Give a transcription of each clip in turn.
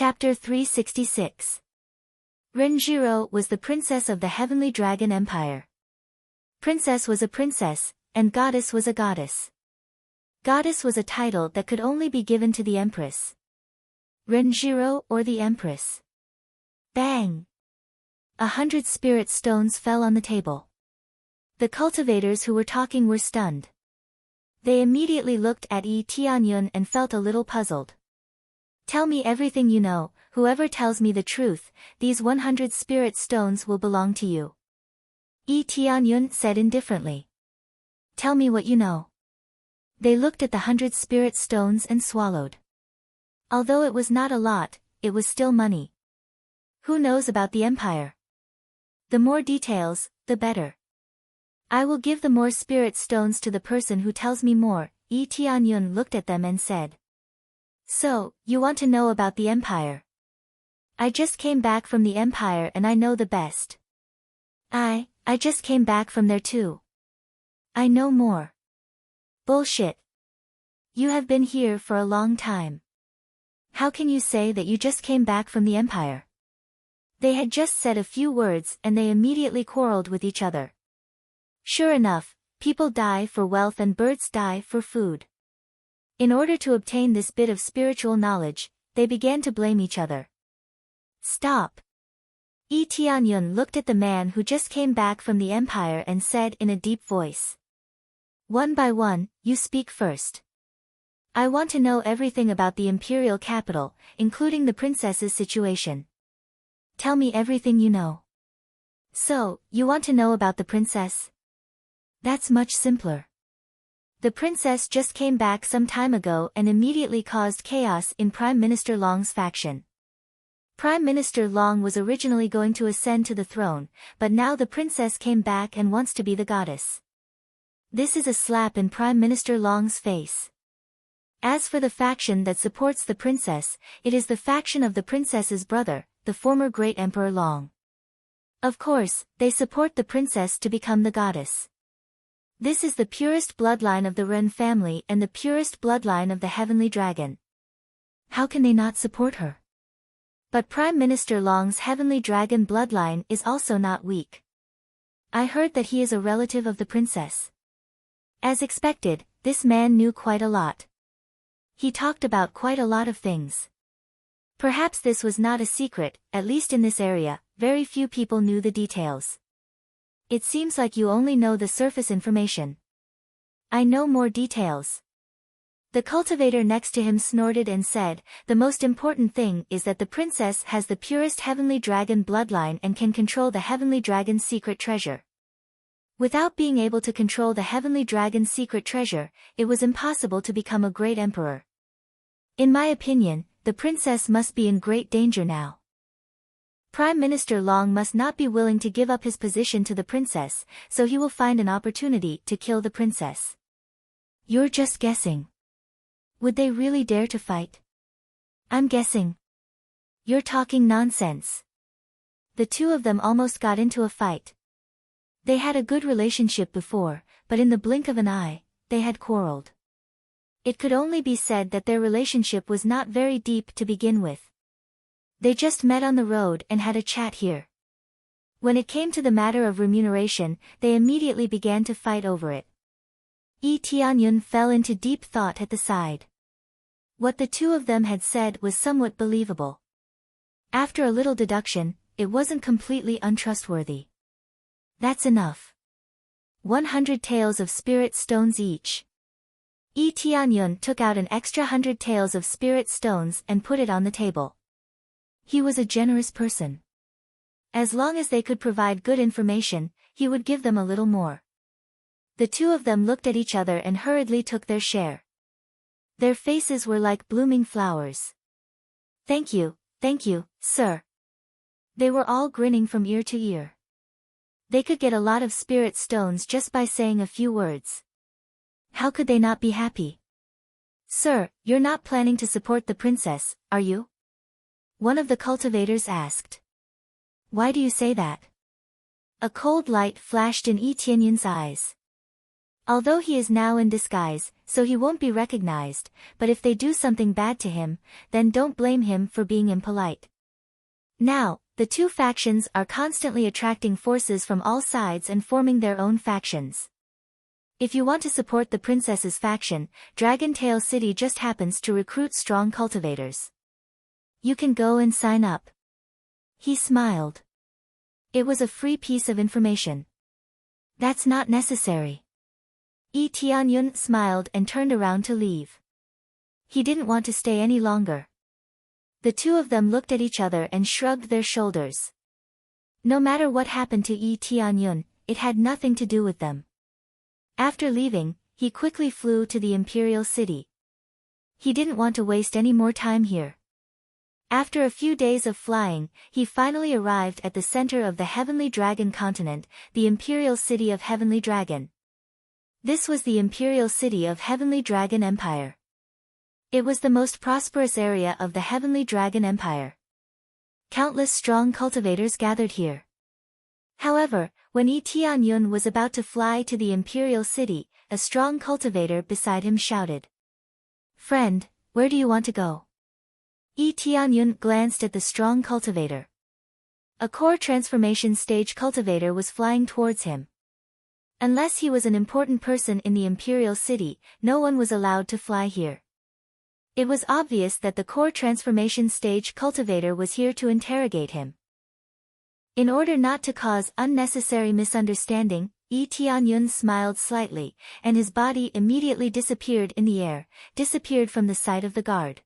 Chapter 366. Renjiro was the princess of the Heavenly Dragon Empire. Princess was a princess, and goddess was a goddess. Goddess was a title that could only be given to the empress. Renjiro or the empress. Bang! 100 spirit stones fell on the table. The cultivators who were talking were stunned. They immediately looked at Yi Tianyun and felt a little puzzled. Tell me everything you know. Whoever tells me the truth, these 100 spirit stones will belong to you. Yi Tianyun said indifferently. Tell me what you know. They looked at the 100 spirit stones and swallowed. Although it was not a lot, it was still money. Who knows about the empire? The more details, the better. I will give the more spirit stones to the person who tells me more. Yi Tianyun looked at them and said. So, you want to know about the empire? I just came back from the empire and I know the best. I just came back from there too. I know more. Bullshit. You have been here for a long time. How can you say that you just came back from the empire? They had just said a few words and they immediately quarreled with each other. Sure enough, people die for wealth and birds die for food. In order to obtain this bit of spiritual knowledge, they began to blame each other. Stop! Yi Tianyun looked at the man who just came back from the empire and said in a deep voice. One by one, you speak first. I want to know everything about the imperial capital, including the princess's situation. Tell me everything you know. So, you want to know about the princess? That's much simpler. The princess just came back some time ago and immediately caused chaos in Prime Minister Long's faction. Prime Minister Long was originally going to ascend to the throne, but now the princess came back and wants to be the goddess. This is a slap in Prime Minister Long's face. As for the faction that supports the princess, it is the faction of the princess's brother, the former great Emperor Long. Of course, they support the princess to become the goddess. This is the purest bloodline of the Ren family and the purest bloodline of the Heavenly Dragon. How can they not support her? But Prime Minister Long's Heavenly Dragon bloodline is also not weak. I heard that he is a relative of the princess. As expected, this man knew quite a lot. He talked about quite a lot of things. Perhaps this was not a secret, at least in this area, very few people knew the details. It seems like you only know the surface information. I know more details. The cultivator next to him snorted and said, the most important thing is that the princess has the purest Heavenly Dragon bloodline and can control the Heavenly Dragon's secret treasure. Without being able to control the Heavenly Dragon's secret treasure, it was impossible to become a great emperor. In my opinion, the princess must be in great danger now. Prime Minister Long must not be willing to give up his position to the princess, so he will find an opportunity to kill the princess. You're just guessing. Would they really dare to fight? I'm guessing. You're talking nonsense. The two of them almost got into a fight. They had a good relationship before, but in the blink of an eye, they had quarreled. It could only be said that their relationship was not very deep to begin with. They just met on the road and had a chat here. When it came to the matter of remuneration, they immediately began to fight over it. Yi Tianyun fell into deep thought at the side. What the two of them had said was somewhat believable. After a little deduction, it wasn't completely untrustworthy. That's enough. 100 taels of spirit stones each. Yi Tianyun took out an extra 100 taels of spirit stones and put it on the table. He was a generous person. As long as they could provide good information, he would give them a little more. The two of them looked at each other and hurriedly took their share. Their faces were like blooming flowers. Thank you, sir. They were all grinning from ear to ear. They could get a lot of spirit stones just by saying a few words. How could they not be happy? Sir, you're not planning to support the princess, are you? One of the cultivators asked. Why do you say that? A cold light flashed in Yi Tianyun's eyes. Although he is now in disguise, so he won't be recognized, but if they do something bad to him, then don't blame him for being impolite. Now, the two factions are constantly attracting forces from all sides and forming their own factions. If you want to support the princess's faction, Dragon Tail City just happens to recruit strong cultivators. You can go and sign up. He smiled. It was a free piece of information. That's not necessary. Yi Tianyun smiled and turned around to leave. He didn't want to stay any longer. The two of them looked at each other and shrugged their shoulders. No matter what happened to Yi Tianyun, it had nothing to do with them. After leaving, he quickly flew to the Imperial City. He didn't want to waste any more time here. After a few days of flying, he finally arrived at the center of the Heavenly Dragon continent, the Imperial City of Heavenly Dragon. This was the Imperial City of Heavenly Dragon Empire. It was the most prosperous area of the Heavenly Dragon Empire. Countless strong cultivators gathered here. However, when Yi Tianyun was about to fly to the Imperial City, a strong cultivator beside him shouted. "Friend, where do you want to go?" Yi Tianyun glanced at the strong cultivator. A core transformation stage cultivator was flying towards him. Unless he was an important person in the Imperial City, no one was allowed to fly here. It was obvious that the core transformation stage cultivator was here to interrogate him. In order not to cause unnecessary misunderstanding, Yi Tianyun smiled slightly, and his body immediately disappeared in the air, disappeared from the sight of the guard.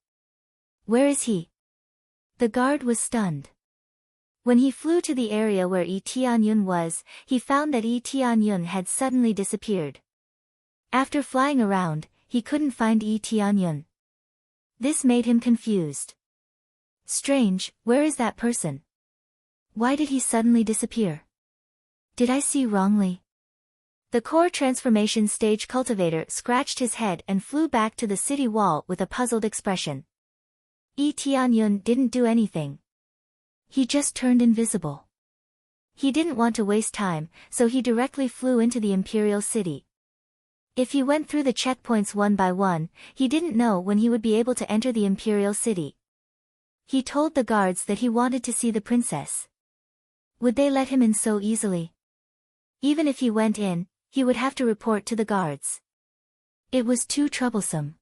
Where is he? The guard was stunned. When he flew to the area where Yi Tianyun was, he found that Yi Tianyun had suddenly disappeared. After flying around, he couldn't find Yi Tianyun. This made him confused. Strange, where is that person? Why did he suddenly disappear? Did I see wrongly? The core transformation stage cultivator scratched his head and flew back to the city wall with a puzzled expression. Yi Tianyun didn't do anything. He just turned invisible. He didn't want to waste time, so he directly flew into the Imperial City. If he went through the checkpoints one by one, he didn't know when he would be able to enter the Imperial City. He told the guards that he wanted to see the princess. Would they let him in so easily? Even if he went in, he would have to report to the guards. It was too troublesome.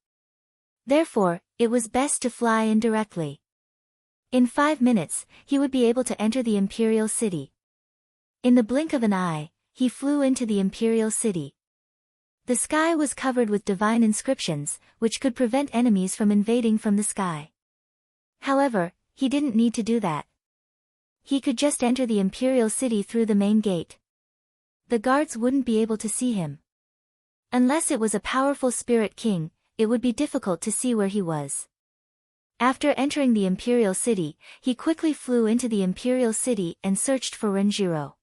Therefore, it was best to fly in directly. In 5 minutes, he would be able to enter the Imperial City. In the blink of an eye, he flew into the Imperial City. The sky was covered with divine inscriptions, which could prevent enemies from invading from the sky. However, he didn't need to do that. He could just enter the Imperial City through the main gate. The guards wouldn't be able to see him. Unless it was a powerful spirit king, it would be difficult to see where he was. After entering the Imperial City, he quickly flew into the Imperial City and searched for Renjiro.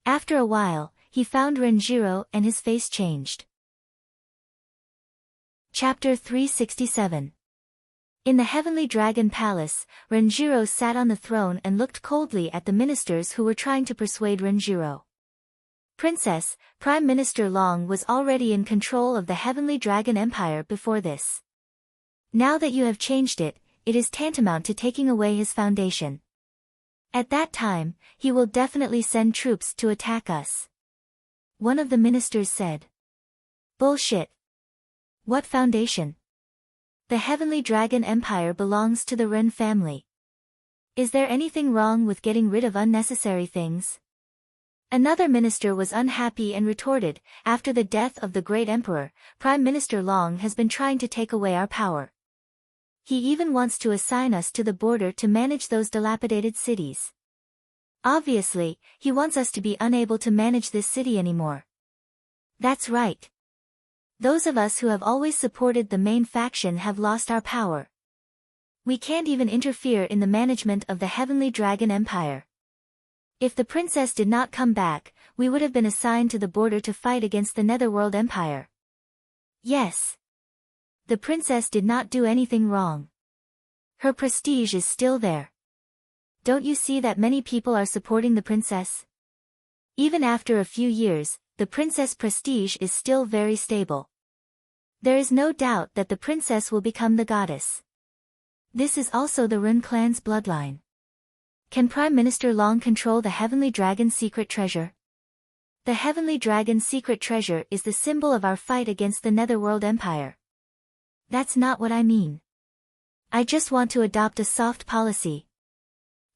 After a while, he found Renjiro and his face changed. Chapter 367. In the Heavenly Dragon Palace, Renjiro sat on the throne and looked coldly at the ministers who were trying to persuade Renjiro. Princess, Prime Minister Long was already in control of the Heavenly Dragon Empire before this. Now that you have changed it, it is tantamount to taking away his foundation. At that time, he will definitely send troops to attack us. One of the ministers said. Bullshit. What foundation? The Heavenly Dragon Empire belongs to the Ren family. Is there anything wrong with getting rid of unnecessary things? Another minister was unhappy and retorted, after the death of the great emperor, Prime Minister Long has been trying to take away our power. He even wants to assign us to the border to manage those dilapidated cities. Obviously, he wants us to be unable to manage this city anymore. That's right. Those of us who have always supported the main faction have lost our power. We can't even interfere in the management of the Heavenly Dragon Empire. If the princess did not come back, we would have been assigned to the border to fight against the Netherworld Empire. Yes. The princess did not do anything wrong. Her prestige is still there. Don't you see that many people are supporting the princess? Even after a few years, the princess' prestige is still very stable. There is no doubt that the princess will become the goddess. This is also the Run clan's bloodline. Can Prime Minister Long control the Heavenly Dragon's secret treasure? The Heavenly Dragon's secret treasure is the symbol of our fight against the Netherworld Empire. That's not what I mean. I just want to adopt a soft policy.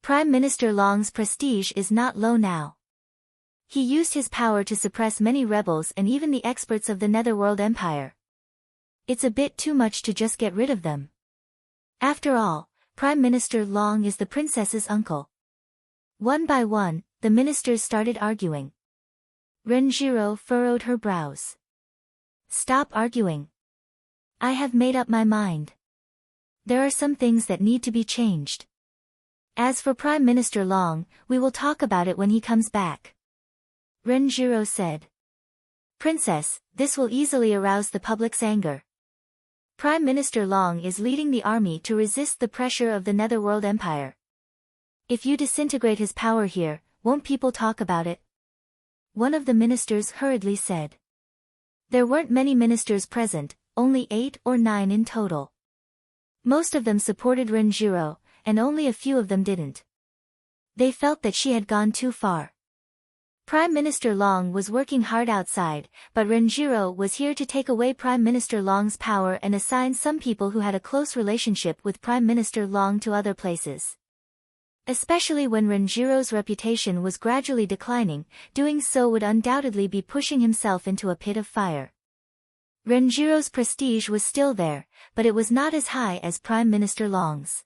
Prime Minister Long's prestige is not low now. He used his power to suppress many rebels and even the experts of the Netherworld Empire. It's a bit too much to just get rid of them. After all, Prime Minister Long is the princess's uncle. One by one, the ministers started arguing. Renjiro furrowed her brows. Stop arguing. I have made up my mind. There are some things that need to be changed. As for Prime Minister Long, we will talk about it when he comes back. Renjiro said. Princess, this will easily arouse the public's anger. Prime Minister Long is leading the army to resist the pressure of the Netherworld Empire. If you disintegrate his power here, won't people talk about it? One of the ministers hurriedly said. There weren't many ministers present, only 8 or 9 in total. Most of them supported Renjiro, and only a few of them didn't. They felt that she had gone too far. Prime Minister Long was working hard outside, but Renjiro was here to take away Prime Minister Long's power and assign some people who had a close relationship with Prime Minister Long to other places. Especially when Renjiro's reputation was gradually declining, doing so would undoubtedly be pushing himself into a pit of fire. Renjiro's prestige was still there, but it was not as high as Prime Minister Long's.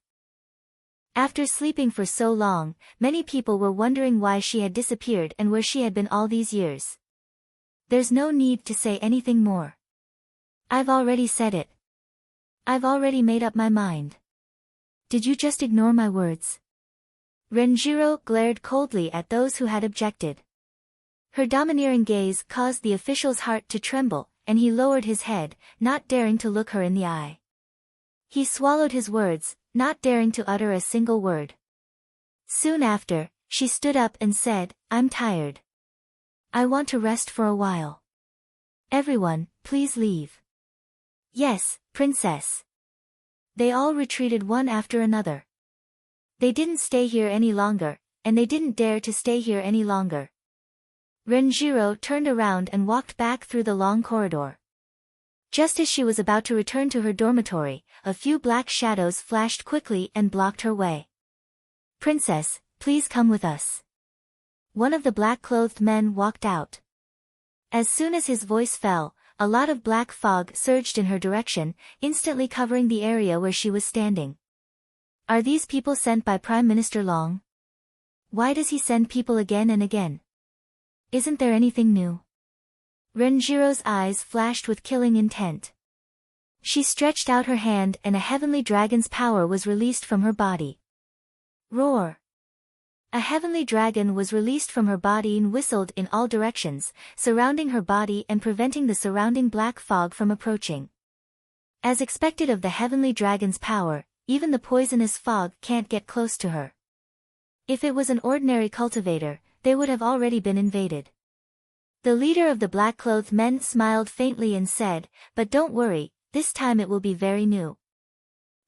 After sleeping for so long, many people were wondering why she had disappeared and where she had been all these years. There's no need to say anything more. I've already said it. I've already made up my mind. Did you just ignore my words? Renjiro glared coldly at those who had objected. Her domineering gaze caused the official's heart to tremble, and he lowered his head, not daring to look her in the eye. He swallowed his words, not daring to utter a single word. Soon after, she stood up and said, I'm tired. I want to rest for a while. Everyone, please leave. Yes, Princess. They all retreated one after another. They didn't stay here any longer, and they didn't dare to stay here any longer. Renjiro turned around and walked back through the long corridor. Just as she was about to return to her dormitory, a few black shadows flashed quickly and blocked her way. Princess, please come with us. One of the black-clothed men walked out. As soon as his voice fell, a lot of black fog surged in her direction, instantly covering the area where she was standing. Are these people sent by Prime Minister Long? Why does he send people again and again? Isn't there anything new? Renjiro's eyes flashed with killing intent. She stretched out her hand and a heavenly dragon's power was released from her body. Roar! A heavenly dragon was released from her body and whistled in all directions, surrounding her body and preventing the surrounding black fog from approaching. As expected of the heavenly dragon's power, even the poisonous fog can't get close to her. If it was an ordinary cultivator, they would have already been invaded. The leader of the black-clothed men smiled faintly and said, but don't worry, this time it will be very new.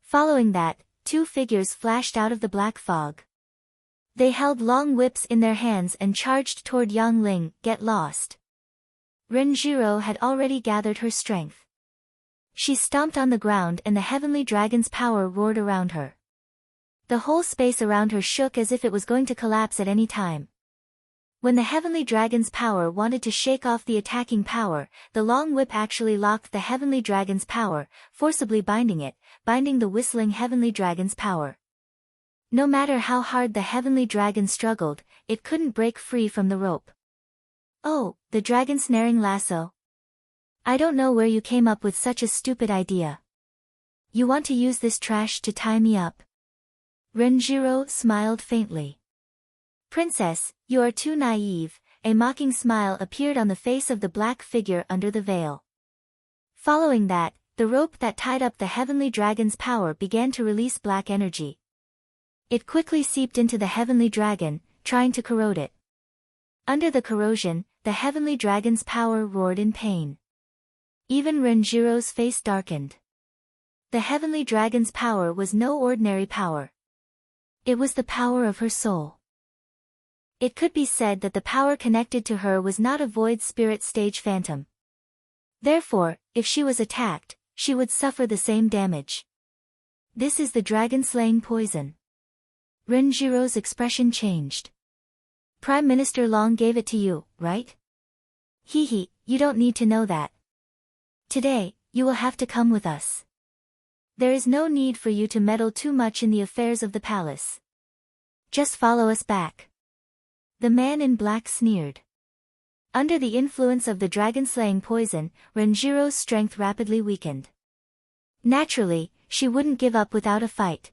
Following that, 2 figures flashed out of the black fog. They held long whips in their hands and charged toward Yang Ling. Get lost. Renjiro had already gathered her strength. She stomped on the ground and the heavenly dragon's power roared around her. The whole space around her shook as if it was going to collapse at any time. When the heavenly dragon's power wanted to shake off the attacking power, the long whip actually locked the heavenly dragon's power, forcibly binding the whistling heavenly dragon's power. No matter how hard the heavenly dragon struggled, it couldn't break free from the rope. Oh, the dragon snaring lasso. I don't know where you came up with such a stupid idea. You want to use this trash to tie me up? Renjiro smiled faintly. Princess, you are too naive. A mocking smile appeared on the face of the black figure under the veil. Following that, the rope that tied up the heavenly dragon's power began to release black energy. It quickly seeped into the heavenly dragon, trying to corrode it. Under the corrosion, the heavenly dragon's power roared in pain. Even Renjiro's face darkened. The heavenly dragon's power was no ordinary power. It was the power of her soul. It could be said that the power connected to her was not a void spirit stage phantom. Therefore, if she was attacked, she would suffer the same damage. This is the dragon-slaying poison. Renjiro's expression changed. Prime Minister Long gave it to you, right? Hehe, you don't need to know that. Today, you will have to come with us. There is no need for you to meddle too much in the affairs of the palace. Just follow us back. The man in black sneered. Under the influence of the dragon-slaying poison, Renjiro's strength rapidly weakened. Naturally, she wouldn't give up without a fight.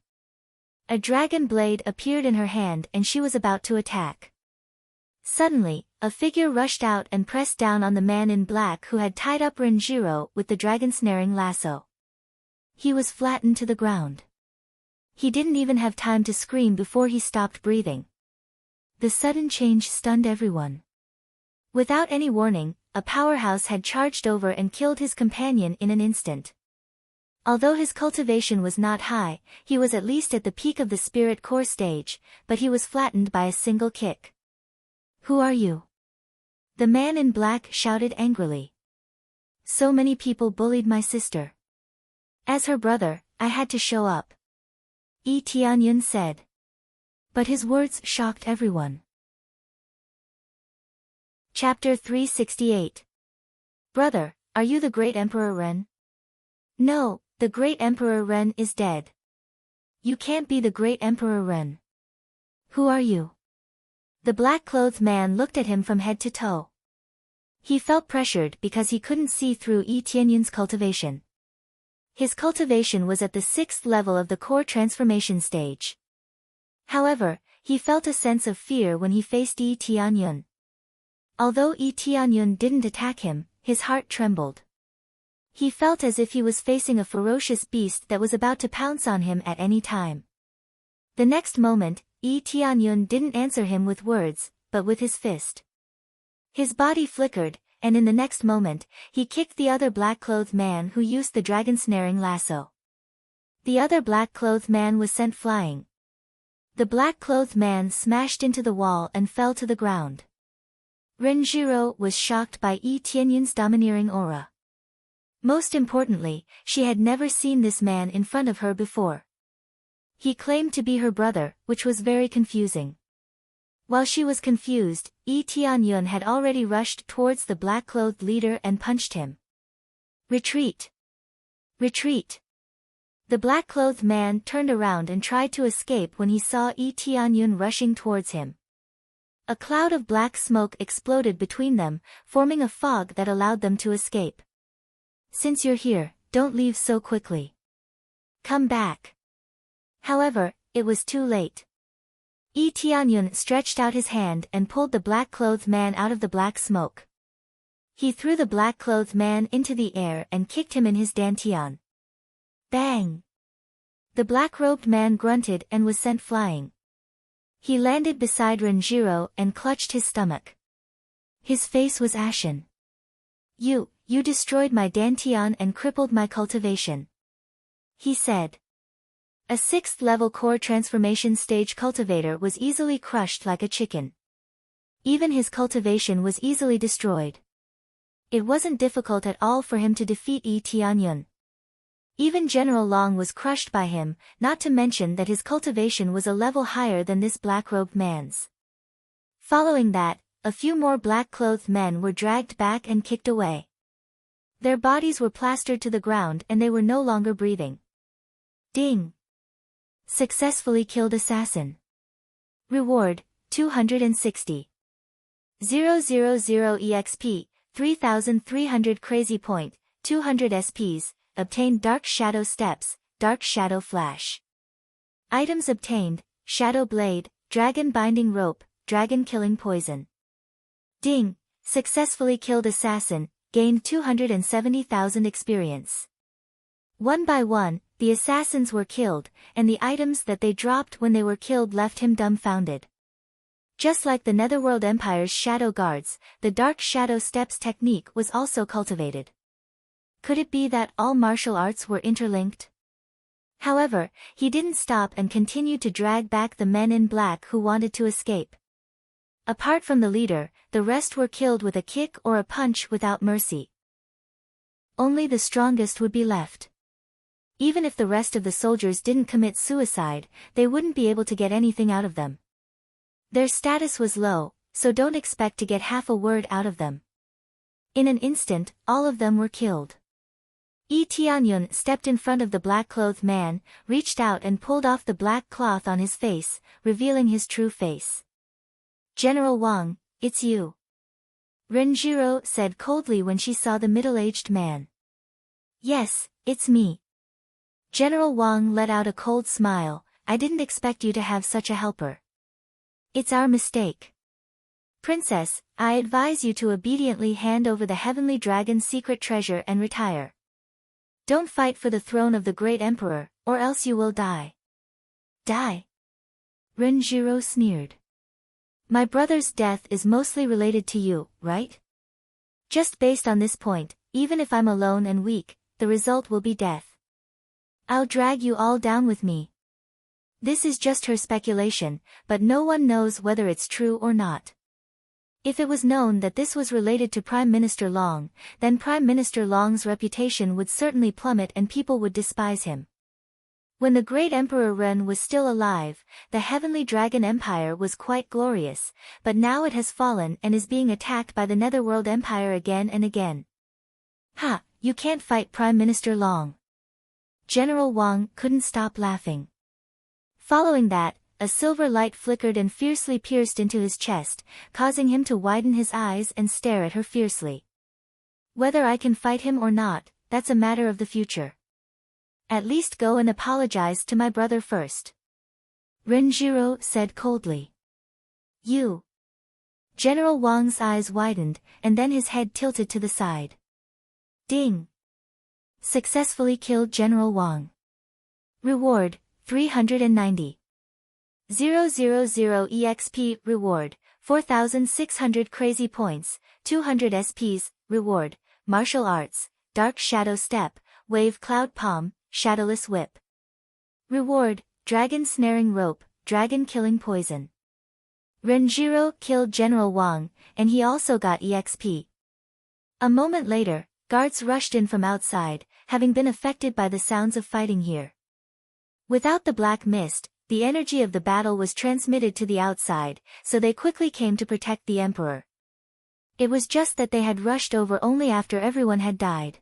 A dragon blade appeared in her hand and she was about to attack. Suddenly, a figure rushed out and pressed down on the man in black who had tied up Renjiro with the dragon-snaring lasso. He was flattened to the ground. He didn't even have time to scream before he stopped breathing. The sudden change stunned everyone. Without any warning, a powerhouse had charged over and killed his companion in an instant. Although his cultivation was not high, he was at least at the peak of the spirit core stage, but he was flattened by a single kick. Who are you? The man in black shouted angrily. So many people bullied my sister. As her brother, I had to show up. Yi Tianyun said. But his words shocked everyone. Chapter 368. Brother, are you the great Emperor Ren? No, the great Emperor Ren is dead. You can't be the great Emperor Ren. Who are you? The black-clothed man looked at him from head to toe. He felt pressured because he couldn't see through Yi Tianyun's cultivation. His cultivation was at the 6th level of the core transformation stage. However, he felt a sense of fear when he faced Yi Tianyun. Although Yi Tianyun didn't attack him, his heart trembled. He felt as if he was facing a ferocious beast that was about to pounce on him at any time. The next moment, Yi Tianyun didn't answer him with words, but with his fist. His body flickered, and in the next moment, he kicked the other black-clothed man who used the dragon-snaring lasso. The other black-clothed man was sent flying. The black-clothed man smashed into the wall and fell to the ground. Renjiro was shocked by Yi Tianyun's domineering aura. Most importantly, she had never seen this man in front of her before. He claimed to be her brother, which was very confusing. While she was confused, Yi Tianyun had already rushed towards the black-clothed leader and punched him. Retreat! Retreat! The black-clothed man turned around and tried to escape when he saw Yi Tianyun rushing towards him. A cloud of black smoke exploded between them, forming a fog that allowed them to escape. Since you're here, don't leave so quickly. Come back. However, it was too late. Yi Tianyun stretched out his hand and pulled the black-clothed man out of the black smoke. He threw the black-clothed man into the air and kicked him in his dantian. Bang! The black-robed man grunted and was sent flying. He landed beside Renjiro and clutched his stomach. His face was ashen. You destroyed my dantian and crippled my cultivation. He said. A 6th-level core transformation stage cultivator was easily crushed like a chicken. Even his cultivation was easily destroyed. It wasn't difficult at all for him to defeat Yi Tianyun. Even General Long was crushed by him, not to mention that his cultivation was a level higher than this black-robed man's. Following that, a few more black-clothed men were dragged back and kicked away. Their bodies were plastered to the ground and they were no longer breathing. Ding! Successfully killed assassin. Reward, 260. 000 EXP, 3300 crazy point, 200 SPs, obtained Dark Shadow Steps, Dark Shadow Flash. Items obtained, Shadow Blade, Dragon Binding Rope, Dragon Killing Poison. Ding, successfully killed assassin, gained 270,000 experience. One by one, the assassins were killed, and the items that they dropped when they were killed left him dumbfounded. Just like the Netherworld Empire's Shadow Guards, the Dark Shadow Steps technique was also cultivated. Could it be that all martial arts were interlinked? However, he didn't stop and continued to drag back the men in black who wanted to escape. Apart from the leader, the rest were killed with a kick or a punch without mercy. Only the strongest would be left. Even if the rest of the soldiers didn't commit suicide, they wouldn't be able to get anything out of them. Their status was low, so don't expect to get half a word out of them. In an instant, all of them were killed. Yi Tianyun stepped in front of the black-clothed man, reached out and pulled off the black cloth on his face, revealing his true face. "General Wang, it's you." Renjiro said coldly when she saw the middle-aged man. "Yes, it's me." General Wang let out a cold smile. "I didn't expect you to have such a helper. It's our mistake. Princess, I advise you to obediently hand over the Heavenly Dragon's secret treasure and retire. Don't fight for the throne of the great emperor, or else you will die." "Die?" Renjiro sneered. "My brother's death is mostly related to you, right? Just based on this point, even if I'm alone and weak, the result will be death. I'll drag you all down with me." This is just her speculation, but no one knows whether it's true or not. If it was known that this was related to Prime Minister Long, then Prime Minister Long's reputation would certainly plummet and people would despise him. When the great Emperor Ren was still alive, the Heavenly Dragon Empire was quite glorious, but now it has fallen and is being attacked by the Netherworld Empire again and again. "Ha, you can't fight Prime Minister Long." General Wang couldn't stop laughing. Following that, a silver light flickered and fiercely pierced into his chest, causing him to widen his eyes and stare at her fiercely. "Whether I can fight him or not, that's a matter of the future. At least go and apologize to my brother first." Renjiro said coldly. "You." General Wang's eyes widened, and then his head tilted to the side. Ding! Successfully killed General Wang. Reward, 390. 000 EXP. Reward, 4,600 crazy points, 200 SPs. Reward, Martial Arts, Dark Shadow Step, Wave Cloud Palm, Shadowless Whip. Reward, Dragon Snaring Rope, Dragon Killing Poison. Renjiro killed General Wang, and he also got EXP. A moment later, guards rushed in from outside, having been affected by the sounds of fighting here. Without the black mist, the energy of the battle was transmitted to the outside, so they quickly came to protect the emperor. It was just that they had rushed over only after everyone had died.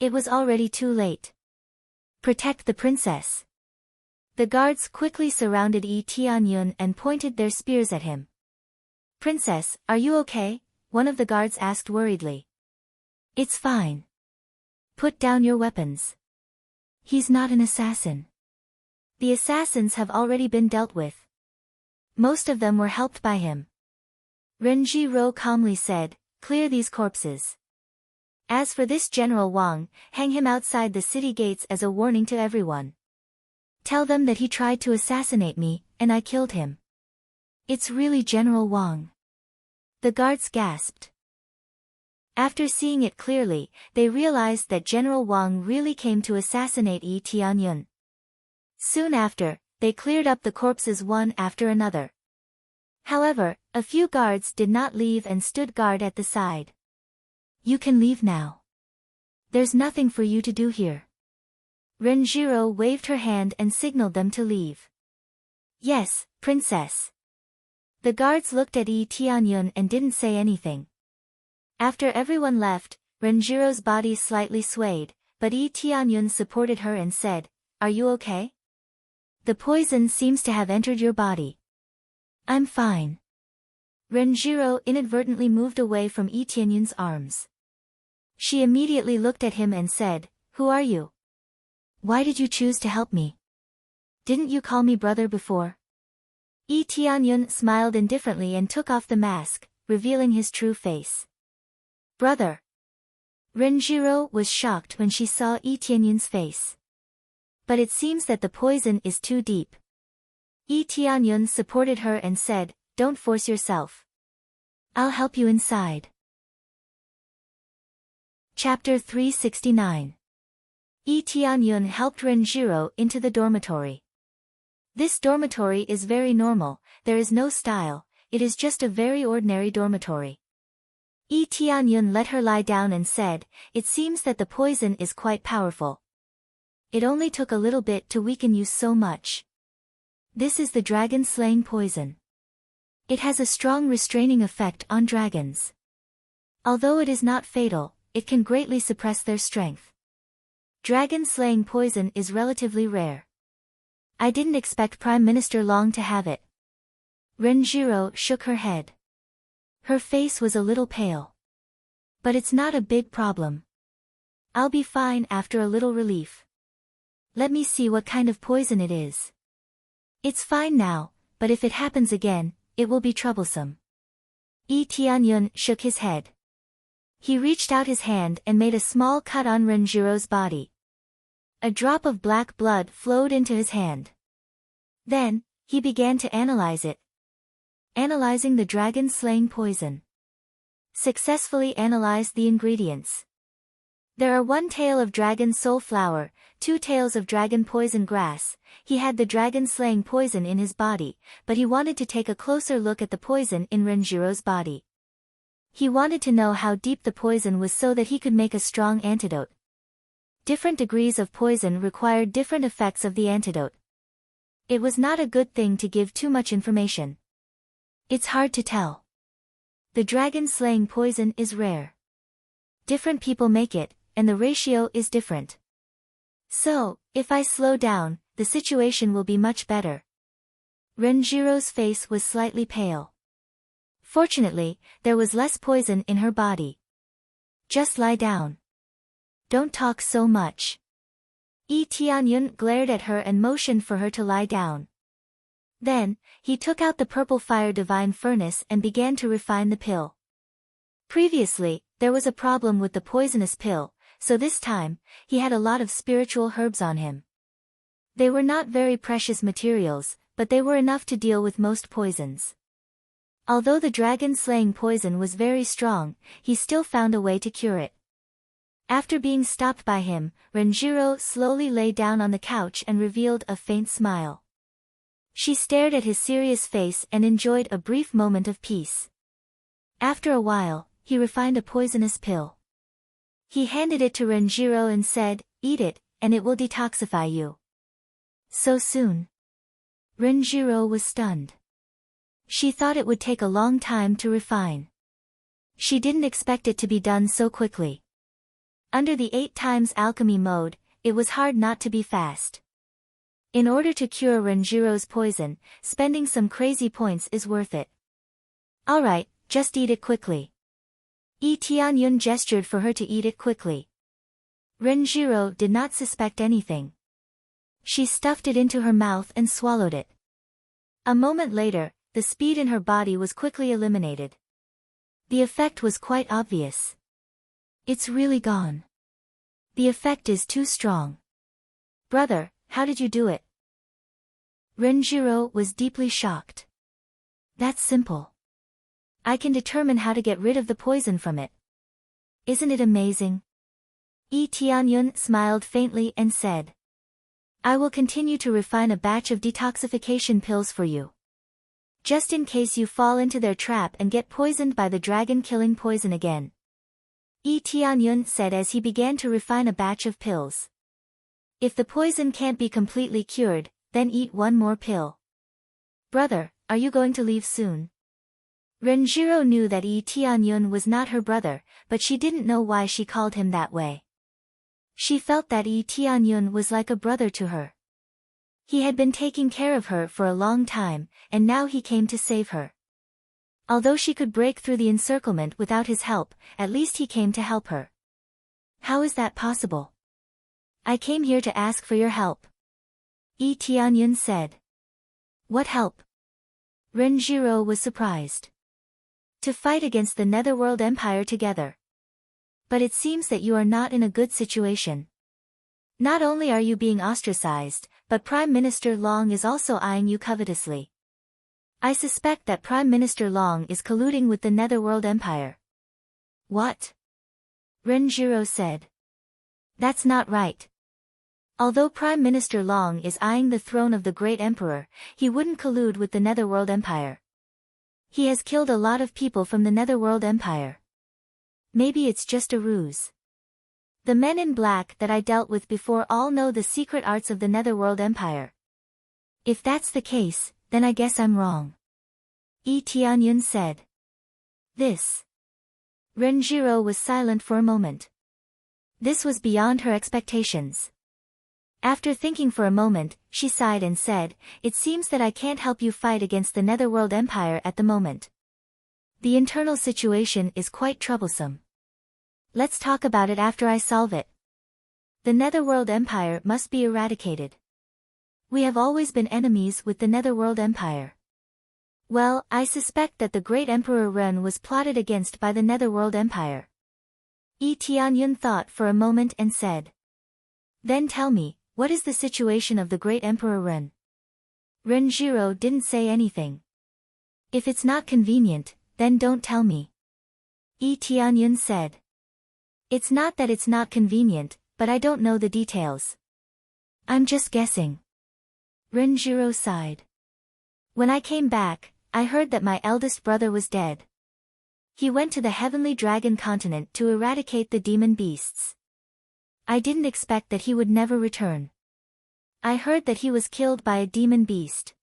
It was already too late. "Protect the princess." The guards quickly surrounded Yi Tianyun and pointed their spears at him. "Princess, are you okay?" one of the guards asked worriedly. "It's fine. Put down your weapons. He's not an assassin. The assassins have already been dealt with. Most of them were helped by him." Renjiro calmly said, "Clear these corpses. As for this General Wang, hang him outside the city gates as a warning to everyone. Tell them that he tried to assassinate me, and I killed him." "It's really General Wang." The guards gasped. After seeing it clearly, they realized that General Wang really came to assassinate Yi Tianyun. Soon after, they cleared up the corpses one after another. However, a few guards did not leave and stood guard at the side. "You can leave now. There's nothing for you to do here." Renjiro waved her hand and signaled them to leave. "Yes, princess." The guards looked at Yi Tianyun and didn't say anything. After everyone left, Renjiro's body slightly swayed, but Yi Tianyun supported her and said, "Are you okay? The poison seems to have entered your body." "I'm fine." Renjiro inadvertently moved away from Yi Tianyun's arms. She immediately looked at him and said, "Who are you? Why did you choose to help me? Didn't you call me brother before?" Yi Tianyun smiled indifferently and took off the mask, revealing his true face. "Brother." Renjiro was shocked when she saw Yi Tianyun's face. "But it seems that the poison is too deep." Yi Tianyun supported her and said, "Don't force yourself. I'll help you inside." Chapter 369. Yi Tianyun helped Renjiro into the dormitory. This dormitory is very normal, there is no style, it is just a very ordinary dormitory. Yi Tianyun let her lie down and said, "It seems that the poison is quite powerful. It only took a little bit to weaken you so much. This is the dragon-slaying poison. It has a strong restraining effect on dragons. Although it is not fatal, it can greatly suppress their strength. Dragon-slaying poison is relatively rare. I didn't expect Prime Minister Long to have it." Renjiro shook her head. Her face was a little pale. "But it's not a big problem. I'll be fine after a little relief. Let me see what kind of poison it is. It's fine now, but if it happens again, it will be troublesome." Yi Tianyun shook his head. He reached out his hand and made a small cut on Renjiro's body. A drop of black blood flowed into his hand. Then, he began to analyze it. Analyzing the dragon-slaying poison. Successfully analyzed the ingredients. There are 1 tail of dragon soul flower, 2 tails of dragon poison grass. He had the dragon-slaying poison in his body, but he wanted to take a closer look at the poison in Renjiro's body. He wanted to know how deep the poison was so that he could make a strong antidote. Different degrees of poison required different effects of the antidote. It was not a good thing to give too much information. It's hard to tell. The dragon-slaying poison is rare. Different people make it, and the ratio is different. So, if I slow down, the situation will be much better. Renjiro's face was slightly pale. Fortunately, there was less poison in her body. "Just lie down. Don't talk so much." Yi Tianyun glared at her and motioned for her to lie down. Then, he took out the purple fire divine furnace and began to refine the pill. Previously, there was a problem with the poisonous pill, so this time, he had a lot of spiritual herbs on him. They were not very precious materials, but they were enough to deal with most poisons. Although the dragon-slaying poison was very strong, he still found a way to cure it. After being stopped by him, Renjiro slowly lay down on the couch and revealed a faint smile. She stared at his serious face and enjoyed a brief moment of peace. After a while, he refined a poisonous pill. He handed it to Renjiro and said, "Eat it, and it will detoxify you." So soon. Renjiro was stunned. She thought it would take a long time to refine. She didn't expect it to be done so quickly. Under the 8 times alchemy mode, it was hard not to be fast. In order to cure Renjiro's poison, spending some crazy points is worth it. "Alright, just eat it quickly." Yi Tianyun gestured for her to eat it quickly. Renjiro did not suspect anything. She stuffed it into her mouth and swallowed it. A moment later, the speed in her body was quickly eliminated. The effect was quite obvious. "It's really gone. The effect is too strong. Brother, how did you do it?" Renjiro was deeply shocked. "That's simple. I can determine how to get rid of the poison from it. Isn't it amazing?" Yi Tianyun smiled faintly and said, "I will continue to refine a batch of detoxification pills for you. Just in case you fall into their trap and get poisoned by the dragon-killing poison again." Yi Tianyun said as he began to refine a batch of pills. "If the poison can't be completely cured, then eat 1 more pill." "Brother, are you going to leave soon?" Renjiro knew that Yi Tianyun was not her brother, but she didn't know why she called him that way. She felt that Yi Tianyun was like a brother to her. He had been taking care of her for a long time, and now he came to save her. Although she could break through the encirclement without his help, at least he came to help her. "How is that possible?" "I came here to ask for your help," Yi Tianyun said. "What help?" Renjiro was surprised. "To fight against the Netherworld Empire together. But it seems that you are not in a good situation. Not only are you being ostracized, but Prime Minister Long is also eyeing you covetously. I suspect that Prime Minister Long is colluding with the Netherworld Empire." "What?" Renjiro said. That's not right. Although Prime Minister Long is eyeing the throne of the great emperor, he wouldn't collude with the Netherworld Empire. He has killed a lot of people from the Netherworld Empire. Maybe it's just a ruse. The men in black that I dealt with before all know the secret arts of the Netherworld Empire. If that's the case, then I guess I'm wrong. Tianyun said. This. Renjiro was silent for a moment. This was beyond her expectations. After thinking for a moment, she sighed and said, "It seems that I can't help you fight against the Netherworld Empire at the moment. The internal situation is quite troublesome. Let's talk about it after I solve it. The Netherworld Empire must be eradicated. We have always been enemies with the Netherworld Empire. Well, I suspect that the great Emperor Ren was plotted against by the Netherworld Empire." Tianyun thought for a moment and said. "Then tell me, what is the situation of the great Emperor Ren?" Renjiro didn't say anything. "If it's not convenient, then don't tell me." Tianyun said. "It's not that it's not convenient, but I don't know the details. I'm just guessing." Renjiro sighed. "When I came back, I heard that my eldest brother was dead. He went to the Heavenly Dragon continent to eradicate the demon beasts. I didn't expect that he would never return. I heard that he was killed by a demon beast.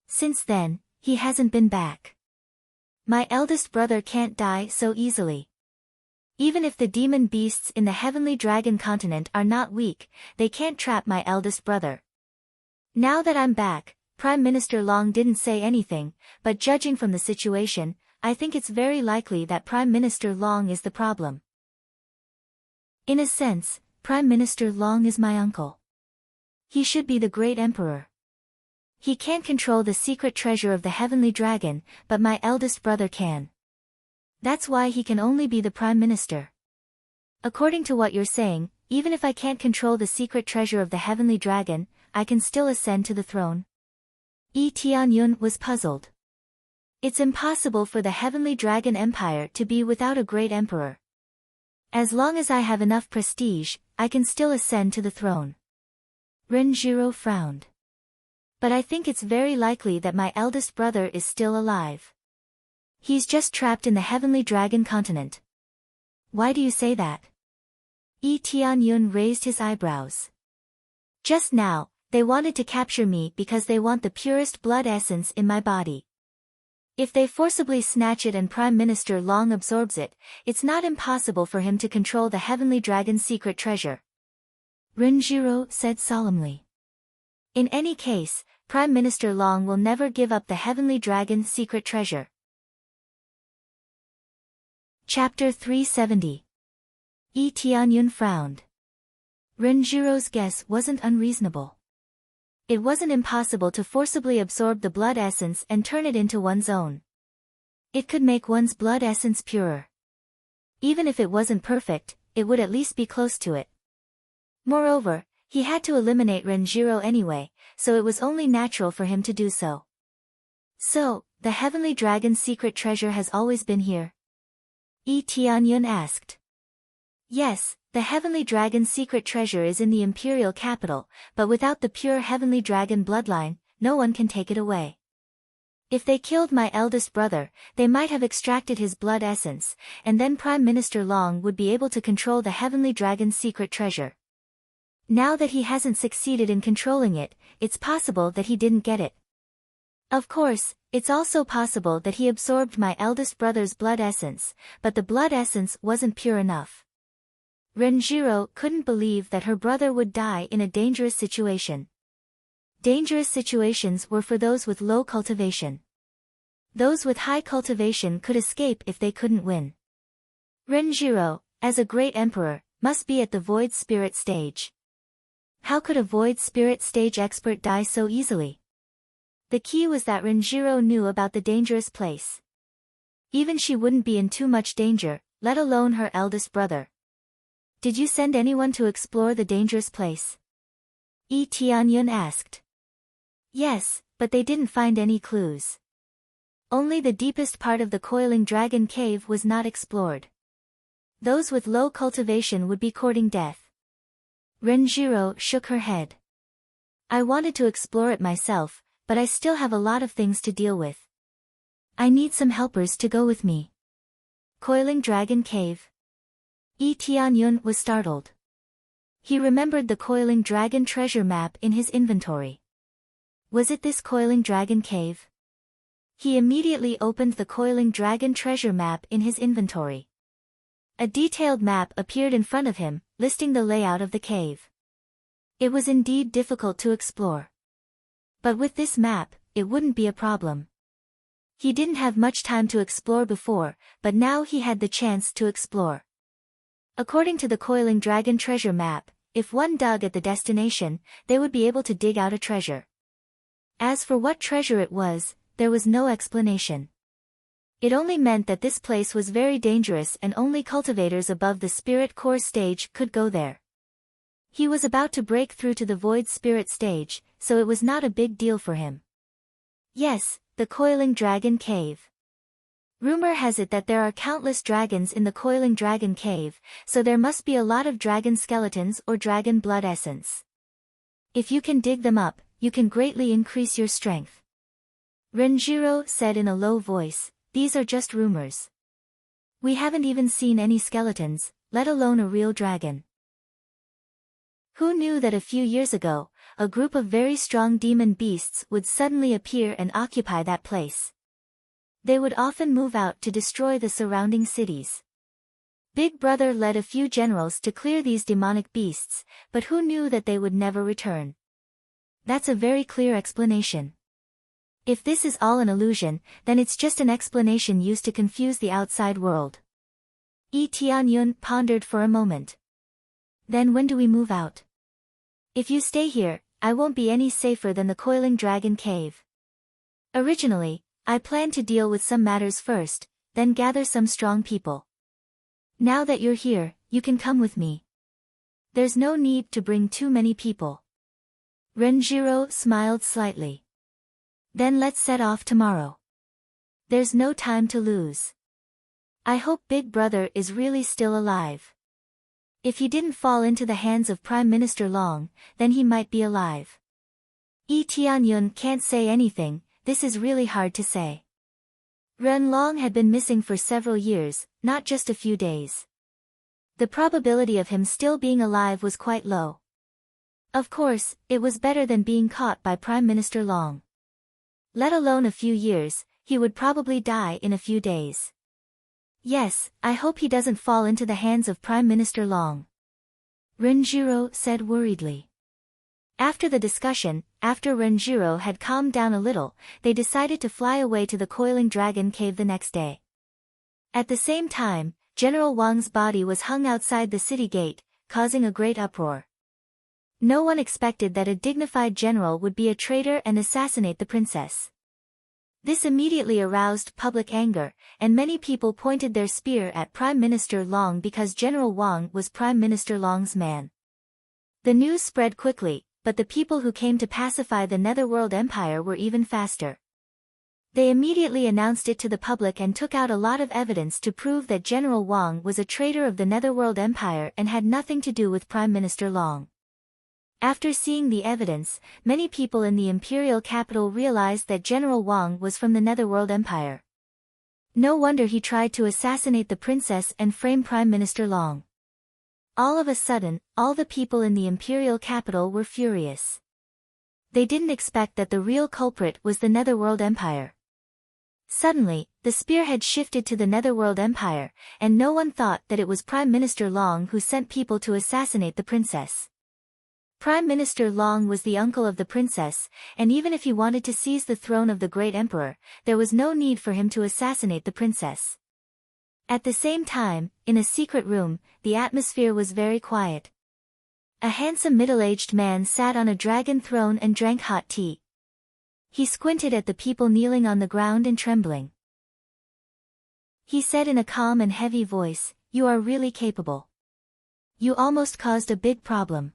Since then, he hasn't been back. My eldest brother can't die so easily. Even if the demon beasts in the Heavenly Dragon continent are not weak, they can't trap my eldest brother. Now that I'm back, Prime Minister Long didn't say anything, but judging from the situation, I think it's very likely that Prime Minister Long is the problem. In a sense, Prime Minister Long is my uncle. He should be the great emperor. He can't control the secret treasure of the Heavenly Dragon, but my eldest brother can. That's why he can only be the Prime Minister. According to what you're saying, even if I can't control the secret treasure of the Heavenly Dragon, I can still ascend to the throne?" Tianyun was puzzled. It's impossible for the Heavenly Dragon Empire to be without a great emperor. As long as I have enough prestige, I can still ascend to the throne. Renjiro frowned. "But I think it's very likely that my eldest brother is still alive. He's just trapped in the Heavenly Dragon continent." "Why do you say that?" Tianyun raised his eyebrows. "Just now, they wanted to capture me because they want the purest blood essence in my body. If they forcibly snatch it and Prime Minister Long absorbs it, it's not impossible for him to control the Heavenly Dragon's secret treasure," Renjiro said solemnly. "In any case, Prime Minister Long will never give up the Heavenly Dragon's secret treasure." Chapter 370. Tianyun frowned. Renjiro's guess wasn't unreasonable. It wasn't impossible to forcibly absorb the blood essence and turn it into one's own. It could make one's blood essence purer. Even if it wasn't perfect, it would at least be close to it. Moreover, he had to eliminate Renjiro anyway, so it was only natural for him to do so. "So, the Heavenly Dragon's secret treasure has always been here?" Tianyun asked. "Yes, the Heavenly Dragon's secret treasure is in the Imperial capital, but without the pure Heavenly Dragon bloodline, no one can take it away. If they killed my eldest brother, they might have extracted his blood essence, and then Prime Minister Long would be able to control the Heavenly Dragon's secret treasure. Now that he hasn't succeeded in controlling it, it's possible that he didn't get it. Of course, it's also possible that he absorbed my eldest brother's blood essence, but the blood essence wasn't pure enough." Renjiro couldn't believe that her brother would die in a dangerous situation. Dangerous situations were for those with low cultivation. Those with high cultivation could escape if they couldn't win. Renjiro, as a great emperor, must be at the void spirit stage. How could a void spirit stage expert die so easily? The key was that Renjiro knew about the dangerous place. Even she wouldn't be in too much danger, let alone her eldest brother. "Did you send anyone to explore the dangerous place?" Tianyun asked. "Yes, but they didn't find any clues. Only the deepest part of the Coiling Dragon Cave was not explored. Those with low cultivation would be courting death. Renjiro shook her head. I wanted to explore it myself, but I still have a lot of things to deal with. I need some helpers to go with me. Coiling Dragon Cave. Yi Tianyun was startled. He remembered the Coiling Dragon treasure map in his inventory. Was it this Coiling Dragon Cave? He immediately opened the Coiling Dragon treasure map in his inventory. A detailed map appeared in front of him, listing the layout of the cave. It was indeed difficult to explore. But with this map, it wouldn't be a problem. He didn't have much time to explore before, but now he had the chance to explore. According to the Coiling Dragon treasure map, if one dug at the destination, they would be able to dig out a treasure. As for what treasure it was, there was no explanation. It only meant that this place was very dangerous and only cultivators above the Spirit Core stage could go there. He was about to break through to the Void Spirit stage, so it was not a big deal for him. Yes, the Coiling Dragon Cave. Rumor has it that there are countless dragons in the Coiling Dragon Cave, so there must be a lot of dragon skeletons or dragon blood essence. If you can dig them up, you can greatly increase your strength. Renjiro said in a low voice, these are just rumors. We haven't even seen any skeletons, let alone a real dragon. Who knew that a few years ago, a group of very strong demon beasts would suddenly appear and occupy that place? They would often move out to destroy the surrounding cities. Big Brother led a few generals to clear these demonic beasts, but who knew that they would never return? That's a very clear explanation. If this is all an illusion, then it's just an explanation used to confuse the outside world. Yi Tianyun pondered for a moment. Then when do we move out? If you stay here, I won't be any safer than the Coiling Dragon Cave. Originally, I planned to deal with some matters first, then gather some strong people. Now that you're here, you can come with me. There's no need to bring too many people. Renjiro smiled slightly. Then let's set off tomorrow. There's no time to lose. I hope Big Brother is really still alive. If he didn't fall into the hands of Prime Minister Long, then he might be alive. Yi Tianyun can't say anything, this is really hard to say. Ren Long had been missing for several years, not just a few days. The probability of him still being alive was quite low. Of course, it was better than being caught by Prime Minister Long. Let alone a few years, he would probably die in a few days. Yes, I hope he doesn't fall into the hands of Prime Minister Long. Renjiro said worriedly. After the discussion, after Renjiro had calmed down a little, they decided to fly away to the Coiling Dragon Cave the next day. At the same time, General Wang's body was hung outside the city gate, causing a great uproar. No one expected that a dignified general would be a traitor and assassinate the princess. This immediately aroused public anger, and many people pointed their spear at Prime Minister Long because General Wang was Prime Minister Long's man. The news spread quickly, but the people who came to pacify the Netherworld Empire were even faster. They immediately announced it to the public and took out a lot of evidence to prove that General Wang was a traitor of the Netherworld Empire and had nothing to do with Prime Minister Long. After seeing the evidence, many people in the imperial capital realized that General Wang was from the Netherworld Empire. No wonder he tried to assassinate the princess and frame Prime Minister Long. All of a sudden, all the people in the imperial capital were furious. They didn't expect that the real culprit was the Netherworld Empire. Suddenly, the spearhead shifted to the Netherworld Empire, and no one thought that it was Prime Minister Long who sent people to assassinate the princess. Prime Minister Long was the uncle of the princess, and even if he wanted to seize the throne of the great emperor, there was no need for him to assassinate the princess. At the same time, in a secret room, the atmosphere was very quiet. A handsome middle-aged man sat on a dragon throne and drank hot tea. He squinted at the people kneeling on the ground and trembling. He said in a calm and heavy voice, "You are really capable. You almost caused a big problem.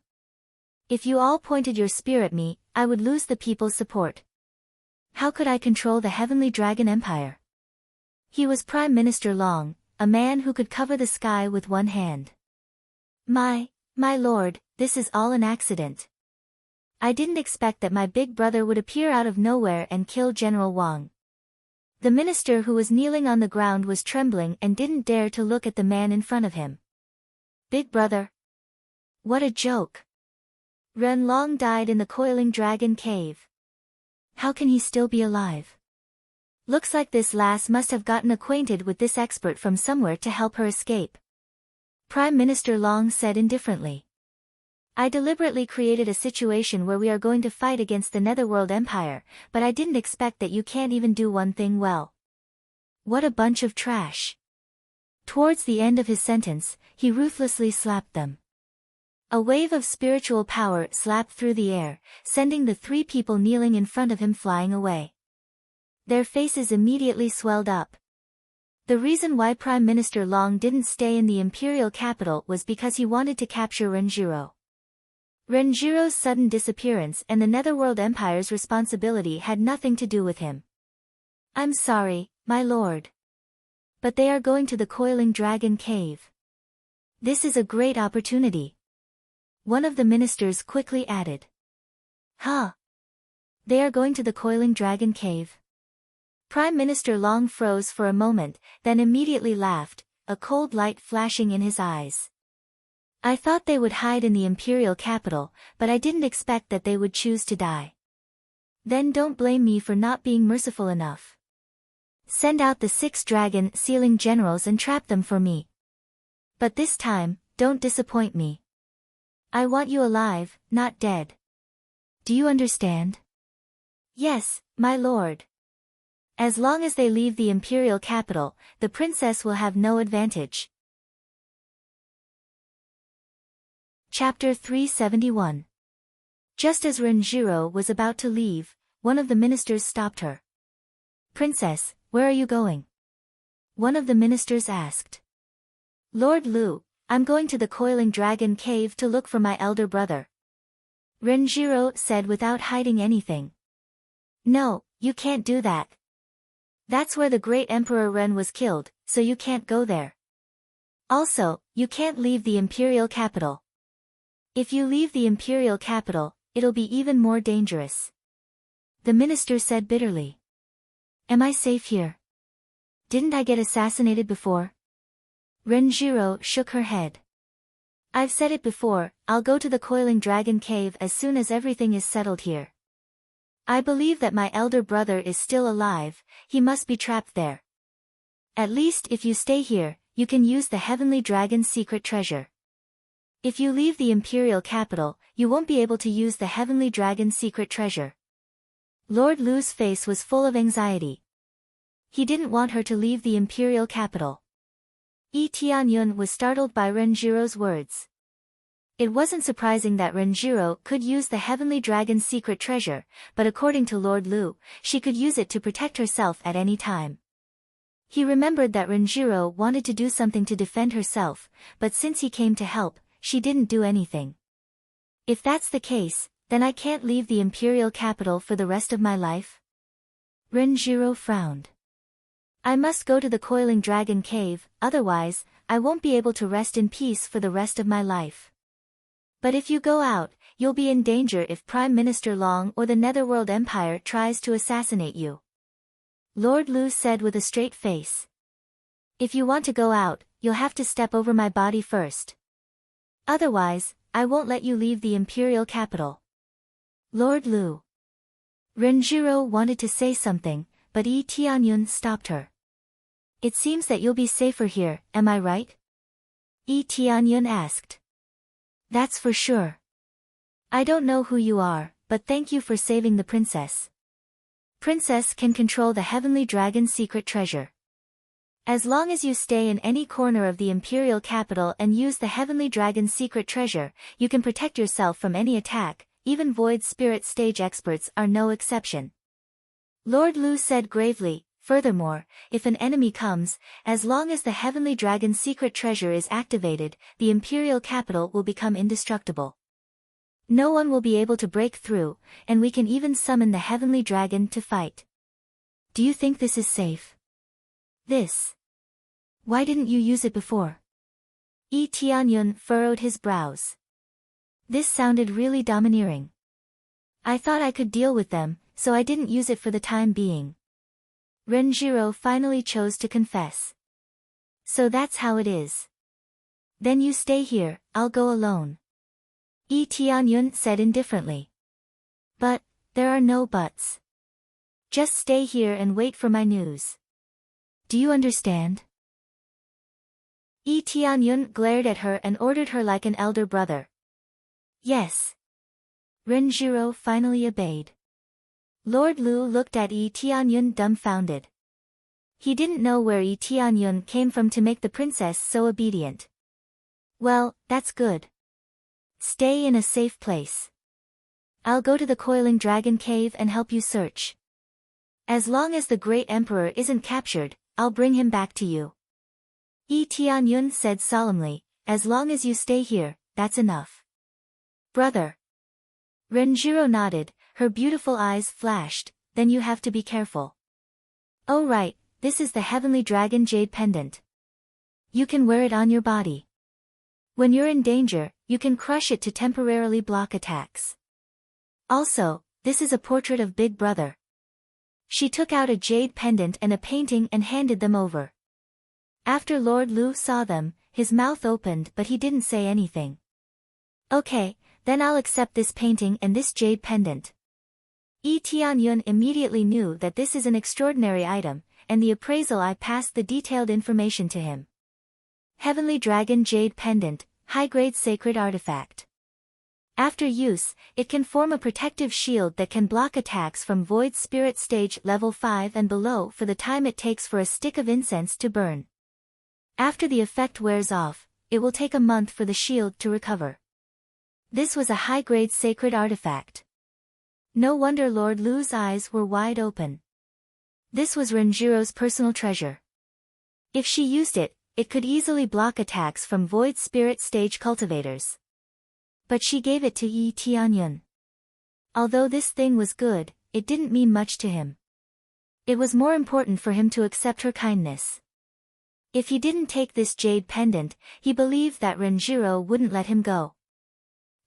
If you all pointed your spear at me, I would lose the people's support. How could I control the Heavenly Dragon Empire?" He was Prime Minister Long, a man who could cover the sky with one hand. My lord, this is all an accident. I didn't expect that my big brother would appear out of nowhere and kill General Wang. The minister who was kneeling on the ground was trembling and didn't dare to look at the man in front of him. Big brother? What a joke. Ren Long died in the Coiling Dragon Cave. How can he still be alive? Looks like this lass must have gotten acquainted with this expert from somewhere to help her escape. Prime Minister Long said indifferently. I deliberately created a situation where we are going to fight against the Netherworld Empire, but I didn't expect that you can't even do one thing well. What a bunch of trash. Towards the end of his sentence, he ruthlessly slapped them. A wave of spiritual power slapped through the air, sending the three people kneeling in front of him flying away. Their faces immediately swelled up. The reason why Prime Minister Long didn't stay in the imperial capital was because he wanted to capture Renjiro. Renjiro's sudden disappearance and the Netherworld Empire's responsibility had nothing to do with him. I'm sorry, my lord. But they are going to the Coiling Dragon Cave. This is a great opportunity. One of the ministers quickly added. Huh? They are going to the Coiling Dragon Cave? Prime Minister Long froze for a moment, then immediately laughed, a cold light flashing in his eyes. I thought they would hide in the imperial capital, but I didn't expect that they would choose to die. Then don't blame me for not being merciful enough. Send out the 6 dragon sealing generals and trap them for me. But this time, don't disappoint me. I want you alive, not dead. Do you understand? Yes, my lord. As long as they leave the imperial capital, the princess will have no advantage. Chapter 371. Just as Renjiro was about to leave, one of the ministers stopped her. Princess, where are you going? One of the ministers asked. Lord Lu, I'm going to the Coiling Dragon Cave to look for my elder brother. Renjiro said without hiding anything. No, you can't do that. That's where the great Emperor Ren was killed, so you can't go there. Also, you can't leave the imperial capital. If you leave the imperial capital, it'll be even more dangerous. The minister said bitterly. Am I safe here? Didn't I get assassinated before? Renjiro shook her head. I've said it before, I'll go to the Coiling Dragon Cave as soon as everything is settled here. I believe that my elder brother is still alive, he must be trapped there. At least if you stay here, you can use the Heavenly Dragon's secret treasure. If you leave the imperial capital, you won't be able to use the Heavenly Dragon's secret treasure. Lord Lu's face was full of anxiety. He didn't want her to leave the imperial capital. Yi Tianyun was startled by Renjiro's words. It wasn't surprising that Renjiro could use the Heavenly Dragon's secret treasure, but according to Lord Lu, she could use it to protect herself at any time. He remembered that Renjiro wanted to do something to defend herself, but since he came to help, she didn't do anything. If that's the case, then I can't leave the imperial capital for the rest of my life? Renjiro frowned. I must go to the Coiling Dragon Cave, otherwise, I won't be able to rest in peace for the rest of my life. But if you go out, you'll be in danger if Prime Minister Long or the Netherworld Empire tries to assassinate you. Lord Lu said with a straight face. If you want to go out, you'll have to step over my body first. Otherwise, I won't let you leave the imperial capital. Lord Lu. Renjiro wanted to say something, but Yi Tianyun stopped her. It seems that you'll be safer here, am I right? Yi Tianyun asked. That's for sure. I don't know who you are, but thank you for saving the princess. Princess can control the Heavenly Dragon's secret treasure. As long as you stay in any corner of the imperial capital and use the Heavenly Dragon's secret treasure, you can protect yourself from any attack, even Void Spirit stage experts are no exception. Lord Lu said gravely, furthermore, if an enemy comes, as long as the Heavenly Dragon's secret treasure is activated, the imperial capital will become indestructible. No one will be able to break through, and we can even summon the Heavenly Dragon to fight. Do you think this is safe? This Why didn't you use it before? Yi Tianyun furrowed his brows. This sounded really domineering. I thought I could deal with them, so I didn't use it for the time being. Renjiro finally chose to confess. So that's how it is. Then you stay here, I'll go alone. Yi Tianyun said indifferently. But, there are no buts. Just stay here and wait for my news. Do you understand? Yi Tianyun glared at her and ordered her like an elder brother. Yes. Renjiro finally obeyed. Lord Lu looked at Yi Tianyun dumbfounded. He didn't know where Yi Tianyun came from to make the princess so obedient. Well, that's good. Stay in a safe place. I'll go to the Coiling Dragon Cave and help you search. As long as the Great Emperor isn't captured, I'll bring him back to you. Yi Tianyun said solemnly, as long as you stay here, that's enough. Brother. Renjiro nodded, her beautiful eyes flashed, then you have to be careful. Oh right, this is the Heavenly Dragon Jade Pendant. You can wear it on your body. When you're in danger, you can crush it to temporarily block attacks. Also, this is a portrait of Big Brother. She took out a jade pendant and a painting and handed them over. After Lord Lu saw them, his mouth opened but he didn't say anything. Okay, then I'll accept this painting and this jade pendant. Yi Tianyun immediately knew that this is an extraordinary item, and the appraisal eye passed the detailed information to him. Heavenly Dragon Jade Pendant, high-grade sacred artifact. After use, it can form a protective shield that can block attacks from Void Spirit Stage Level 5 and below for the time it takes for a stick of incense to burn. After the effect wears off, it will take a month for the shield to recover. This was a high-grade sacred artifact. No wonder Lord Lu's eyes were wide open. This was Renjiro's personal treasure. If she used it, it could easily block attacks from Void Spirit Stage cultivators. But she gave it to Yi Tianyun. Although this thing was good, it didn't mean much to him. It was more important for him to accept her kindness. If he didn't take this jade pendant, he believed that Renjiro wouldn't let him go.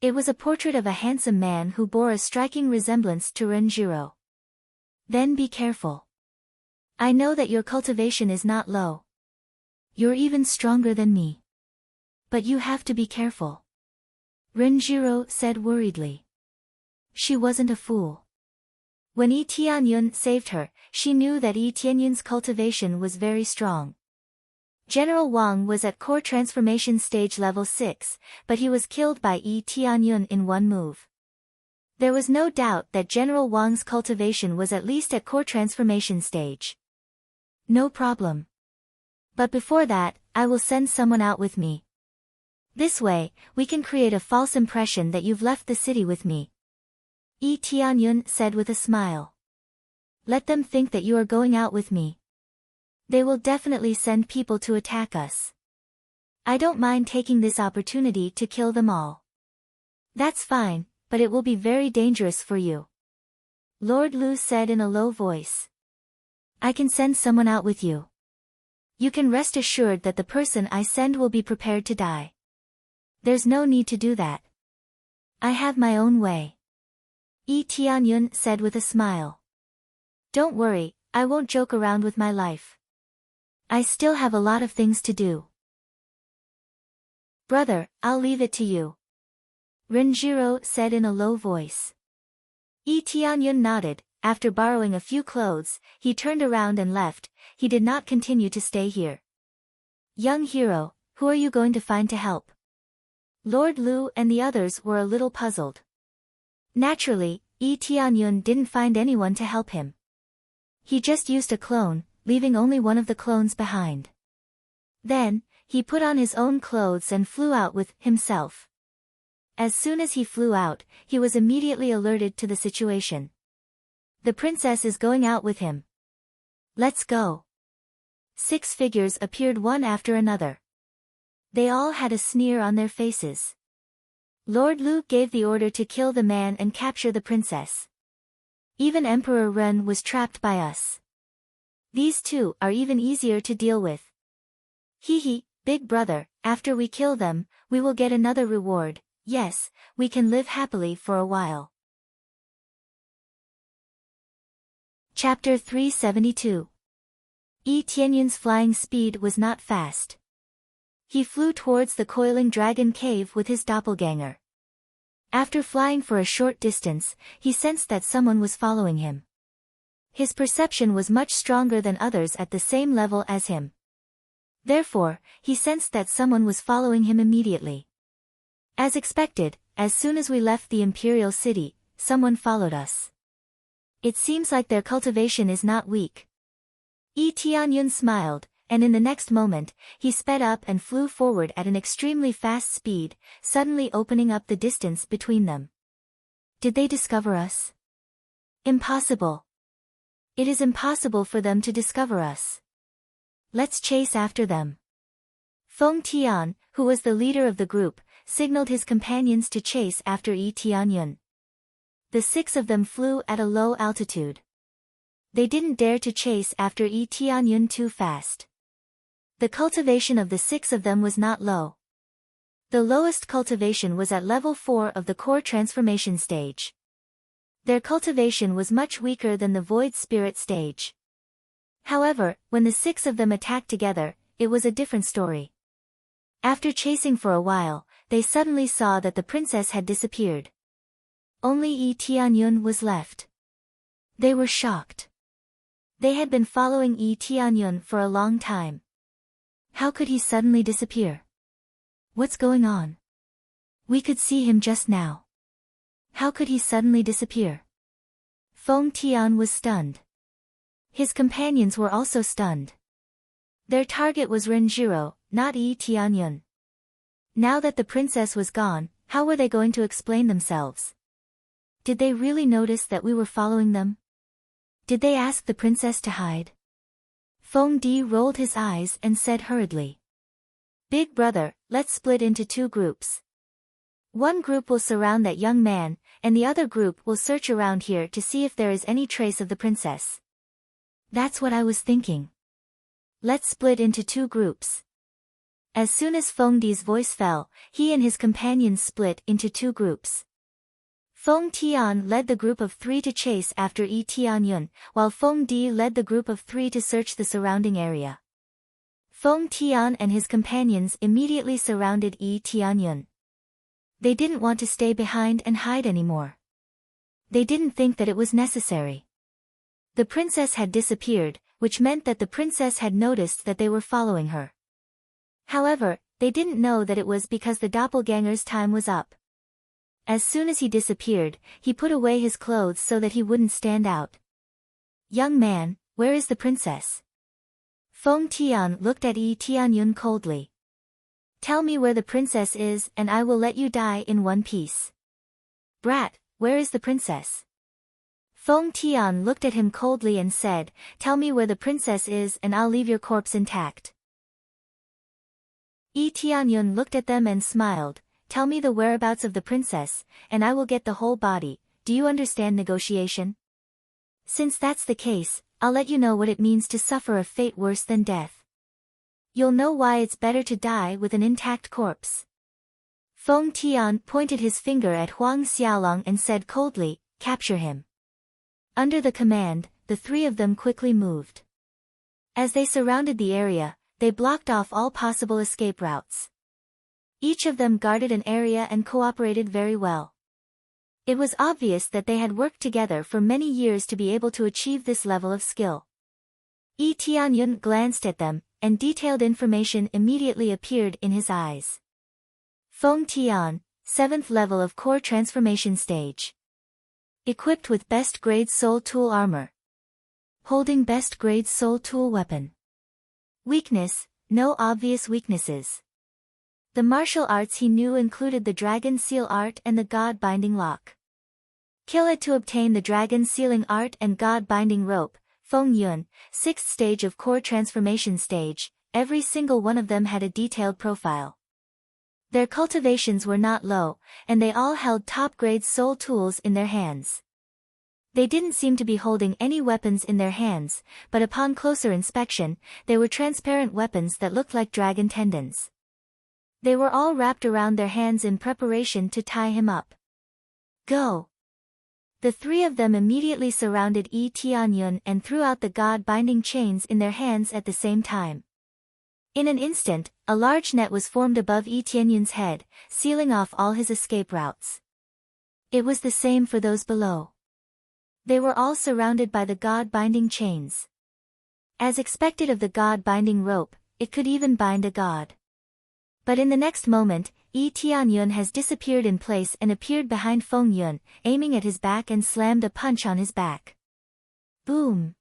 It was a portrait of a handsome man who bore a striking resemblance to Renjiro. Then be careful. I know that your cultivation is not low. You're even stronger than me. But you have to be careful. Renjiro said worriedly. She wasn't a fool. When Yi Tianyun saved her, she knew that Yi Tianyun's cultivation was very strong. General Wang was at core transformation stage level 6, but he was killed by Yi Tianyun in one move. There was no doubt that General Wang's cultivation was at least at core transformation stage. No problem. But before that, I will send someone out with me. This way, we can create a false impression that you've left the city with me. Yi Tianyun said with a smile. Let them think that you are going out with me. They will definitely send people to attack us. I don't mind taking this opportunity to kill them all. That's fine, but it will be very dangerous for you. Lord Lu said in a low voice. I can send someone out with you. You can rest assured that the person I send will be prepared to die. There's no need to do that. I have my own way. Yi Tianyun said with a smile. Don't worry, I won't joke around with my life. I still have a lot of things to do. Brother, I'll leave it to you. Renjiro said in a low voice. Yi Tianyun nodded. After borrowing a few clothes, he turned around and left. He did not continue to stay here. Young hero, who are you going to find to help? Lord Lu and the others were a little puzzled. Naturally, Yi Tianyun didn't find anyone to help him. He just used a clone, leaving only one of the clones behind. Then, he put on his own clothes and flew out with himself. As soon as he flew out, he was immediately alerted to the situation. The princess is going out with him. Let's go. 6 figures appeared one after another. They all had a sneer on their faces. Lord Lu gave the order to kill the man and capture the princess. Even Emperor Ren was trapped by us. These two are even easier to deal with. Hee, big brother, after we kill them, we will get another reward. Yes, we can live happily for a while. Chapter 372. Yi Tianyun's flying speed was not fast. He flew towards the coiling dragon cave with his doppelganger. After flying for a short distance, he sensed that someone was following him. His perception was much stronger than others at the same level as him. Therefore, he sensed that someone was following him immediately. As expected, as soon as we left the imperial city, someone followed us. It seems like their cultivation is not weak. Yi Tianyun smiled, and in the next moment, he sped up and flew forward at an extremely fast speed, suddenly opening up the distance between them. Did they discover us? Impossible. It is impossible for them to discover us. Let's chase after them. Feng Tian, who was the leader of the group, signaled his companions to chase after Yi Tianyun. The 6 of them flew at a low altitude. They didn't dare to chase after Yi Tianyun too fast. The cultivation of the 6 of them was not low. The lowest cultivation was at level 4 of the core transformation stage. Their cultivation was much weaker than the void spirit stage. However, when the 6 of them attacked together, it was a different story. After chasing for a while, they suddenly saw that the princess had disappeared. Only Yi Tianyun was left. They were shocked. They had been following Yi Tianyun for a long time. How could he suddenly disappear? What's going on? We could see him just now. How could he suddenly disappear? Feng Tian was stunned. His companions were also stunned. Their target was Renjiro, not Yi Tianyun. Now that the princess was gone, how were they going to explain themselves? Did they really notice that we were following them? Did they ask the princess to hide? Feng Di rolled his eyes and said hurriedly. Big brother, let's split into 2 groups. One group will surround that young man, and the other group will search around here to see if there is any trace of the princess. That's what I was thinking. Let's split into 2 groups. As soon as Feng Di's voice fell, he and his companions split into 2 groups. Feng Tian led the group of 3 to chase after Yi Tianyun, while Feng Di led the group of 3 to search the surrounding area. Feng Tian and his companions immediately surrounded Yi Tianyun. They didn't want to stay behind and hide anymore. They didn't think that it was necessary. The princess had disappeared, which meant that the princess had noticed that they were following her. However, they didn't know that it was because the doppelganger's time was up. As soon as he disappeared, he put away his clothes so that he wouldn't stand out. Young man, where is the princess? Feng Tian looked at Yi Tianyun coldly. Tell me where the princess is and I will let you die in one piece. Brat, where is the princess? Feng Tian looked at him coldly and said, tell me where the princess is and I'll leave your corpse intact. Yi Tianyun looked at them and smiled. Tell me the whereabouts of the princess, and I will get the whole body. Do you understand negotiation? Since that's the case, I'll let you know what it means to suffer a fate worse than death. You'll know why it's better to die with an intact corpse. Feng Tian pointed his finger at Huang Xiaolong and said coldly, capture him. Under the command, the 3 of them quickly moved. As they surrounded the area, they blocked off all possible escape routes. Each of them guarded an area and cooperated very well. It was obvious that they had worked together for many years to be able to achieve this level of skill. Yi Tianyun glanced at them, and detailed information immediately appeared in his eyes. Feng Tian, 7th level of core transformation stage. Equipped with best grade soul tool armor. Holding best grade soul tool weapon. Weakness, no obvious weaknesses. The martial arts he knew included the Dragon Seal Art and the God Binding Lock. Kill it to obtain the Dragon Sealing Art and God Binding Rope. Feng Yun, 6th stage of core transformation stage, every single one of them had a detailed profile. Their cultivations were not low, and they all held top-grade soul tools in their hands. They didn't seem to be holding any weapons in their hands, but upon closer inspection, they were transparent weapons that looked like dragon tendons. They were all wrapped around their hands in preparation to tie him up. Go! The three of them immediately surrounded Yi Tianyun and threw out the god-binding chains in their hands at the same time. In an instant, a large net was formed above Yi Tianyun's head, sealing off all his escape routes. It was the same for those below. They were all surrounded by the god-binding chains. As expected of the god-binding rope, it could even bind a god. But in the next moment, Yi Tianyun has disappeared in place and appeared behind Feng Yun, aiming at his back and slammed a punch on his back. Boom!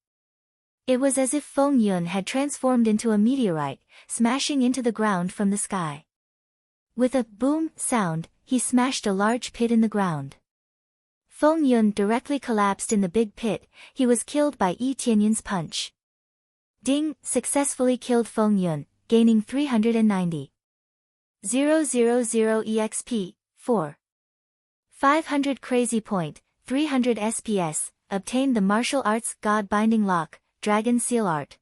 It was as if Feng Yun had transformed into a meteorite, smashing into the ground from the sky. With a boom sound, he smashed a large pit in the ground. Feng Yun directly collapsed in the big pit. He was killed by Yi Tianyun's punch. Ding successfully killed Feng Yun, gaining 390,000 EXP, 4. 500 crazy point, 300 SPS, obtained the martial arts God Binding Lock, Dragon Seal Art.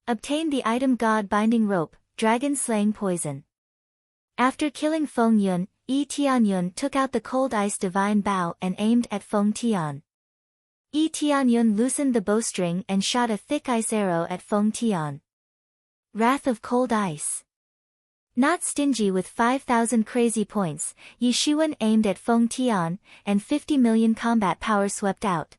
Obtained the item God Binding Rope, Dragon Slaying Poison. After killing Feng Yun, Yi Tianyun took out the Cold Ice Divine Bow and aimed at Feng Tian. Yi Tianyun loosened the bowstring and shot a thick ice arrow at Feng Tian. Wrath of Cold Ice. Not stingy with 5,000 crazy points, Yi Shiwen aimed at Feng Tian, and 50 million combat power swept out.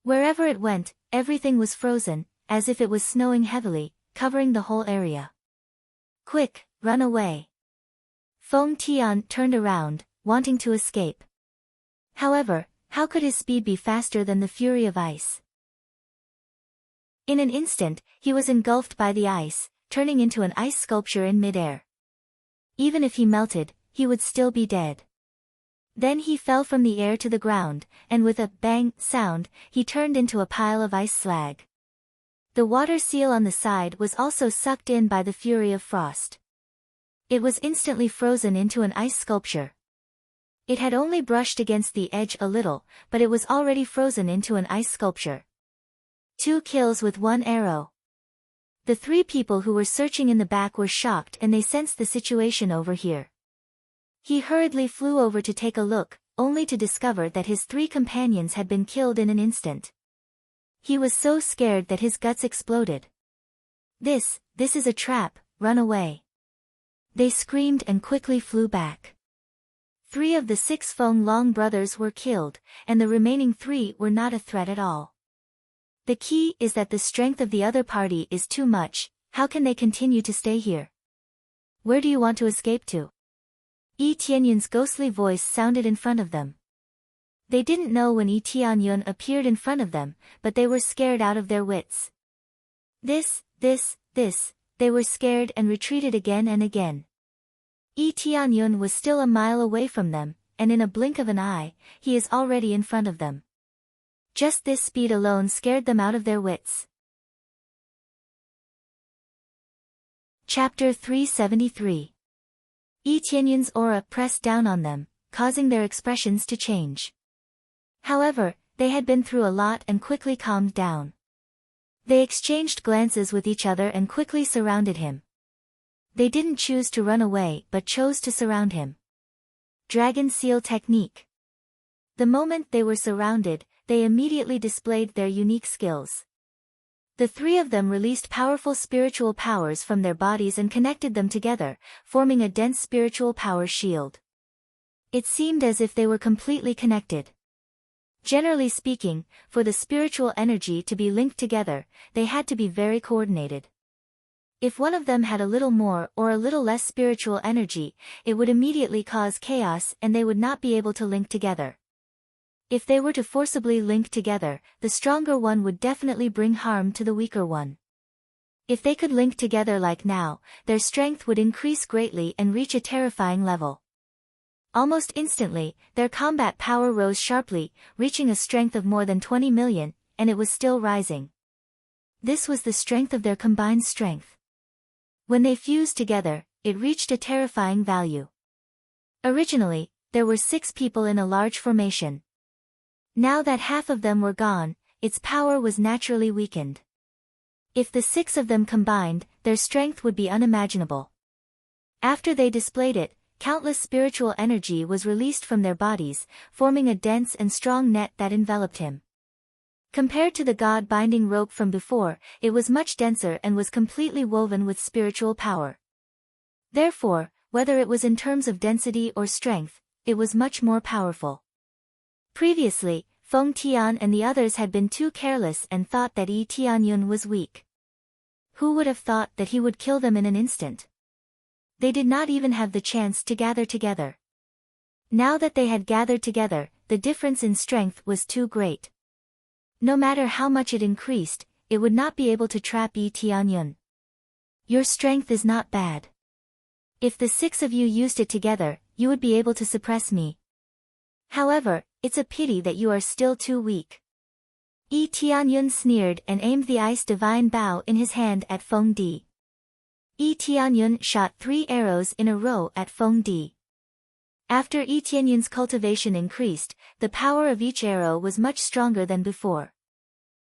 Wherever it went, everything was frozen, as if it was snowing heavily, covering the whole area. Quick, run away! Feng Tian turned around, wanting to escape. However, how could his speed be faster than the fury of ice? In an instant, he was engulfed by the ice, turning into an ice sculpture in midair. Even if he melted, he would still be dead. Then he fell from the air to the ground, and with a bang sound, he turned into a pile of ice slag. The water seal on the side was also sucked in by the fury of frost. It was instantly frozen into an ice sculpture. It had only brushed against the edge a little, but it was already frozen into an ice sculpture. 2 kills with 1 arrow. The 3 people who were searching in the back were shocked and they sensed the situation over here. He hurriedly flew over to take a look, only to discover that his 3 companions had been killed in an instant. He was so scared that his guts exploded. This is a trap, run away. They screamed and quickly flew back. 3 of the 6 Feng Long brothers were killed, and the remaining 3 were not a threat at all. The key is that the strength of the other party is too much. How can they continue to stay here? Where do you want to escape to? Yi Tianyun's ghostly voice sounded in front of them. They didn't know when Yi Tianyun appeared in front of them, but they were scared out of their wits. This, they were scared and retreated again and again. Yi Tianyun was still a mile away from them, and in a blink of an eye, he is already in front of them. Just this speed alone scared them out of their wits. Chapter 373. Yi Tianyun's aura pressed down on them, causing their expressions to change. However, they had been through a lot and quickly calmed down. They exchanged glances with each other and quickly surrounded him. They didn't choose to run away but chose to surround him. Dragon Seal Technique. The moment they were surrounded, they immediately displayed their unique skills. The 3 of them released powerful spiritual powers from their bodies and connected them together, forming a dense spiritual power shield. It seemed as if they were completely connected. Generally speaking, for the spiritual energy to be linked together, they had to be very coordinated. If one of them had a little more or a little less spiritual energy, it would immediately cause chaos and they would not be able to link together. If they were to forcibly link together, the stronger one would definitely bring harm to the weaker one. If they could link together like now, their strength would increase greatly and reach a terrifying level. Almost instantly, their combat power rose sharply, reaching a strength of more than 20 million, and it was still rising. This was the strength of their combined strength. When they fused together, it reached a terrifying value. Originally, there were 6 people in a large formation. Now that half of them were gone, its power was naturally weakened. If the 6 of them combined, their strength would be unimaginable. After they displayed it, countless spiritual energy was released from their bodies, forming a dense and strong net that enveloped him. Compared to the God-binding rope from before, it was much denser and was completely woven with spiritual power. Therefore, whether it was in terms of density or strength, it was much more powerful. Previously, Feng Tian and the others had been too careless and thought that Yi Tianyun was weak. Who would have thought that he would kill them in an instant? They did not even have the chance to gather together. Now that they had gathered together, the difference in strength was too great. No matter how much it increased, it would not be able to trap Yi Tianyun. Your strength is not bad. If the 6 of you used it together, you would be able to suppress me. However, it's a pity that you are still too weak. Yi Tianyun sneered and aimed the ice divine bow in his hand at Feng Di. Yi Tianyun shot 3 arrows in a row at Feng Di. After Yi Tianyun's cultivation increased, the power of each arrow was much stronger than before.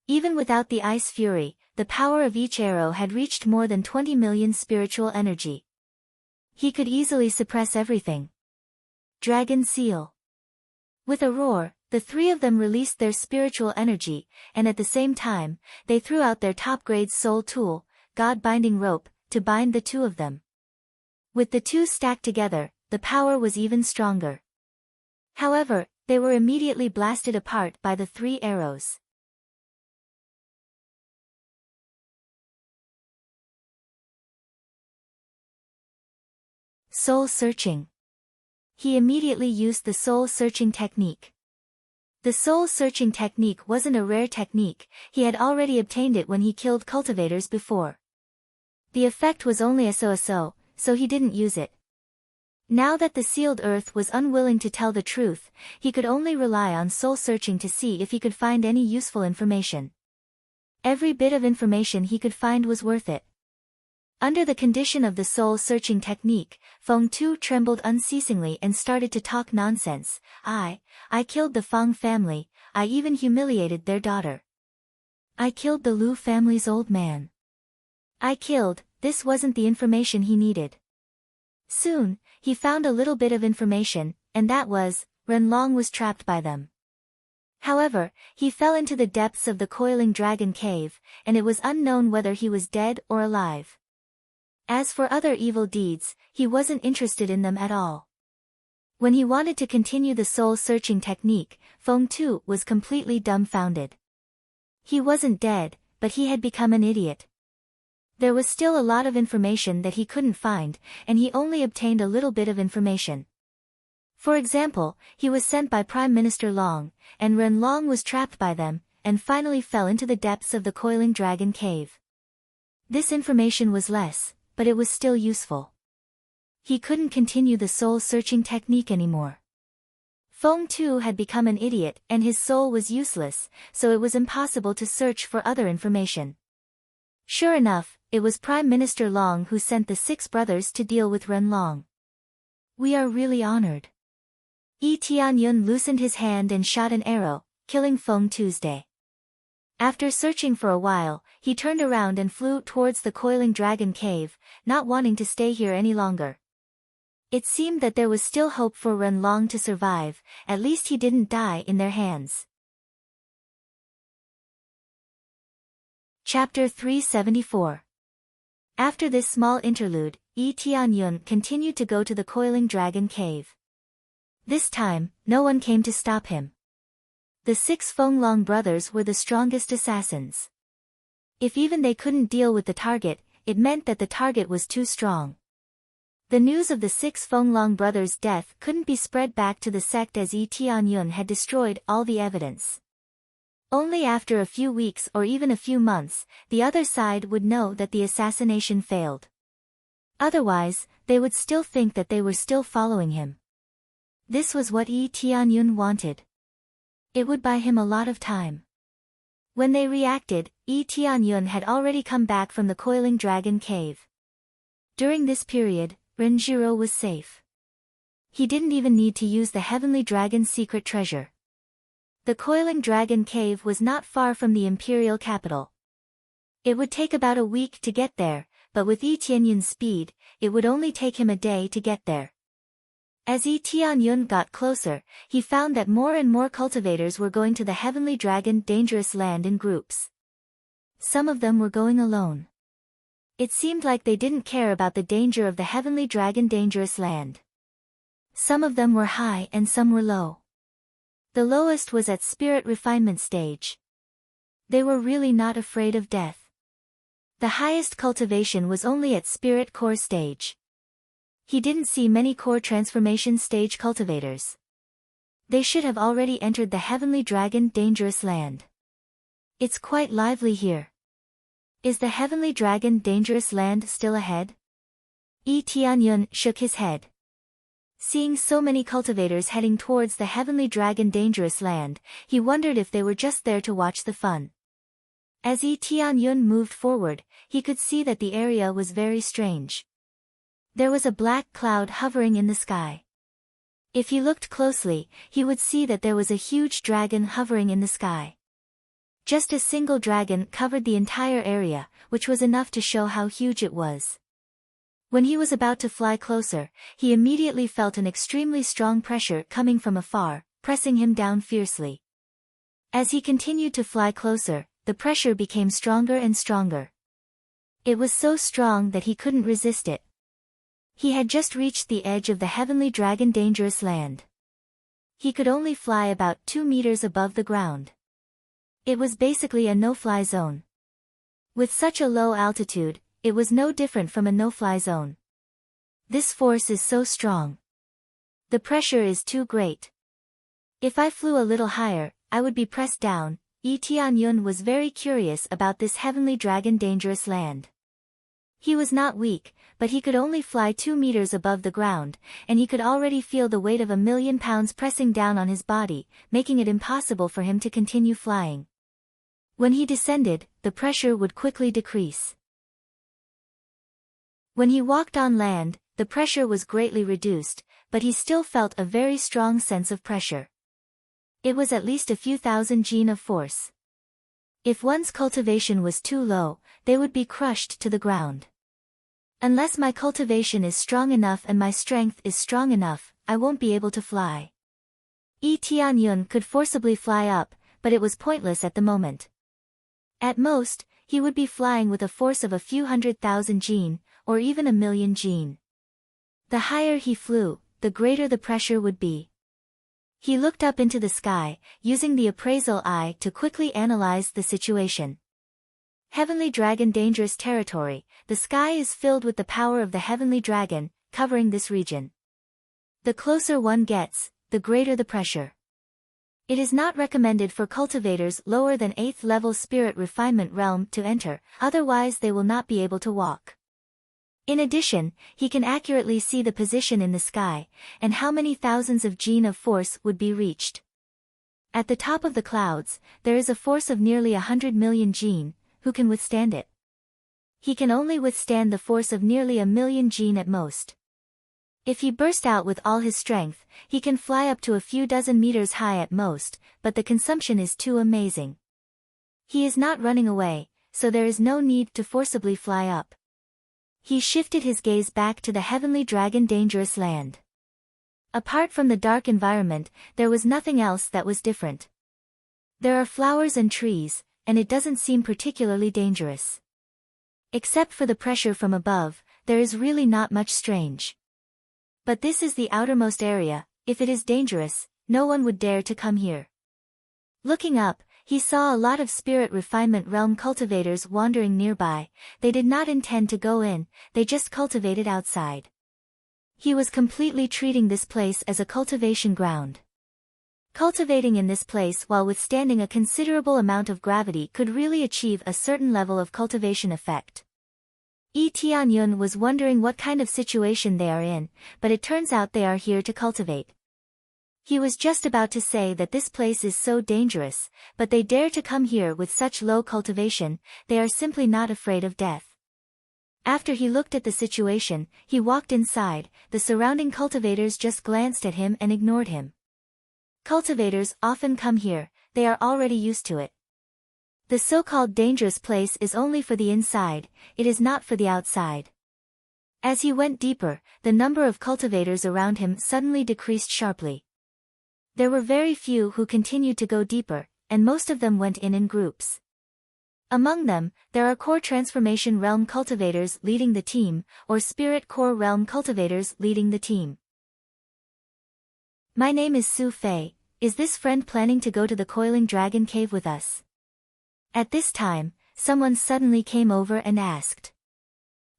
Even without the ice fury, the power of each arrow had reached more than 20 million spiritual energy. He could easily suppress everything. Dragon Seal. With a roar, the 3 of them released their spiritual energy, and at the same time, they threw out their top-grade soul tool, God-binding rope, to bind the 2 of them. With the 2 stacked together, the power was even stronger. However, they were immediately blasted apart by the 3 arrows. Soul searching. He immediately used the soul searching technique. The soul searching technique wasn't a rare technique, he had already obtained it when he killed cultivators before. The effect was only a so-so, so he didn't use it. Now that the sealed earth was unwilling to tell the truth, he could only rely on soul searching to see if he could find any useful information. Every bit of information he could find was worth it. Under the condition of the soul-searching technique, Feng Tu trembled unceasingly and started to talk nonsense. I killed the Feng family, I even humiliated their daughter. I killed the Lu family's old man. This wasn't the information he needed. Soon, he found a little bit of information, and that was, Renlong was trapped by them. However, he fell into the depths of the coiling dragon cave, and it was unknown whether he was dead or alive. As for other evil deeds, he wasn't interested in them at all. When he wanted to continue the soul-searching technique, Feng Tu was completely dumbfounded. He wasn't dead, but he had become an idiot. There was still a lot of information that he couldn't find, and he only obtained a little bit of information. For example, he was sent by Prime Minister Long, and Ren Long was trapped by them, and finally fell into the depths of the coiling dragon cave. This information was less, but it was still useful. He couldn't continue the soul-searching technique anymore. Feng Tu had become an idiot and his soul was useless, so it was impossible to search for other information. Sure enough, it was Prime Minister Long who sent the 6 brothers to deal with Ren Long. We are really honored. Yi Tianyun loosened his hand and shot an arrow, killing Feng Tuesday. After searching for a while, he turned around and flew towards the coiling dragon cave, not wanting to stay here any longer. It seemed that there was still hope for Ren Long to survive, at least he didn't die in their hands. Chapter 374. After this small interlude, Yi Tianyun continued to go to the coiling dragon cave. This time, no one came to stop him. The 6 Fenglong brothers were the strongest assassins. If even they couldn't deal with the target, it meant that the target was too strong. The news of the 6 Fenglong brothers' death couldn't be spread back to the sect as Yi Tianyun had destroyed all the evidence. Only after a few weeks or even a few months, the other side would know that the assassination failed. Otherwise, they would still think that they were still following him. This was what Yi Tianyun wanted. It would buy him a lot of time. When they reacted, Yi Tianyun had already come back from the coiling dragon cave. During this period, Renjiro was safe. He didn't even need to use the heavenly dragon's secret treasure. The coiling dragon cave was not far from the imperial capital. It would take about a week to get there, but with Yi Tianyun's speed, it would only take him a day to get there. As Yi Tianyun got closer, he found that more and more cultivators were going to the Heavenly Dragon Dangerous Land in groups. Some of them were going alone. It seemed like they didn't care about the danger of the Heavenly Dragon Dangerous Land. Some of them were high and some were low. The lowest was at spirit refinement stage. They were really not afraid of death. The highest cultivation was only at spirit core stage. He didn't see many core transformation stage cultivators. They should have already entered the Heavenly Dragon Dangerous Land. It's quite lively here. Is the Heavenly Dragon Dangerous Land still ahead? Yi Tianyun shook his head. Seeing so many cultivators heading towards the Heavenly Dragon Dangerous Land, he wondered if they were just there to watch the fun. As Yi Tianyun moved forward, he could see that the area was very strange. There was a black cloud hovering in the sky. If he looked closely, he would see that there was a huge dragon hovering in the sky. Just a single dragon covered the entire area, which was enough to show how huge it was. When he was about to fly closer, he immediately felt an extremely strong pressure coming from afar, pressing him down fiercely. As he continued to fly closer, the pressure became stronger and stronger. It was so strong that he couldn't resist it. He had just reached the edge of the Heavenly Dragon Dangerous Land. He could only fly about 2 meters above the ground. It was basically a no-fly zone. With such a low altitude, it was no different from a no-fly zone. This force is so strong. The pressure is too great. If I flew a little higher, I would be pressed down. Yi Tianyun was very curious about this Heavenly Dragon Dangerous Land. He was not weak, but he could only fly 2 meters above the ground, and he could already feel the weight of 1,000,000 pounds pressing down on his body, making it impossible for him to continue flying. When he descended, the pressure would quickly decrease. When he walked on land, the pressure was greatly reduced, but he still felt a very strong sense of pressure. It was at least a few thousand jin of force. If one's cultivation was too low, they would be crushed to the ground. Unless my cultivation is strong enough and my strength is strong enough, I won't be able to fly. Yi Tianyun could forcibly fly up, but it was pointless at the moment. At most, he would be flying with a force of a few 100,000 jin, or even 1,000,000 jin. The higher he flew, the greater the pressure would be. He looked up into the sky, using the appraisal eye to quickly analyze the situation. Heavenly Dragon Dangerous Territory, the sky is filled with the power of the Heavenly Dragon, covering this region. The closer one gets, the greater the pressure. It is not recommended for cultivators lower than 8th level Spirit Refinement Realm to enter, otherwise they will not be able to walk. In addition, he can accurately see the position in the sky, and how many thousands of jin of force would be reached. At the top of the clouds, there is a force of nearly 100 million jin, who can withstand it. He can only withstand the force of nearly 1,000,000 jin at most. If he burst out with all his strength, he can fly up to a few dozen meters high at most, but the consumption is too amazing. He is not running away, so there is no need to forcibly fly up. He shifted his gaze back to the Heavenly Dragon Dangerous Land. Apart from the dark environment, there was nothing else that was different. There are flowers and trees, and it doesn't seem particularly dangerous. Except for the pressure from above, there is really not much strange. But this is the outermost area. If it is dangerous, no one would dare to come here. Looking up, he saw a lot of Spirit Refinement Realm cultivators wandering nearby. They did not intend to go in, they just cultivated outside. He was completely treating this place as a cultivation ground. Cultivating in this place while withstanding a considerable amount of gravity could really achieve a certain level of cultivation effect. Yi Tianyun was wondering what kind of situation they are in, but it turns out they are here to cultivate. He was just about to say that this place is so dangerous, but they dare to come here with such low cultivation, they are simply not afraid of death. After he looked at the situation, he walked inside. The surrounding cultivators just glanced at him and ignored him. Cultivators often come here, they are already used to it. The so-called dangerous place is only for the inside, it is not for the outside. As he went deeper, the number of cultivators around him suddenly decreased sharply. There were very few who continued to go deeper, and most of them went in groups. Among them, there are core transformation realm cultivators leading the team, or spirit core realm cultivators leading the team. My name is Su Fei. Is this friend planning to go to the coiling dragon cave with us? At this time, someone suddenly came over and asked.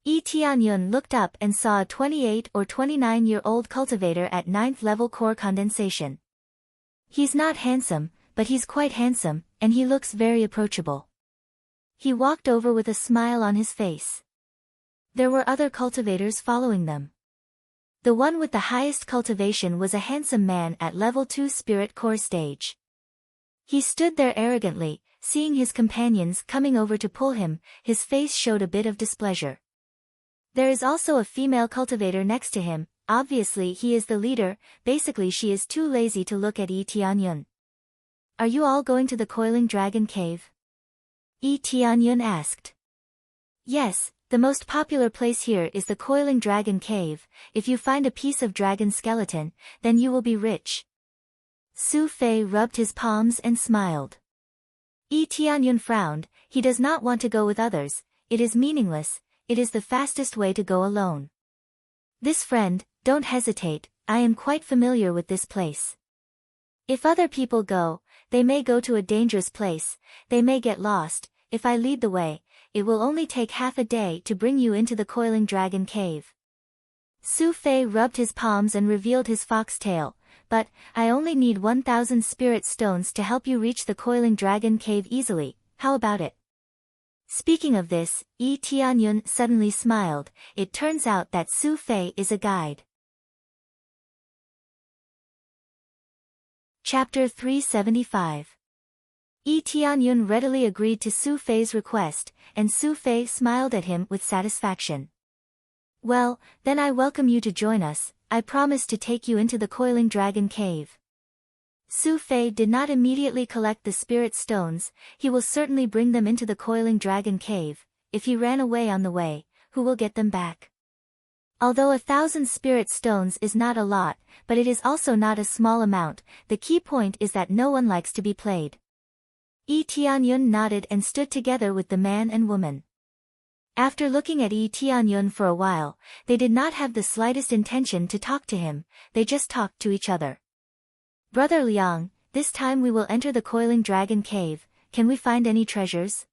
Yi Tianyun looked up and saw a 28 or 29-year-old cultivator at 9th level core condensation. He's not handsome, but he's quite handsome, and he looks very approachable. He walked over with a smile on his face. There were other cultivators following them. The one with the highest cultivation was a handsome man at level 2 spirit core stage. He stood there arrogantly, seeing his companions coming over to pull him, his face showed a bit of displeasure. There is also a female cultivator next to him, obviously he is the leader, basically she is too lazy to look at Yi Tianyun. Are you all going to the coiling dragon cave? Yi Tianyun asked. Yes, the most popular place here is the coiling dragon cave. If you find a piece of dragon skeleton, then you will be rich. Su Fei rubbed his palms and smiled. Yi Tianyun frowned, he does not want to go with others, it is meaningless, it is the fastest way to go alone. This friend, don't hesitate, I am quite familiar with this place. If other people go, they may go to a dangerous place, they may get lost. If I lead the way, it will only take half a day to bring you into the coiling dragon cave. Su Fei rubbed his palms and revealed his fox tail, but, I only need 1,000 spirit stones to help you reach the coiling dragon cave easily, how about it? Speaking of this, Yi Tianyun suddenly smiled, it turns out that Su Fei is a guide. Chapter 375. Yi Tianyun readily agreed to Su Fei's request, and Su Fei smiled at him with satisfaction. Well, then I welcome you to join us, I promise to take you into the coiling dragon cave. Su Fei did not immediately collect the spirit stones, he will certainly bring them into the coiling dragon cave. If he ran away on the way, who will get them back? Although 1,000 spirit stones is not a lot, but it is also not a small amount, the key point is that no one likes to be played. Yi Tianyun nodded and stood together with the man and woman. After looking at Yi Tianyun for a while, they did not have the slightest intention to talk to him, they just talked to each other. Brother Liang, this time we will enter the coiling dragon cave, can we find any treasures?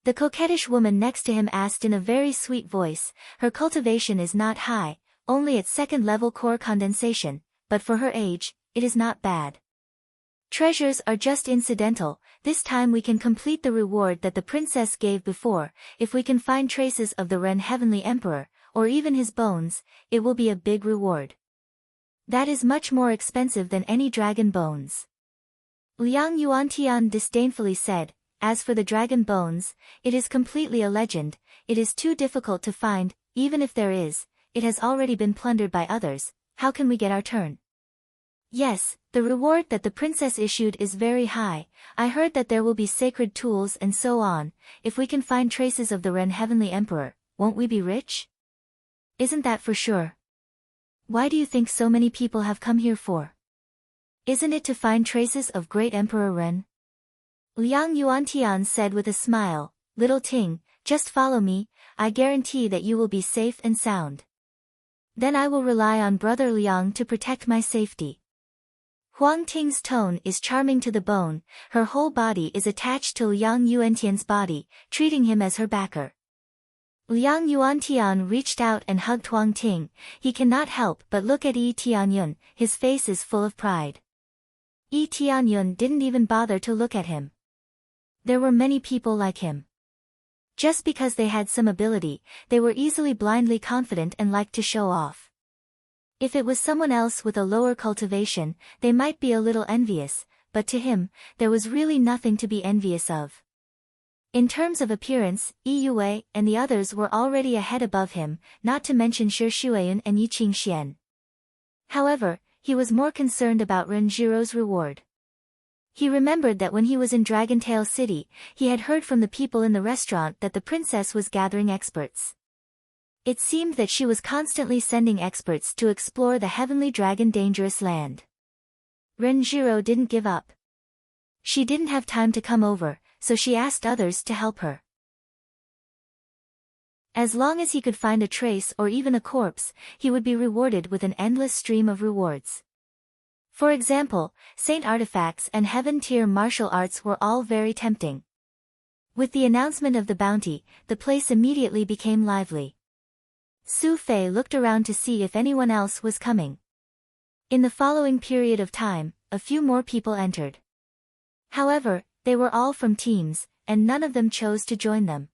The coquettish woman next to him asked in a very sweet voice, her cultivation is not high, only at 2nd level core condensation, but for her age, it is not bad. Treasures are just incidental, this time we can complete the reward that the princess gave before, if we can find traces of the Ren Heavenly Emperor, or even his bones, it will be a big reward. That is much more expensive than any dragon bones. Liang Yuantian disdainfully said, as for the dragon bones, it is completely a legend, it is too difficult to find, even if there is, it has already been plundered by others, how can we get our turn? Yes, the reward that the princess issued is very high, I heard that there will be sacred tools and so on, if we can find traces of the Ren Heavenly Emperor, won't we be rich? Isn't that for sure? Why do you think so many people have come here for? Isn't it to find traces of great Emperor Ren? Liang Yuantian said with a smile, little Ting, just follow me, I guarantee that you will be safe and sound. Then I will rely on Brother Liang to protect my safety. Huang Ting's tone is charming to the bone, her whole body is attached to Liang Yuantian's body, treating him as her backer. Liang Yuantian reached out and hugged Huang Ting, he cannot help but look at Yi Tianyun, his face is full of pride. Yi Tianyun didn't even bother to look at him. There were many people like him. Just because they had some ability, they were easily blindly confident and liked to show off. If it was someone else with a lower cultivation, they might be a little envious, but to him, there was really nothing to be envious of. In terms of appearance, Yi Yue and the others were already a head above him, not to mention Shi Shuayan and Yi Qingxian. However, he was more concerned about Ren Jiro's reward. He remembered that when he was in Dragontail City, he had heard from the people in the restaurant that the princess was gathering experts. It seemed that she was constantly sending experts to explore the heavenly dragon dangerous land. Renjiro didn't give up. She didn't have time to come over, so she asked others to help her. As long as he could find a trace or even a corpse, he would be rewarded with an endless stream of rewards. For example, saint artifacts and heaven-tier martial arts were all very tempting. With the announcement of the bounty, the place immediately became lively. Su Fei looked around to see if anyone else was coming. In the following period of time, a few more people entered. However, they were all from teams, and none of them chose to join them.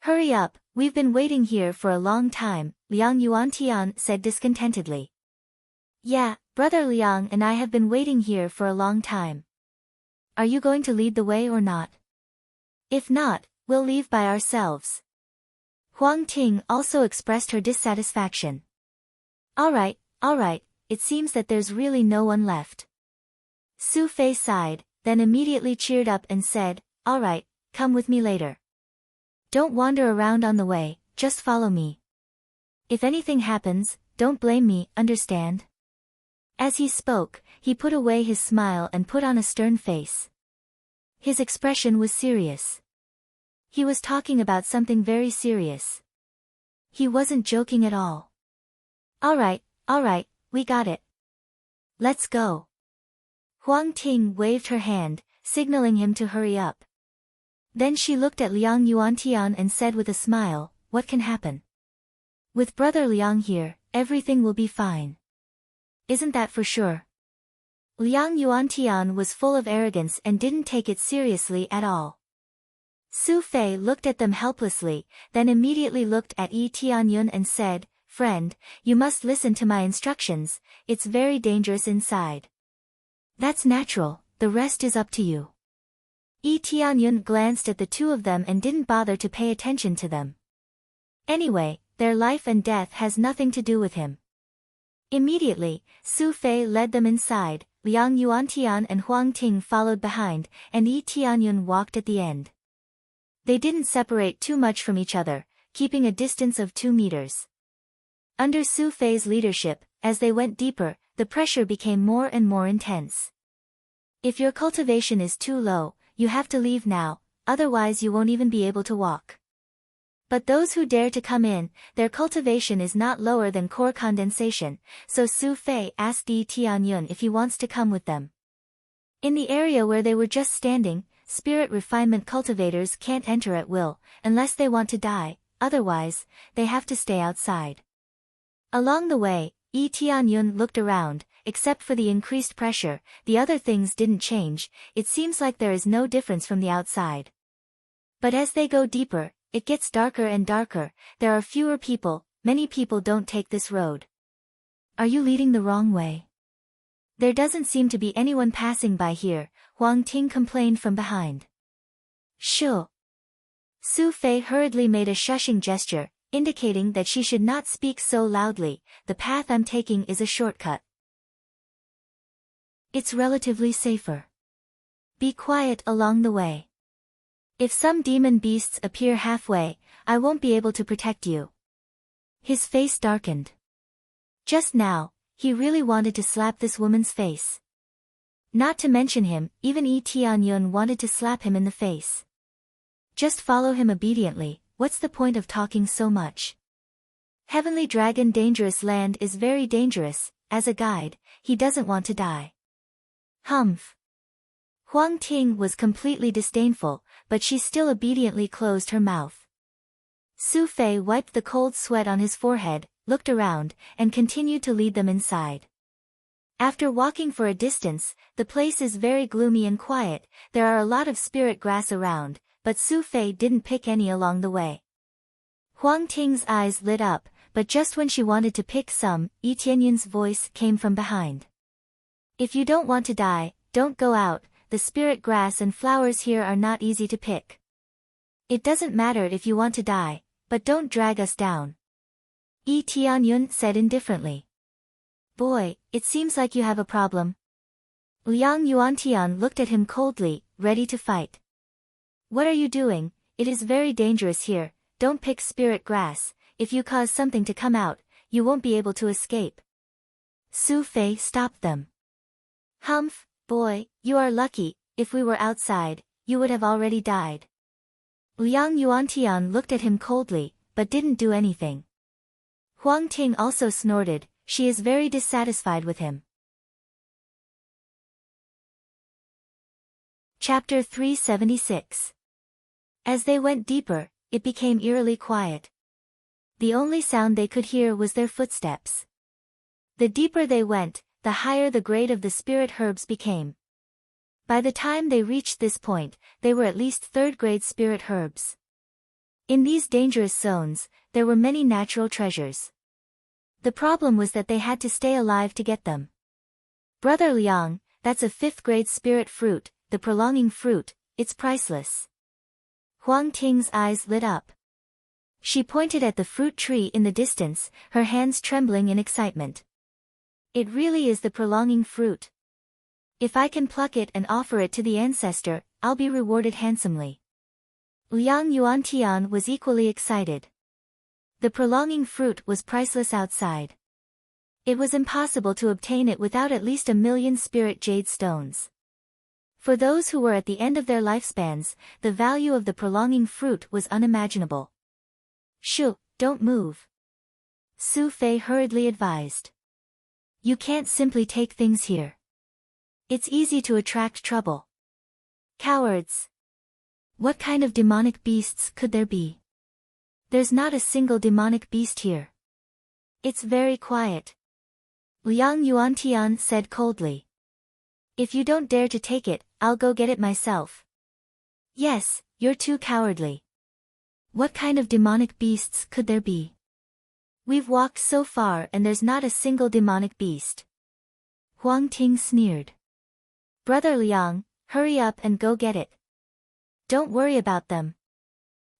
"Hurry up, we've been waiting here for a long time," Liang Yuantian said discontentedly. "Yeah, Brother Liang and I have been waiting here for a long time. Are you going to lead the way or not? If not, we'll leave by ourselves." Huang Ting also expressed her dissatisfaction. All right, it seems that there's really no one left." Su Fei sighed, then immediately cheered up and said, "All right, come with me later. Don't wander around on the way, just follow me. If anything happens, don't blame me, understand?" As he spoke, he put away his smile and put on a stern face. His expression was serious. He was talking about something very serious. He wasn't joking at all. All right, we got it. Let's go." Huang Ting waved her hand, signaling him to hurry up. Then she looked at Liang Yuantian and said with a smile, "What can happen? With Brother Liang here, everything will be fine. Isn't that for sure?" Liang Yuantian was full of arrogance and didn't take it seriously at all. Su Fei looked at them helplessly, then immediately looked at Yi Tianyun and said, "Friend, you must listen to my instructions, it's very dangerous inside." "That's natural, the rest is up to you." Yi Tianyun glanced at the two of them and didn't bother to pay attention to them. Anyway, their life and death has nothing to do with him. Immediately, Su Fei led them inside, Liang Yuantian and Huang Ting followed behind, and Yi Tianyun walked at the end. They didn't separate too much from each other, keeping a distance of 2 meters. Under Su Fei's leadership, as they went deeper, the pressure became more and more intense. If your cultivation is too low, you have to leave now, otherwise you won't even be able to walk. But those who dare to come in, their cultivation is not lower than core condensation, so Su Fei asked Yi Tianyun if he wants to come with them. In the area where they were just standing, spirit refinement cultivators can't enter at will, unless they want to die, otherwise, they have to stay outside. Along the way, Yi Tianyun looked around, except for the increased pressure, the other things didn't change, it seems like there is no difference from the outside. But as they go deeper, it gets darker and darker, there are fewer people, many people don't take this road. "Are you leading the wrong way? There doesn't seem to be anyone passing by here," Huang Ting complained from behind. "Shoo." Su Fei hurriedly made a shushing gesture, indicating that she should not speak so loudly, "The path I'm taking is a shortcut. It's relatively safer. Be quiet along the way. If some demon beasts appear halfway, I won't be able to protect you." His face darkened. Just now, he really wanted to slap this woman's face. Not to mention him, even Yi Tianyun wanted to slap him in the face. Just follow him obediently, what's the point of talking so much? Heavenly Dragon Dangerous Land is very dangerous, as a guide, he doesn't want to die. Humph. Huang Ting was completely disdainful, but she still obediently closed her mouth. Su Fei wiped the cold sweat on his forehead, looked around, and continued to lead them inside. After walking for a distance, the place is very gloomy and quiet, there are a lot of spirit grass around, but Su Fei didn't pick any along the way. Huang Ting's eyes lit up, but just when she wanted to pick some, Yi Tianyun's voice came from behind. "If you don't want to die, don't go out, the spirit grass and flowers here are not easy to pick. It doesn't matter if you want to die, but don't drag us down." Yi Tianyun said indifferently. "Boy, it seems like you have a problem." Liang Yuantian looked at him coldly, ready to fight. What are you doing? It is very dangerous here, don't pick spirit grass, if you cause something to come out, you won't be able to escape. Su Fei stopped them. Humph, boy, you are lucky, if we were outside, you would have already died. Liang Yuantian looked at him coldly, but didn't do anything. Huang Ting also snorted, she is very dissatisfied with him. Chapter 376. As they went deeper, it became eerily quiet. The only sound they could hear was their footsteps. The deeper they went, the higher the grade of the spirit herbs became. By the time they reached this point, they were at least third-grade spirit herbs. In these dangerous zones, there were many natural treasures. The problem was that they had to stay alive to get them. Brother Liang, that's a fifth-grade spirit fruit, the prolonging fruit, it's priceless. Huang Ting's eyes lit up. She pointed at the fruit tree in the distance, her hands trembling in excitement. It really is the prolonging fruit. If I can pluck it and offer it to the ancestor, I'll be rewarded handsomely. Liang Yuantian was equally excited. The prolonging fruit was priceless outside. It was impossible to obtain it without at least 1,000,000 spirit jade stones. For those who were at the end of their lifespans, the value of the prolonging fruit was unimaginable. Shoo, don't move. Su Fei hurriedly advised. You can't simply take things here. It's easy to attract trouble. Cowards. What kind of demonic beasts could there be? There's not a single demonic beast here. It's very quiet. Liang Yuantian said coldly. If you don't dare to take it, I'll go get it myself. Yes, you're too cowardly. What kind of demonic beasts could there be? We've walked so far and there's not a single demonic beast. Huang Ting sneered. Brother Liang, hurry up and go get it. Don't worry about them.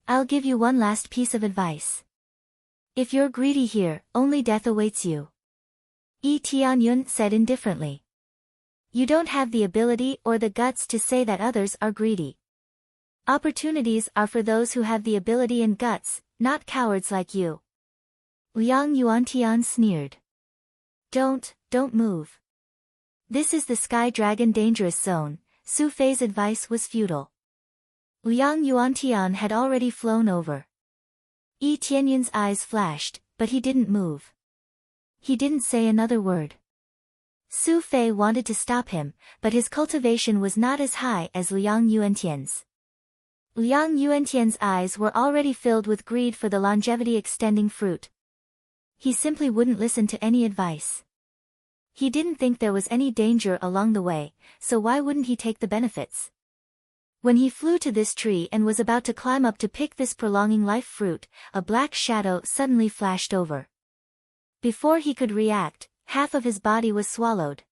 I'll give you one last piece of advice. If you're greedy here, only death awaits you. Yi Tianyun said indifferently. You don't have the ability or the guts to say that others are greedy. Opportunities are for those who have the ability and guts, not cowards like you. Liang Yuantian sneered. Don't move. This is the Sky Dragon dangerous zone, Su Fei's advice was futile. Liang Yuantian had already flown over. Yi Tianyun's eyes flashed, but he didn't move. He didn't say another word. Su Fei wanted to stop him, but his cultivation was not as high as Liang Yuantian's. Liang Yuantian's eyes were already filled with greed for the longevity-extending fruit. He simply wouldn't listen to any advice. He didn't think there was any danger along the way, so why wouldn't he take the benefits? When he flew to this tree and was about to climb up to pick this prolonging life fruit, a black shadow suddenly flashed over. Before he could react, half of his body was swallowed.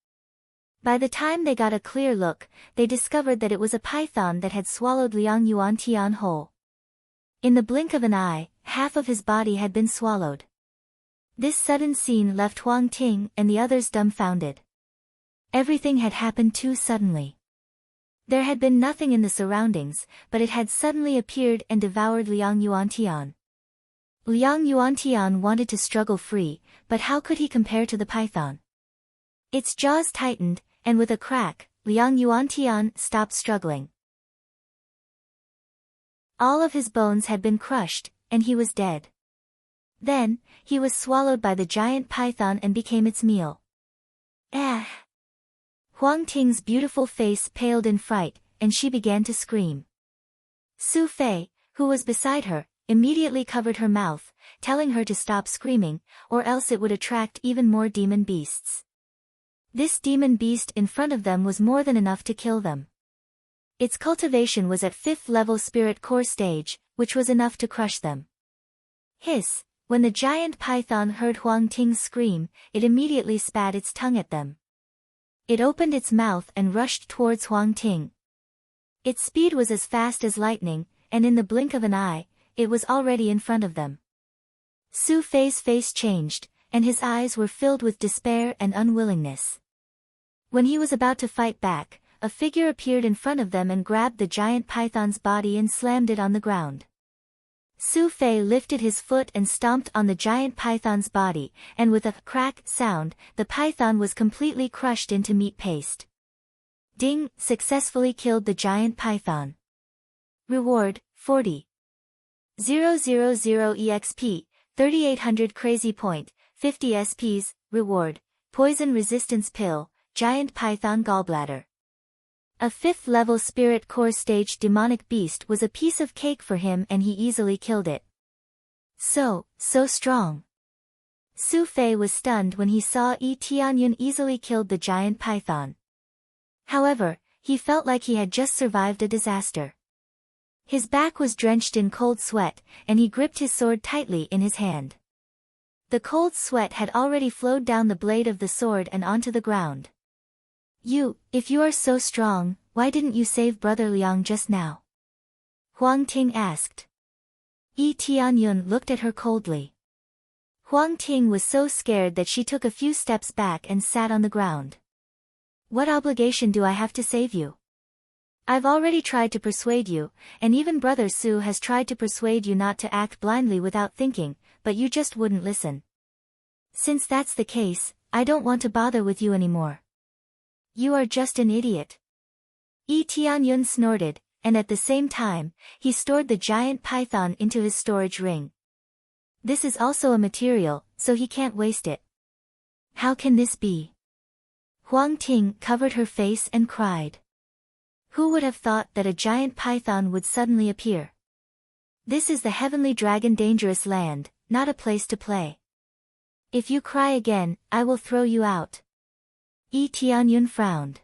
By the time they got a clear look, they discovered that it was a python that had swallowed Liang Yuantian whole. In the blink of an eye, half of his body had been swallowed. This sudden scene left Huang Ting and the others dumbfounded. Everything had happened too suddenly. There had been nothing in the surroundings, but it had suddenly appeared and devoured Liang Yuantian. Liang Yuantian wanted to struggle free, but how could he compare to the python? Its jaws tightened, and with a crack, Liang Yuantian stopped struggling. All of his bones had been crushed, and he was dead. Then, he was swallowed by the giant python and became its meal. Ah! Huang Ting's beautiful face paled in fright, and she began to scream. Su Fei, who was beside her, immediately covered her mouth, telling her to stop screaming, or else it would attract even more demon beasts. This demon beast in front of them was more than enough to kill them. Its cultivation was at 5th level spirit core stage, which was enough to crush them. Hiss! When the giant python heard Huang Ting's scream, it immediately spat its tongue at them. It opened its mouth and rushed towards Huang Ting. Its speed was as fast as lightning, and in the blink of an eye, it was already in front of them. Su Fei's face changed, and his eyes were filled with despair and unwillingness. When he was about to fight back, a figure appeared in front of them and grabbed the giant python's body and slammed it on the ground. Su Fei lifted his foot and stomped on the giant python's body, and with a crack sound, the python was completely crushed into meat paste. Ding! Successfully killed the giant python. Reward, 40,000 EXP, 3800 crazy point, 50 SPs, reward, poison resistance pill, giant python gallbladder. A 5th level spirit core stage demonic beast was a piece of cake for him and he easily killed it. So strong. Su Fei was stunned when he saw Yi Tianyun easily killed the giant python. However, he felt like he had just survived a disaster. His back was drenched in cold sweat, and he gripped his sword tightly in his hand. The cold sweat had already flowed down the blade of the sword and onto the ground. If you are so strong, why didn't you save Brother Liang just now? Huang Ting asked. Yi Tianyun looked at her coldly. Huang Ting was so scared that she took a few steps back and sat on the ground. What obligation do I have to save you? I've already tried to persuade you, and even Brother Su has tried to persuade you not to act blindly without thinking, but you just wouldn't listen. Since that's the case, I don't want to bother with you anymore. You are just an idiot. Yi Tianyun snorted, and at the same time, he stored the giant python into his storage ring. This is also a material, so he can't waste it. How can this be? Huang Ting covered her face and cried. Who would have thought that a giant python would suddenly appear? This is the heavenly dragon dangerous land, not a place to play. If you cry again, I will throw you out. Yi Tianyun frowned.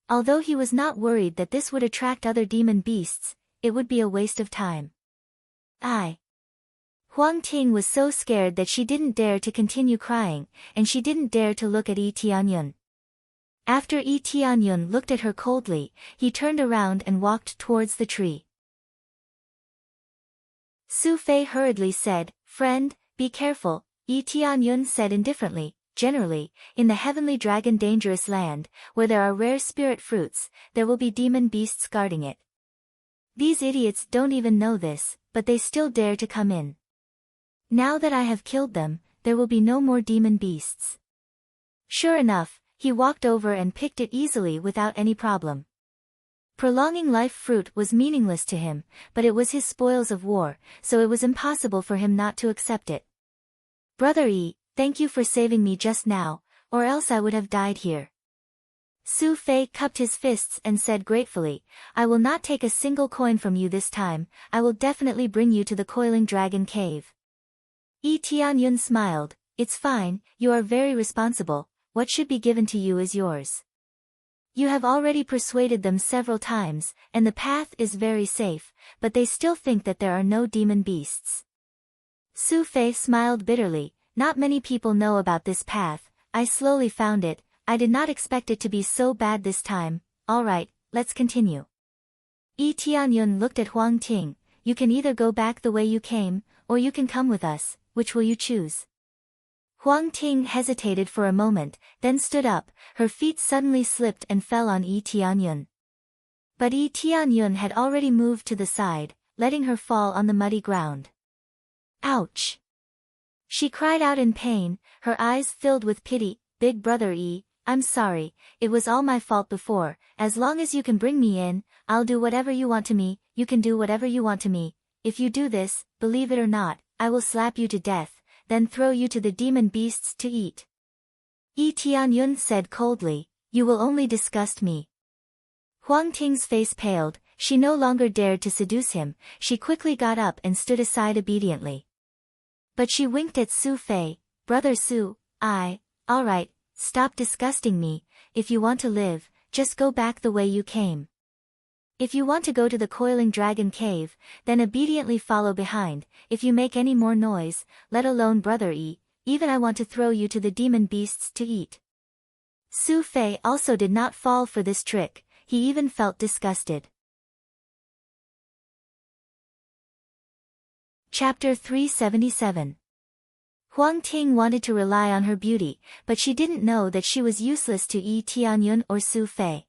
Although he was not worried that this would attract other demon beasts, it would be a waste of time. Huang Ting was so scared that she didn't dare to continue crying, and she didn't dare to look at Yi Tianyun. After Yi Tianyun looked at her coldly, he turned around and walked towards the tree. Su Fei hurriedly said, Friend, be careful, Yi Tianyun said indifferently. Generally, in the heavenly dragon dangerous land, where there are rare spirit fruits, there will be demon beasts guarding it. These idiots don't even know this, but they still dare to come in. Now that I have killed them, there will be no more demon beasts. Sure enough, he walked over and picked it easily without any problem. Prolonging life fruit was meaningless to him, but it was his spoils of war, so it was impossible for him not to accept it. Brother Yi, thank you for saving me just now, or else I would have died here. Su Fei cupped his fists and said gratefully, I will not take a single coin from you this time, I will definitely bring you to the coiling dragon cave. Yi Tianyun smiled, it's fine, you are very responsible, what should be given to you is yours. You have already persuaded them several times, and the path is very safe, but they still think that there are no demon beasts. Su Fei smiled bitterly, not many people know about this path, I slowly found it, I did not expect it to be so bad this time, alright, let's continue. Yi Tianyun looked at Huang Ting, you can either go back the way you came, or you can come with us, which will you choose? Huang Ting hesitated for a moment, then stood up, her feet suddenly slipped and fell on Yi Tianyun. But Yi Tianyun had already moved to the side, letting her fall on the muddy ground. Ouch! She cried out in pain, her eyes filled with pity, Big Brother Yi, I'm sorry, it was all my fault before, as long as you can bring me in, I'll do whatever you want to me, you can do whatever you want to me, if you do this, believe it or not, I will slap you to death, then throw you to the demon beasts to eat. Yi Tianyun said coldly, you will only disgust me. Huang Ting's face paled, she no longer dared to seduce him, she quickly got up and stood aside obediently. But she winked at Su Fei, Brother Su, alright, stop disgusting me, if you want to live, just go back the way you came. If you want to go to the coiling dragon cave, then obediently follow behind, if you make any more noise, let alone Brother Yi, even I want to throw you to the demon beasts to eat. Su Fei also did not fall for this trick, he even felt disgusted. Chapter 377. Huang Ting wanted to rely on her beauty, but she didn't know that she was useless to Yi Tianyun or Su Fei.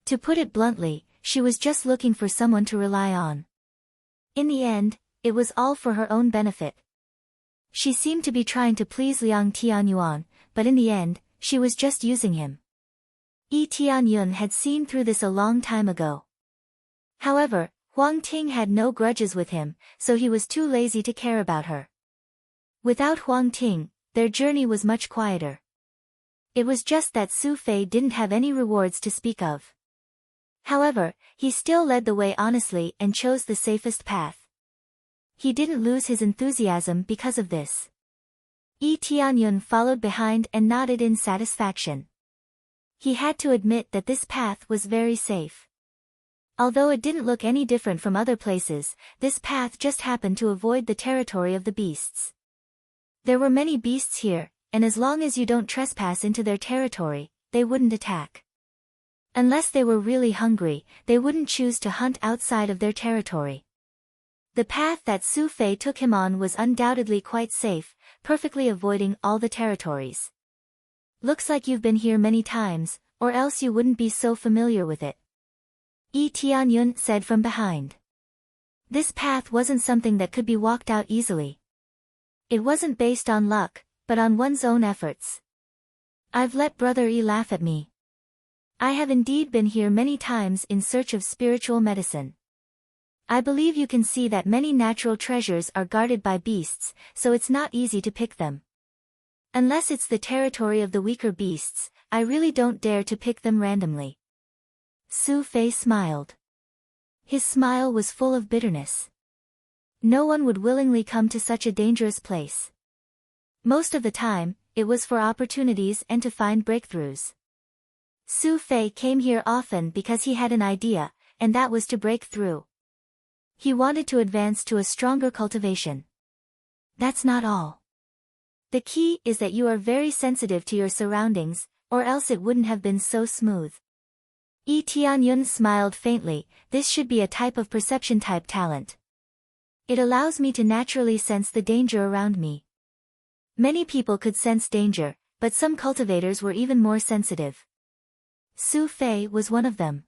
To put it bluntly, she was just looking for someone to rely on. In the end, it was all for her own benefit. She seemed to be trying to please Liang Tianyuan, but in the end, she was just using him. Yi Tianyun had seen through this a long time ago. However, Huang Ting had no grudges with him, so he was too lazy to care about her. Without Huang Ting, their journey was much quieter. It was just that Su Fei didn't have any rewards to speak of. However, he still led the way honestly and chose the safest path. He didn't lose his enthusiasm because of this. Yi Tianyun followed behind and nodded in satisfaction. He had to admit that this path was very safe. Although it didn't look any different from other places, this path just happened to avoid the territory of the beasts. There were many beasts here, and as long as you don't trespass into their territory, they wouldn't attack. Unless they were really hungry, they wouldn't choose to hunt outside of their territory. The path that Su Fei took him on was undoubtedly quite safe, perfectly avoiding all the territories. Looks like you've been here many times, or else you wouldn't be so familiar with it. Yi Tianyun said from behind. This path wasn't something that could be walked out easily. It wasn't based on luck, but on one's own efforts. I've let Brother Yi laugh at me. I have indeed been here many times in search of spiritual medicine. I believe you can see that many natural treasures are guarded by beasts, so it's not easy to pick them. Unless it's the territory of the weaker beasts, I really don't dare to pick them randomly. Su Fei smiled. His smile was full of bitterness. No one would willingly come to such a dangerous place. Most of the time, it was for opportunities and to find breakthroughs. Su Fei came here often because he had an idea, and that was to break through. He wanted to advance to a stronger cultivation. That's not all. The key is that you are very sensitive to your surroundings, or else it wouldn't have been so smooth. Yi Tianyun smiled faintly. This should be a type of perception type talent. It allows me to naturally sense the danger around me. Many people could sense danger, but some cultivators were even more sensitive. Su Fei was one of them.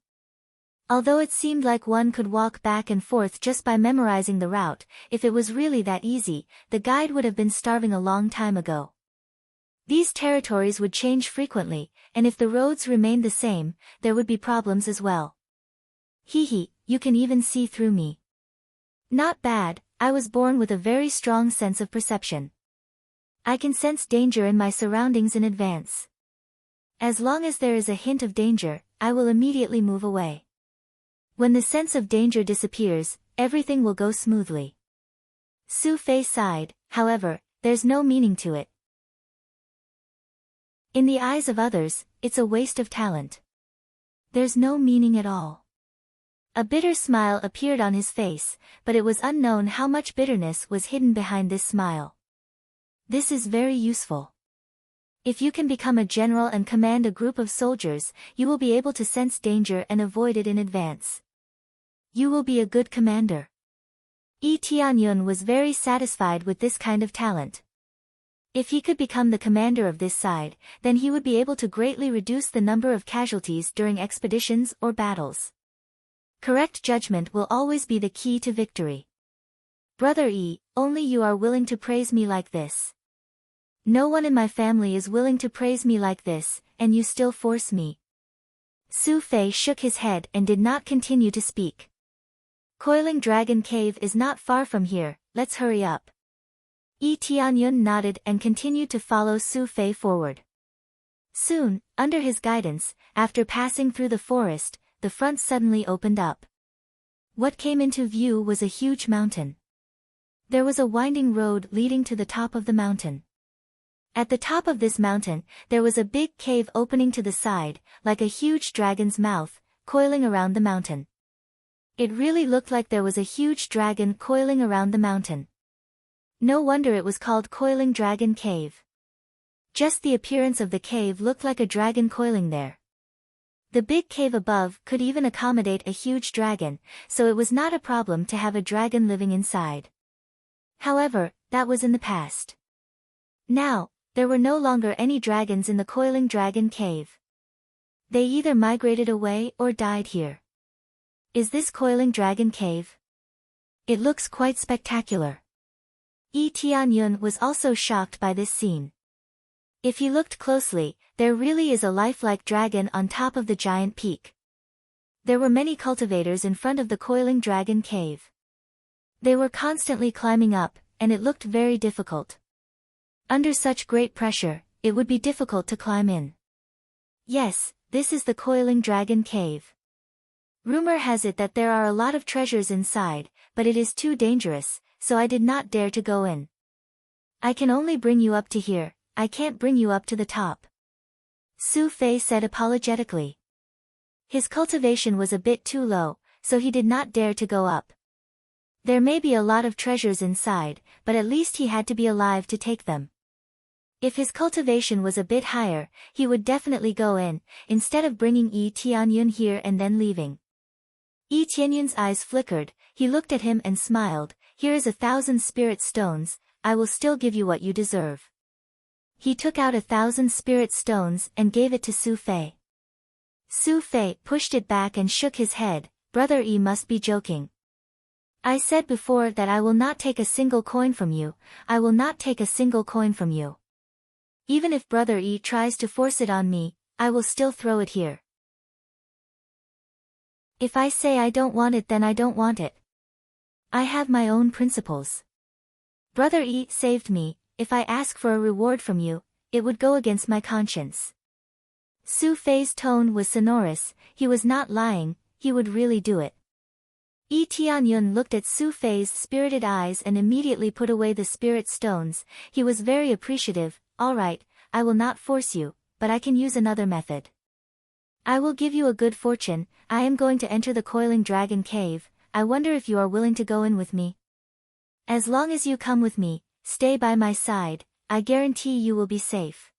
Although it seemed like one could walk back and forth just by memorizing the route, if it was really that easy, the guide would have been starving a long time ago. These territories would change frequently, and if the roads remained the same, there would be problems as well. Hee, you can even see through me. Not bad, I was born with a very strong sense of perception. I can sense danger in my surroundings in advance. As long as there is a hint of danger, I will immediately move away. When the sense of danger disappears, everything will go smoothly. Su Fei sighed. However, there's no meaning to it. In the eyes of others, it's a waste of talent. There's no meaning at all. A bitter smile appeared on his face, but it was unknown how much bitterness was hidden behind this smile. This is very useful. If you can become a general and command a group of soldiers, you will be able to sense danger and avoid it in advance. You will be a good commander. Yi Tianyun was very satisfied with this kind of talent. If he could become the commander of this side, then he would be able to greatly reduce the number of casualties during expeditions or battles. Correct judgment will always be the key to victory. Brother Yi, only you are willing to praise me like this. No one in my family is willing to praise me like this, and you still force me. Su Fei shook his head and did not continue to speak. Coiling Dragon Cave is not far from here, let's hurry up. Yi Tianyun nodded and continued to follow Su Fei forward. Soon, under his guidance, after passing through the forest, the front suddenly opened up. What came into view was a huge mountain. There was a winding road leading to the top of the mountain. At the top of this mountain, there was a big cave opening to the side, like a huge dragon's mouth, coiling around the mountain. It really looked like there was a huge dragon coiling around the mountain. No wonder it was called Coiling Dragon Cave. Just the appearance of the cave looked like a dragon coiling there. The big cave above could even accommodate a huge dragon, so it was not a problem to have a dragon living inside. However, that was in the past. Now, there were no longer any dragons in the coiling dragon cave. They either migrated away or died here. Is this coiling dragon cave? It looks quite spectacular. Yi Tianyun was also shocked by this scene. If he looked closely, there really is a lifelike dragon on top of the giant peak. There were many cultivators in front of the coiling dragon cave. They were constantly climbing up, and it looked very difficult. Under such great pressure, it would be difficult to climb in. Yes, this is the coiling dragon cave. Rumor has it that there are a lot of treasures inside, but it is too dangerous, so I did not dare to go in. I can only bring you up to here, I can't bring you up to the top. Su Fei said apologetically. His cultivation was a bit too low, so he did not dare to go up. There may be a lot of treasures inside, but at least he had to be alive to take them. If his cultivation was a bit higher, he would definitely go in, instead of bringing Yi Tianyun here and then leaving. Yi Tianyun's eyes flickered, he looked at him and smiled, here is 1,000 spirit stones, I will still give you what you deserve. He took out 1,000 spirit stones and gave it to Su Fei. Su Fei pushed it back and shook his head, Brother Yi must be joking. I said before that I will not take a single coin from you, I will not take a single coin from you. Even if Brother Yi tries to force it on me, I will still throw it here. If I say I don't want it then I don't want it. I have my own principles. Brother Yi saved me, if I ask for a reward from you, it would go against my conscience. Su Fei's tone was sonorous, he was not lying, he would really do it. Yi Tianyun looked at Su Fei's spirited eyes and immediately put away the spirit stones, he was very appreciative, alright, I will not force you, but I can use another method. I will give you a good fortune, I am going to enter the coiling dragon cave, I wonder if you are willing to go in with me. As long as you come with me, stay by my side, I guarantee you will be safe.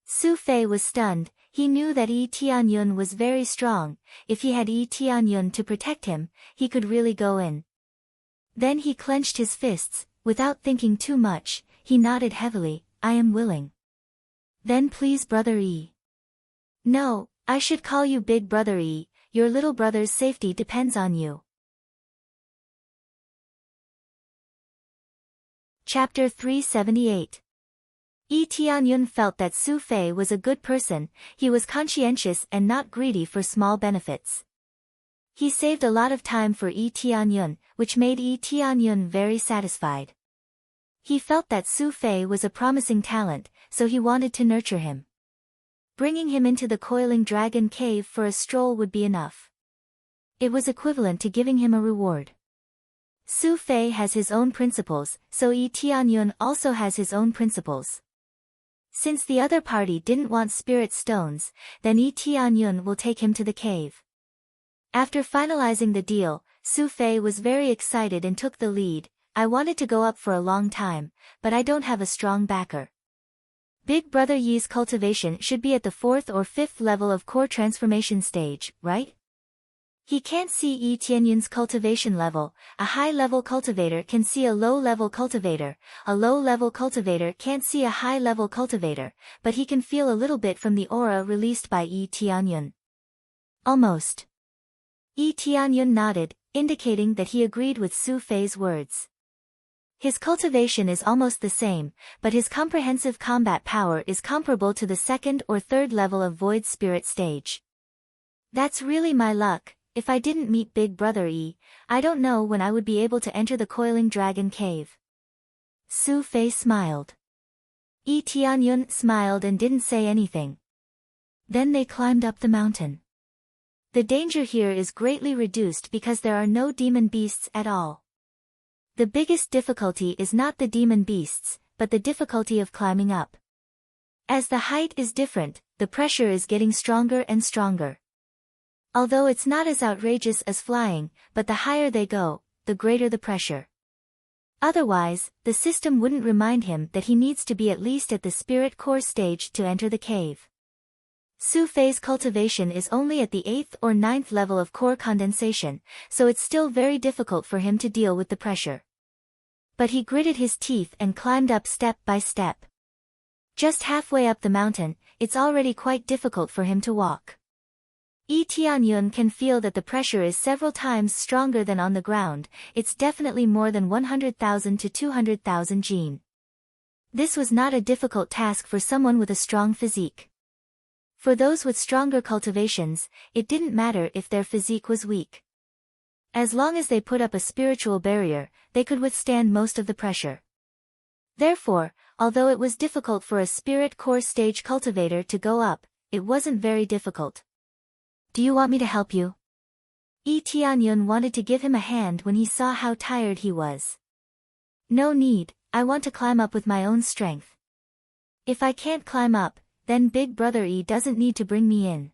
Su Fei was stunned, he knew that Yi Tianyun was very strong, if he had Yi Tianyun to protect him, he could really go in. Then he clenched his fists, without thinking too much, he nodded heavily, I am willing. Then please Brother Yi. No, I should call you Big Brother Yi, your little brother's safety depends on you. Chapter 378. Yi Tianyun felt that Su Fei was a good person, he was conscientious and not greedy for small benefits. He saved a lot of time for Yi Tianyun, which made Yi Tianyun very satisfied. He felt that Su Fei was a promising talent, so he wanted to nurture him. Bringing him into the coiling dragon cave for a stroll would be enough. It was equivalent to giving him a reward. Su Fei has his own principles, so Yi Tianyun also has his own principles. Since the other party didn't want spirit stones, then Yi Tianyun will take him to the cave. After finalizing the deal, Su Fei was very excited and took the lead, I wanted to go up for a long time, but I don't have a strong backer. Big Brother Yi's cultivation should be at the 4th or 5th level of core transformation stage, right? He can't see Yi Tianyun's cultivation level, a high-level cultivator can see a low-level cultivator, a low-level cultivator can't see a high-level cultivator, but he can feel a little bit from the aura released by Yi Tianyun. Almost. Yi Tianyun nodded, indicating that he agreed with Su Fei's words. His cultivation is almost the same, but his comprehensive combat power is comparable to the 2nd or 3rd level of Void Spirit stage. That's really my luck. If I didn't meet Big Brother Yi, I don't know when I would be able to enter the coiling dragon cave. Su Fei smiled. Yi Tianyun smiled and didn't say anything. Then they climbed up the mountain. The danger here is greatly reduced because there are no demon beasts at all. The biggest difficulty is not the demon beasts, but the difficulty of climbing up. As the height is different, the pressure is getting stronger and stronger. Although it's not as outrageous as flying, but the higher they go, the greater the pressure. Otherwise, the system wouldn't remind him that he needs to be at least at the spirit core stage to enter the cave. Su Fei's cultivation is only at the 8th or 9th level of core condensation, so it's still very difficult for him to deal with the pressure. But he gritted his teeth and climbed up step by step. Just halfway up the mountain, it's already quite difficult for him to walk. Yi Tianyun can feel that the pressure is several times stronger than on the ground. It's definitely more than 100,000 to 200,000 jin. This was not a difficult task for someone with a strong physique. For those with stronger cultivations, it didn't matter if their physique was weak. As long as they put up a spiritual barrier, they could withstand most of the pressure. Therefore, although it was difficult for a spirit core stage cultivator to go up, it wasn't very difficult. Do you want me to help you? Yi Tianyun wanted to give him a hand when he saw how tired he was. No need, I want to climb up with my own strength. If I can't climb up, then Big Brother Yi doesn't need to bring me in.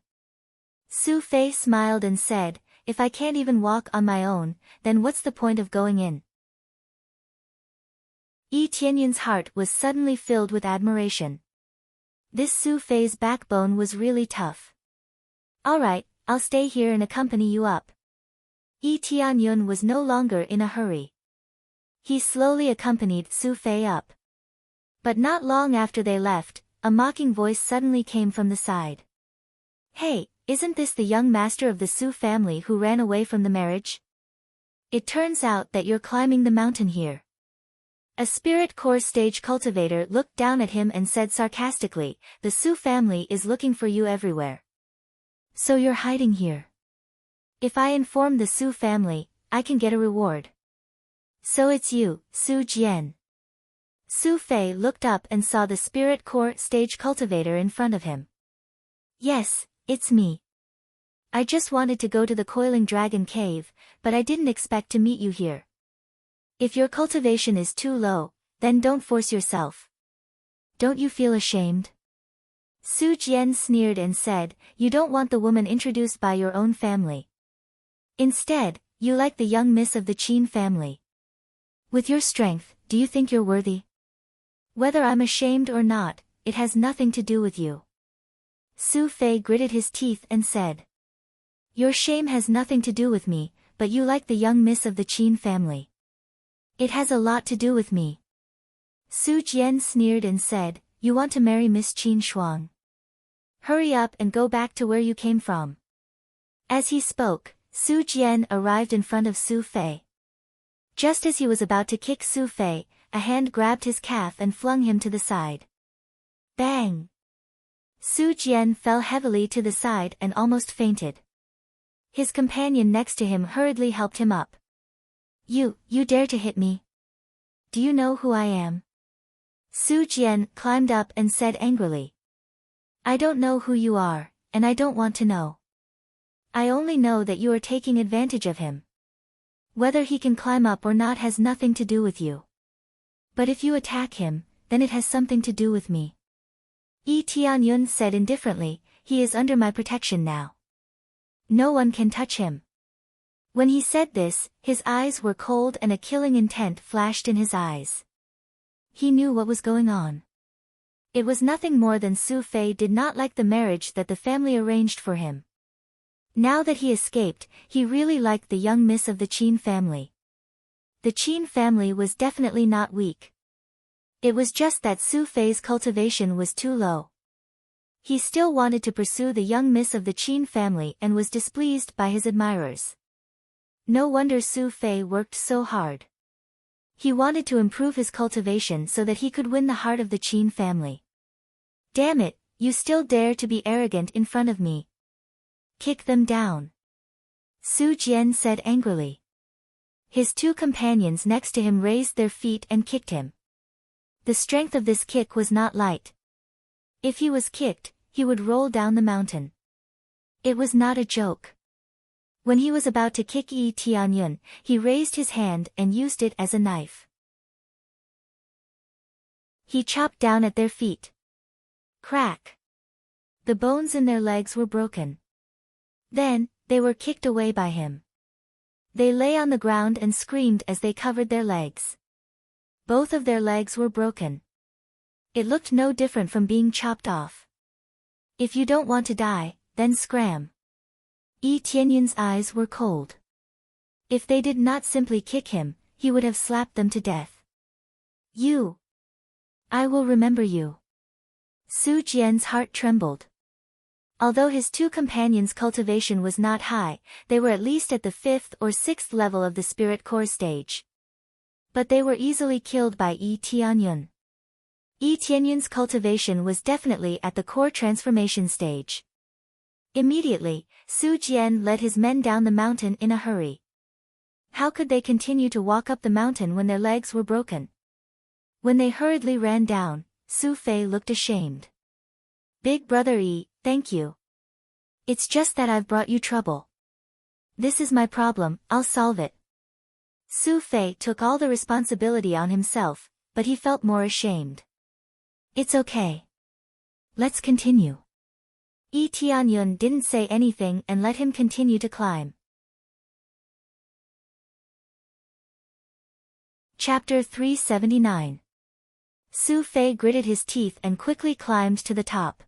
Su Fei smiled and said, if I can't even walk on my own, then what's the point of going in? Yi Tianyun's heart was suddenly filled with admiration. This Su Fei's backbone was really tough. Alright, I'll stay here and accompany you up. Yi Tianyun was no longer in a hurry. He slowly accompanied Su Fei up. But not long after they left, a mocking voice suddenly came from the side. Hey, isn't this the young master of the Su family who ran away from the marriage? It turns out that you're climbing the mountain here. A spirit core stage cultivator looked down at him and said sarcastically, the Su family is looking for you everywhere. So you're hiding here. If I inform the Su family, I can get a reward. So it's you, Su Jian. Su Fei looked up and saw the spirit core stage cultivator in front of him. Yes, it's me. I just wanted to go to the coiling dragon cave, but I didn't expect to meet you here. If your cultivation is too low, then don't force yourself. Don't you feel ashamed? Su Jian sneered and said, you don't want the woman introduced by your own family. Instead, you like the young miss of the Qin family. With your strength, do you think you're worthy? Whether I'm ashamed or not, it has nothing to do with you. Su Fei gritted his teeth and said. Your shame has nothing to do with me, but you like the young miss of the Qin family. It has a lot to do with me. Su Jian sneered and said, you want to marry Miss Qin Shuang. Hurry up and go back to where you came from. As he spoke, Su Jian arrived in front of Su Fei. Just as he was about to kick Su Fei, a hand grabbed his calf and flung him to the side. Bang! Su Jian fell heavily to the side and almost fainted. His companion next to him hurriedly helped him up. You dare to hit me? Do you know who I am? Su Jian climbed up and said angrily. I don't know who you are, and I don't want to know. I only know that you are taking advantage of him. Whether he can climb up or not has nothing to do with you. But if you attack him, then it has something to do with me. Yi Tianyun said indifferently, he is under my protection now. No one can touch him. When he said this, his eyes were cold and a killing intent flashed in his eyes. He knew what was going on. It was nothing more than Su Fei did not like the marriage that the family arranged for him. Now that he escaped, he really liked the young miss of the Qin family. The Qin family was definitely not weak. It was just that Su Fei's cultivation was too low. He still wanted to pursue the young miss of the Qin family and was displeased by his admirers. No wonder Su Fei worked so hard. He wanted to improve his cultivation so that he could win the heart of the Qin family. Damn it, you still dare to be arrogant in front of me. Kick them down. Su Jian said angrily. His two companions next to him raised their feet and kicked him. The strength of this kick was not light. If he was kicked, he would roll down the mountain. It was not a joke. When he was about to kick Yi Tianyun, he raised his hand and used it as a knife. He chopped down at their feet. Crack! The bones in their legs were broken. Then, they were kicked away by him. They lay on the ground and screamed as they covered their legs. Both of their legs were broken. It looked no different from being chopped off. If you don't want to die, then scram. Yi Tianyun's eyes were cold. If they did not simply kick him, he would have slapped them to death. You! I will remember you. Su Jian's heart trembled. Although his two companions' cultivation was not high, they were at least at the 5th or 6th level of the spirit core stage. But they were easily killed by Yi Tianyun. Yi Tianyun's cultivation was definitely at the core transformation stage. Immediately, Su Jian led his men down the mountain in a hurry. How could they continue to walk up the mountain when their legs were broken? When they hurriedly ran down, Su Fei looked ashamed. Big brother Yi, thank you. It's just that I've brought you trouble. This is my problem, I'll solve it. Su Fei took all the responsibility on himself, but he felt more ashamed. It's okay. Let's continue. Yi Tianyun didn't say anything and let him continue to climb. Chapter 379. Su Fei gritted his teeth and quickly climbed to the top.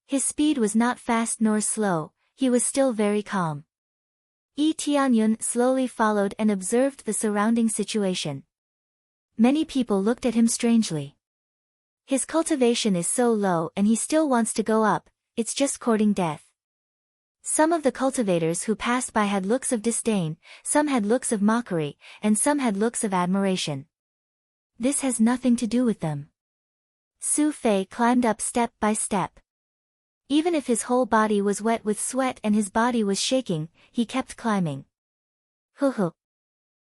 His speed was not fast nor slow, he was still very calm. Yi Tianyun slowly followed and observed the surrounding situation. Many people looked at him strangely. His cultivation is so low and he still wants to go up, it's just courting death. Some of the cultivators who passed by had looks of disdain, some had looks of mockery, and some had looks of admiration. This has nothing to do with them. Su Fei climbed up step by step. Even if his whole body was wet with sweat and his body was shaking, he kept climbing. Hoo.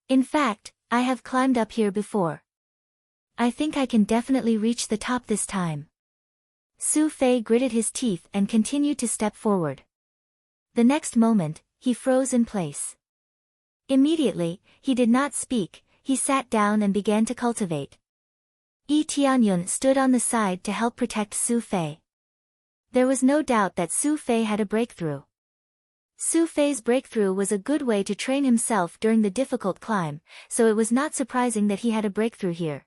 In fact, I have climbed up here before. I think I can definitely reach the top this time. Su Fei gritted his teeth and continued to step forward. The next moment, he froze in place. Immediately, he did not speak, he sat down and began to cultivate. Yi Tianyun stood on the side to help protect Su Fei. There was no doubt that Su Fei had a breakthrough. Su Fei's breakthrough was a good way to train himself during the difficult climb, so it was not surprising that he had a breakthrough here.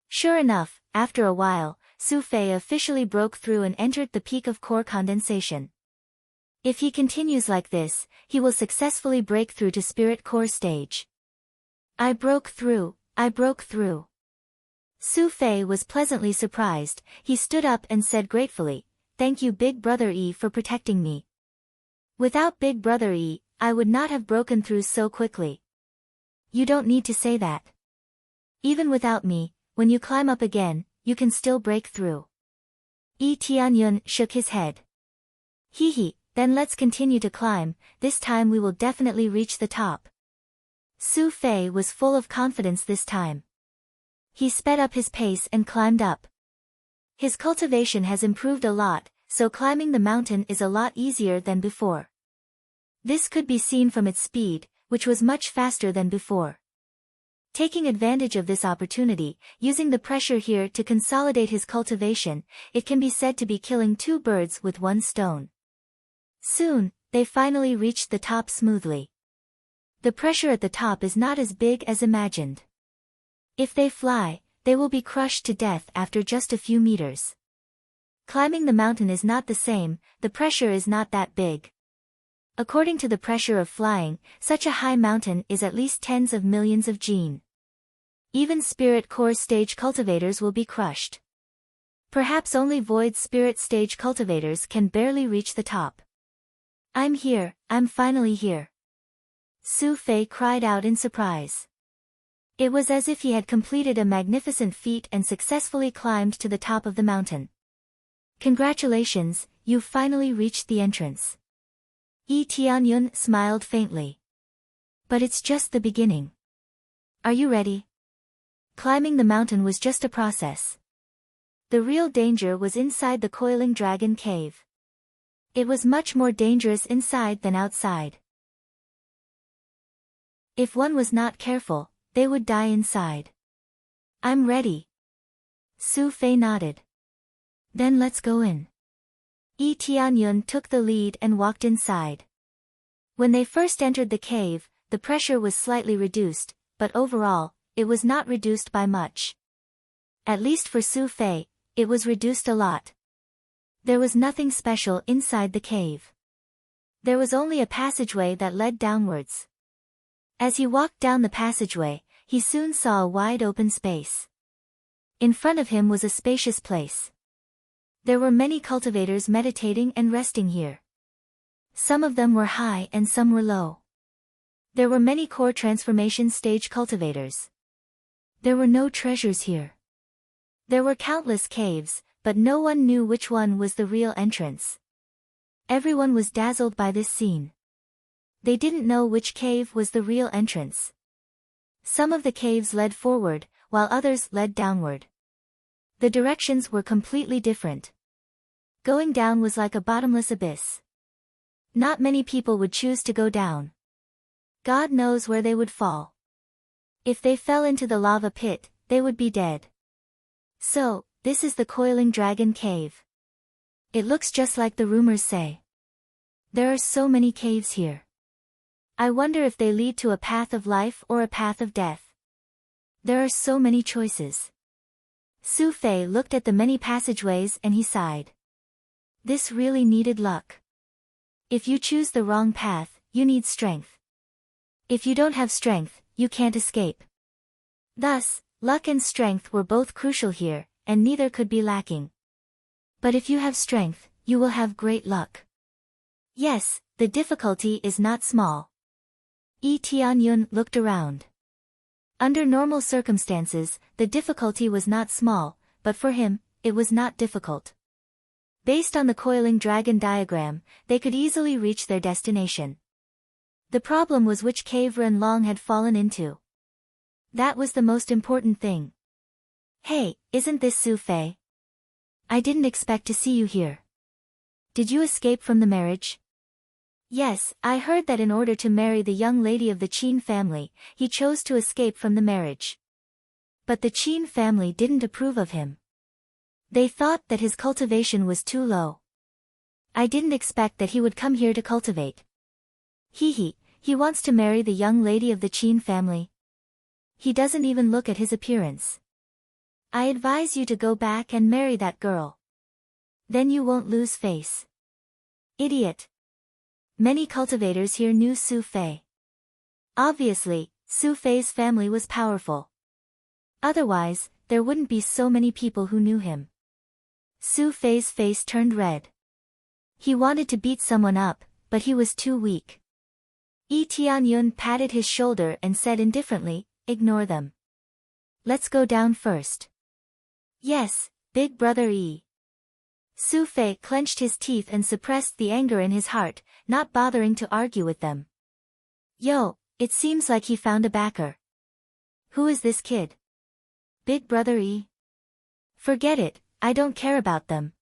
Sure enough, after a while, Su Fei officially broke through and entered the peak of core condensation. If he continues like this, he will successfully break through to spirit core stage. I broke through. Su Fei was pleasantly surprised, he stood up and said gratefully, "Thank you Big Brother Yi for protecting me. Without Big Brother Yi, I would not have broken through so quickly." You don't need to say that. Even without me, when you climb up again, you can still break through. Yi Tianyun shook his head. Then let's continue to climb, this time we will definitely reach the top. Su Fei was full of confidence this time. He sped up his pace and climbed up. His cultivation has improved a lot, so climbing the mountain is a lot easier than before. This could be seen from its speed, which was much faster than before. Taking advantage of this opportunity, using the pressure here to consolidate his cultivation, it can be said to be killing two birds with one stone. Soon, they finally reached the top smoothly. The pressure at the top is not as big as imagined. If they fly, they will be crushed to death after just a few meters. Climbing the mountain is not the same, the pressure is not that big. According to the pressure of flying, such a high mountain is at least tens of millions of Jin. Even spirit core stage cultivators will be crushed. Perhaps only void spirit stage cultivators can barely reach the top. I'm here, I'm finally here. Su Fei cried out in surprise. It was as if he had completed a magnificent feat and successfully climbed to the top of the mountain. Congratulations, you've finally reached the entrance. Yi Tianyun smiled faintly. But it's just the beginning. Are you ready? Climbing the mountain was just a process. The real danger was inside the coiling dragon cave. It was much more dangerous inside than outside. If one was not careful, they would die inside. I'm ready. Su Fei nodded. Then let's go in. Yi Tianyun took the lead and walked inside. When they first entered the cave, the pressure was slightly reduced, but overall, it was not reduced by much. At least for Su Fei, it was reduced a lot. There was nothing special inside the cave. There was only a passageway that led downwards. As he walked down the passageway, he soon saw a wide open space. In front of him was a spacious place. There were many cultivators meditating and resting here. Some of them were high and some were low. There were many core transformation stage cultivators. There were no treasures here. There were countless caves, but no one knew which one was the real entrance. Everyone was dazzled by this scene. They didn't know which cave was the real entrance. Some of the caves led forward, while others led downward. The directions were completely different. Going down was like a bottomless abyss. Not many people would choose to go down. God knows where they would fall. If they fell into the lava pit, they would be dead. So, this is the Coiling Dragon Cave. It looks just like the rumors say. There are so many caves here. I wonder if they lead to a path of life or a path of death. There are so many choices. Su Fei looked at the many passageways and he sighed. This really needed luck. If you choose the wrong path, you need strength. If you don't have strength, you can't escape. Thus, luck and strength were both crucial here, and neither could be lacking. But if you have strength, you will have great luck. Yes, the difficulty is not small. Yi Tianyun looked around. Under normal circumstances, the difficulty was not small, but for him, it was not difficult. Based on the Coiling Dragon diagram, they could easily reach their destination. The problem was which cave Ren Long had fallen into. That was the most important thing. Hey, isn't this Su Fei? I didn't expect to see you here. Did you escape from the marriage? Yes, I heard that in order to marry the young lady of the Qin family, he chose to escape from the marriage. But the Qin family didn't approve of him. They thought that his cultivation was too low. I didn't expect that he would come here to cultivate. He wants to marry the young lady of the Qin family. He doesn't even look at his appearance. I advise you to go back and marry that girl. Then you won't lose face. Idiot. Many cultivators here knew Su Fei. Obviously, Su Fei's family was powerful. Otherwise, there wouldn't be so many people who knew him. Su Fei's face turned red. He wanted to beat someone up, but he was too weak. Yi Tianyun patted his shoulder and said indifferently, ignore them. Let's go down first. Yes, big brother Yi. Su Fei clenched his teeth and suppressed the anger in his heart, not bothering to argue with them. Yo, it seems like he found a backer. Who is this kid? Big brother Yi? Forget it, I don't care about them.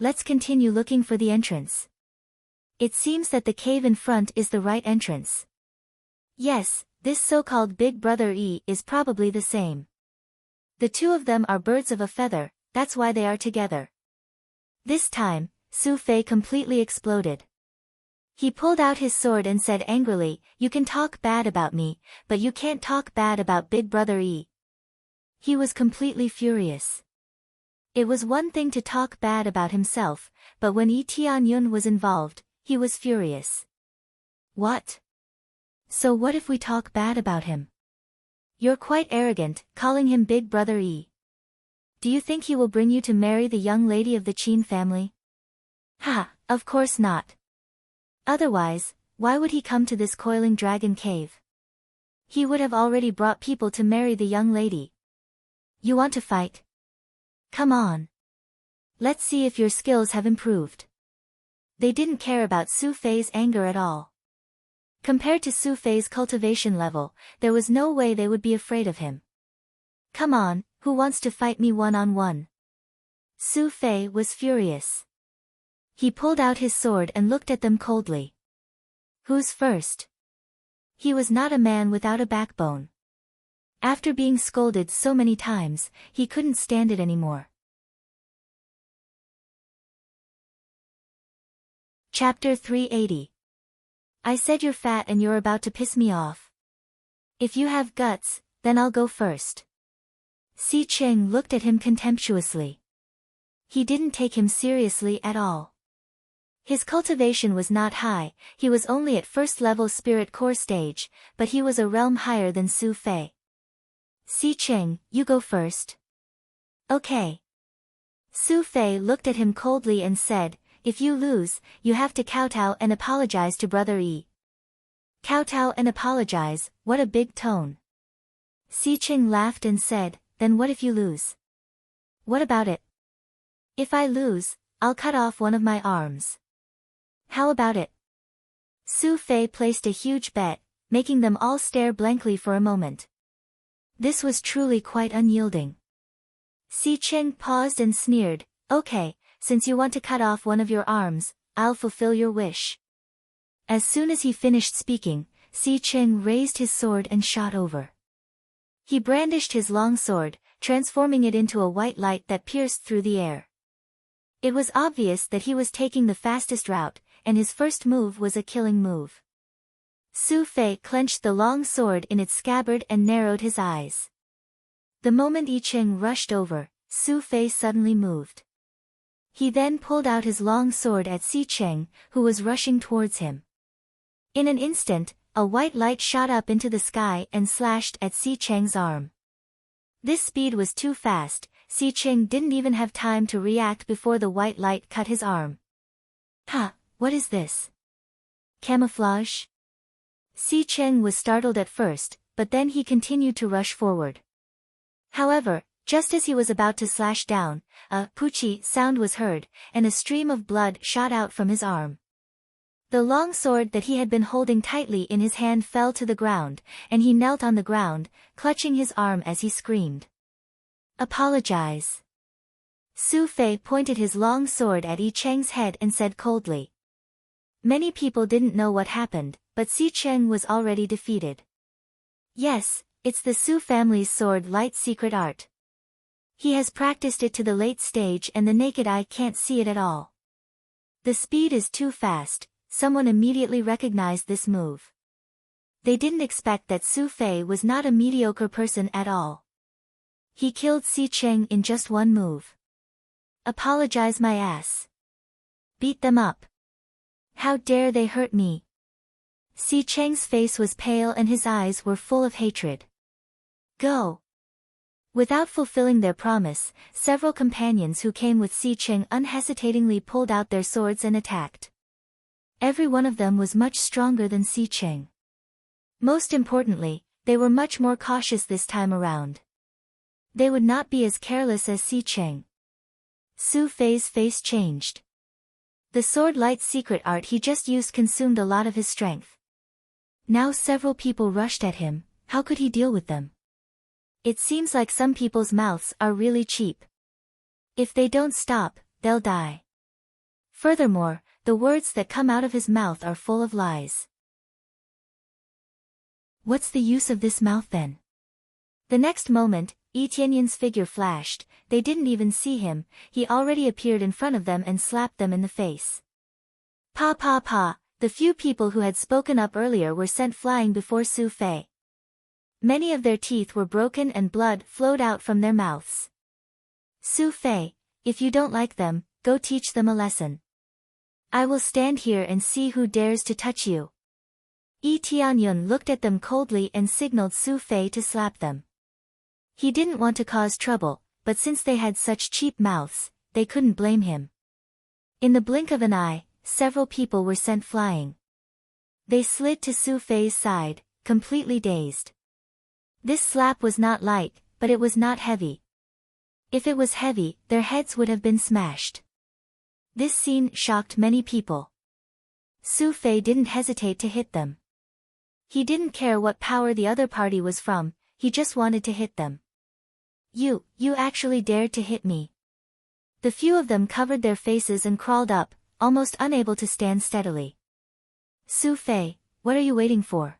Let's continue looking for the entrance. It seems that the cave in front is the right entrance. Yes, this so-called Big Brother Yi is probably the same. The two of them are birds of a feather, that's why they are together. This time, Su Fei completely exploded. He pulled out his sword and said angrily, you can talk bad about me, but you can't talk bad about Big Brother Yi. He was completely furious. It was one thing to talk bad about himself, but when Yi Tianyun was involved, he was furious. What? So what if we talk bad about him? You're quite arrogant, calling him Big Brother Yi. Do you think he will bring you to marry the young lady of the Qin family? Ha, of course not. Otherwise, why would he come to this Coiling Dragon Cave? He would have already brought people to marry the young lady. You want to fight? Come on. Let's see if your skills have improved. They didn't care about Su Fei's anger at all. Compared to Su Fei's cultivation level, there was no way they would be afraid of him. Come on, who wants to fight me one-on-one? Su Fei was furious. He pulled out his sword and looked at them coldly. Who's first? He was not a man without a backbone. After being scolded so many times, he couldn't stand it anymore. Chapter 380. I said you're fat and you're about to piss me off. If you have guts, then I'll go first. Si Cheng looked at him contemptuously. He didn't take him seriously at all. His cultivation was not high, he was only at first level spirit core stage, but he was a realm higher than Su Fei. Si Cheng, you go first. Okay. Su Fei looked at him coldly and said, "If you lose, you have to kowtow and apologize to Brother Yi." Kowtow and apologize, what a big tone. Si Qing laughed and said, "Then what if you lose? What about it? If I lose, I'll cut off one of my arms. How about it?" Su Fei placed a huge bet, making them all stare blankly for a moment. This was truly quite unyielding. Si Qing paused and sneered, "Okay, since you want to cut off one of your arms, I'll fulfill your wish." As soon as he finished speaking, Si Qing raised his sword and shot over. He brandished his long sword, transforming it into a white light that pierced through the air. It was obvious that he was taking the fastest route, and his first move was a killing move. Su Fei clenched the long sword in its scabbard and narrowed his eyes. The moment Yi Qing rushed over, Su Fei suddenly moved. He then pulled out his long sword at Si Qing, who was rushing towards him. In an instant, a white light shot up into the sky and slashed at Si Qing's arm. This speed was too fast, Si Qing didn't even have time to react before the white light cut his arm. "Ha, what is this? Camouflage?" Si Qing was startled at first, but then he continued to rush forward. However, just as he was about to slash down, a "poochie" sound was heard, and a stream of blood shot out from his arm. The long sword that he had been holding tightly in his hand fell to the ground, and he knelt on the ground, clutching his arm as he screamed. "Apologize." Su Fei pointed his long sword at Yi Cheng's head and said coldly. Many people didn't know what happened, but Si Qing was already defeated. Yes, it's the Su family's sword light secret art. He has practiced it to the late stage and the naked eye can't see it at all. The speed is too fast. Someone immediately recognized this move. They didn't expect that Su Fei was not a mediocre person at all. He killed Si Qing in just one move. Apologize my ass. Beat them up. How dare they hurt me? Si Qing's face was pale and his eyes were full of hatred. Go. Without fulfilling their promise, several companions who came with Si Qing unhesitatingly pulled out their swords and attacked. Every one of them was much stronger than Si Qing. Most importantly, they were much more cautious this time around. They would not be as careless as Si Qing. Su Fei's face changed. The sword light secret art he just used consumed a lot of his strength. Now several people rushed at him, how could he deal with them? It seems like some people's mouths are really cheap. If they don't stop, they'll die. Furthermore, the words that come out of his mouth are full of lies. What's the use of this mouth then? The next moment, Yi Tianyan's figure flashed, they didn't even see him, he already appeared in front of them and slapped them in the face. Pa pa pa, the few people who had spoken up earlier were sent flying before Su Fei. Many of their teeth were broken and blood flowed out from their mouths. Su Fei, if you don't like them, go teach them a lesson. I will stand here and see who dares to touch you. Yi Tianyun looked at them coldly and signaled Su Fei to slap them. He didn't want to cause trouble, but since they had such cheap mouths, they couldn't blame him. In the blink of an eye, several people were sent flying. They slid to Su Fei's side, completely dazed. This slap was not light, but it was not heavy. If it was heavy, their heads would have been smashed. This scene shocked many people. Su Fei didn't hesitate to hit them. He didn't care what power the other party was from, he just wanted to hit them. You actually dared to hit me. The few of them covered their faces and crawled up, almost unable to stand steadily. Su Fei, what are you waiting for?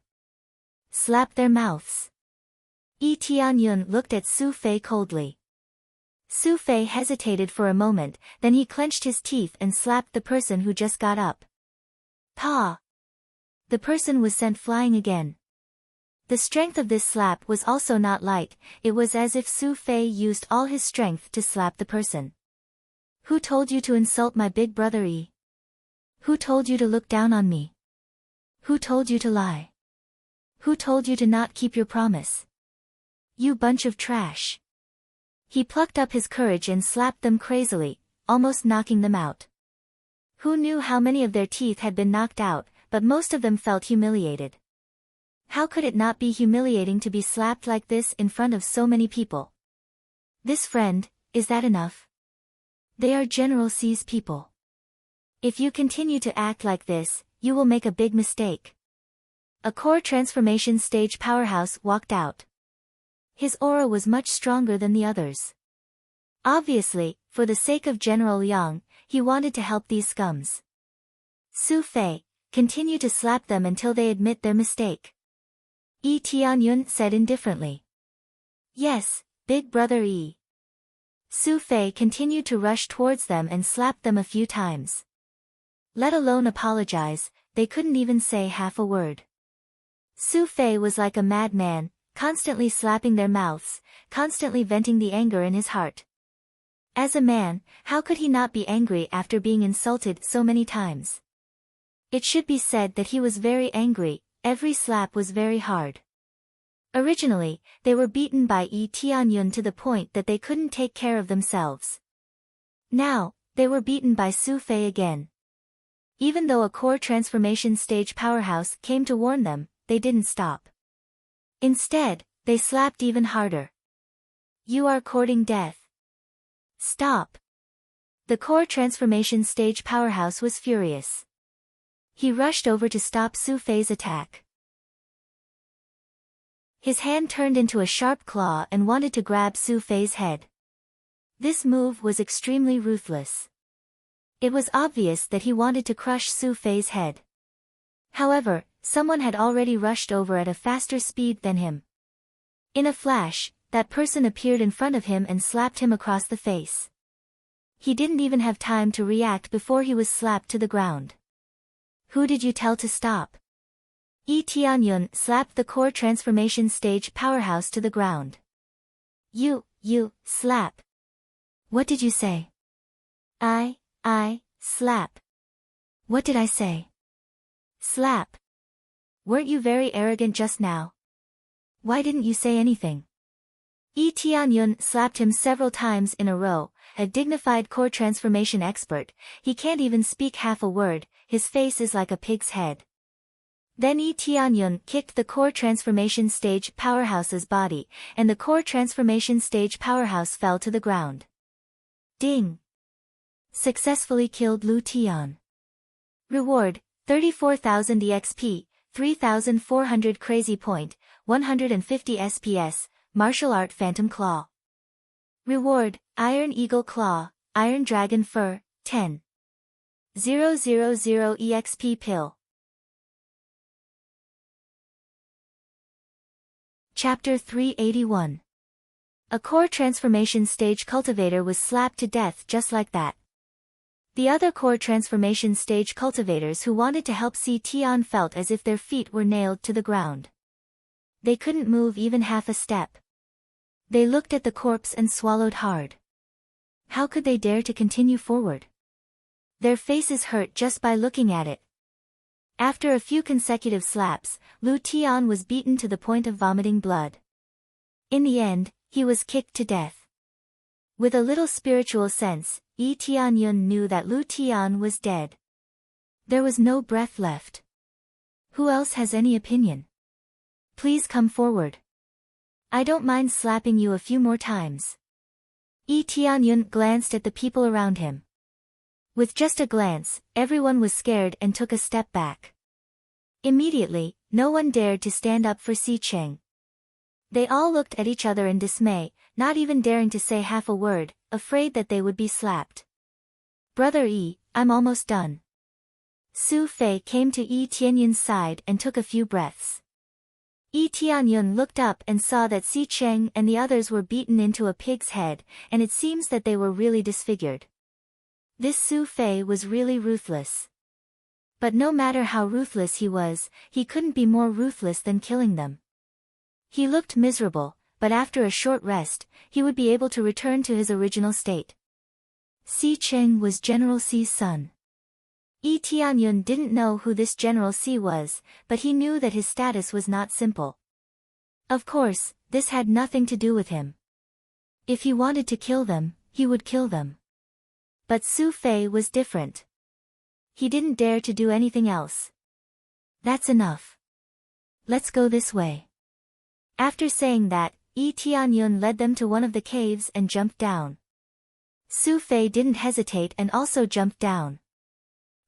Slap their mouths. Yi Tianyun looked at Su Fei coldly. Su Fei hesitated for a moment, then he clenched his teeth and slapped the person who just got up. Pa! The person was sent flying again. The strength of this slap was also not light, it was as if Su Fei used all his strength to slap the person. Who told you to insult my big brother Yi? Who told you to look down on me? Who told you to lie? Who told you to not keep your promise? You bunch of trash. He plucked up his courage and slapped them crazily, almost knocking them out. Who knew how many of their teeth had been knocked out, but most of them felt humiliated. How could it not be humiliating to be slapped like this in front of so many people? This friend, is that enough? They are General C's people. If you continue to act like this, you will make a big mistake. A core transformation stage powerhouse walked out. His aura was much stronger than the others. Obviously, for the sake of General Yang, he wanted to help these scums. Su Fei, continue to slap them until they admit their mistake. Yi Tianyun said indifferently. Yes, big brother Yi. Su Fei continued to rush towards them and slapped them a few times. Let alone apologize, they couldn't even say half a word. Su Fei was like a madman, constantly slapping their mouths, constantly venting the anger in his heart. As a man, how could he not be angry after being insulted so many times? It should be said that he was very angry, every slap was very hard. Originally, they were beaten by Yi Tianyun to the point that they couldn't take care of themselves. Now, they were beaten by Su Fei again. Even though a core transformation stage powerhouse came to warn them, they didn't stop. Instead, they slapped even harder. You are courting death. Stop. The core transformation stage powerhouse was furious. He rushed over to stop Su Fei's attack. His hand turned into a sharp claw and wanted to grab Su Fei's head. This move was extremely ruthless. It was obvious that he wanted to crush Su Fei's head. However, someone had already rushed over at a faster speed than him. In a flash, that person appeared in front of him and slapped him across the face. He didn't even have time to react before he was slapped to the ground. Who did you tell to stop? Yi Tianyun slapped the core transformation stage powerhouse to the ground. You, slap. What did you say? I, slap. What did I say? Slap. Weren't you very arrogant just now? Why didn't you say anything? Yi Tianyun slapped him several times in a row, a dignified core transformation expert, he can't even speak half a word, his face is like a pig's head. Then Yi Tianyun kicked the core transformation stage powerhouse's body, and the core transformation stage powerhouse fell to the ground. Ding! Successfully killed Lu Tian. Reward, 34,000 EXP, 3,400 Crazy Point, 150 SPS, Martial Art Phantom Claw. Reward, Iron Eagle Claw, Iron Dragon Fur, 10. 000 EXP Pill. Chapter 381. A core transformation stage cultivator was slapped to death just like that. The other core transformation stage cultivators who wanted to help Si Tian felt as if their feet were nailed to the ground. They couldn't move even half a step. They looked at the corpse and swallowed hard. How could they dare to continue forward? Their faces hurt just by looking at it. After a few consecutive slaps, Lu Tian was beaten to the point of vomiting blood. In the end, he was kicked to death. With a little spiritual sense, Yi Tianyun knew that Lu Tian was dead. There was no breath left. Who else has any opinion? Please come forward. I don't mind slapping you a few more times. Yi Tianyun glanced at the people around him. With just a glance, everyone was scared and took a step back. Immediately, no one dared to stand up for Si Cheng. They all looked at each other in dismay, not even daring to say half a word, afraid that they would be slapped. Brother Yi, I'm almost done. Su Fei came to Yi Tianyun's side and took a few breaths. Yi Tianyun looked up and saw that Si Cheng and the others were beaten into a pig's head, and it seems that they were really disfigured. This Su Fei was really ruthless. But no matter how ruthless he couldn't be more ruthless than killing them. He looked miserable, but after a short rest, he would be able to return to his original state. Si Cheng was General Si's son. Yi Tianyun didn't know who this General Si was, but he knew that his status was not simple. Of course, this had nothing to do with him. If he wanted to kill them, he would kill them. But Su Fei was different. He didn't dare to do anything else. That's enough. Let's go this way. After saying that, Yi Tianyun led them to one of the caves and jumped down. Su Fei didn't hesitate and also jumped down.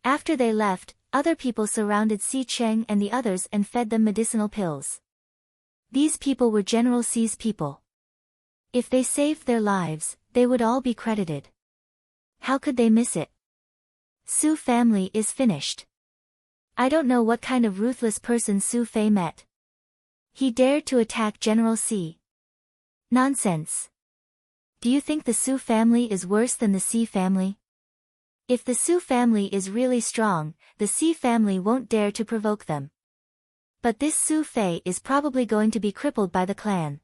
After they left, other people surrounded Si Cheng and the others and fed them medicinal pills. These people were General Si's people. If they saved their lives, they would all be credited. How could they miss it? Su family is finished. I don't know what kind of ruthless person Su Fei met. He dared to attack General Si. Nonsense. Do you think the Su family is worse than the Si family? If the Su family is really strong, the Si family won't dare to provoke them. But this Su Fei is probably going to be crippled by the clan.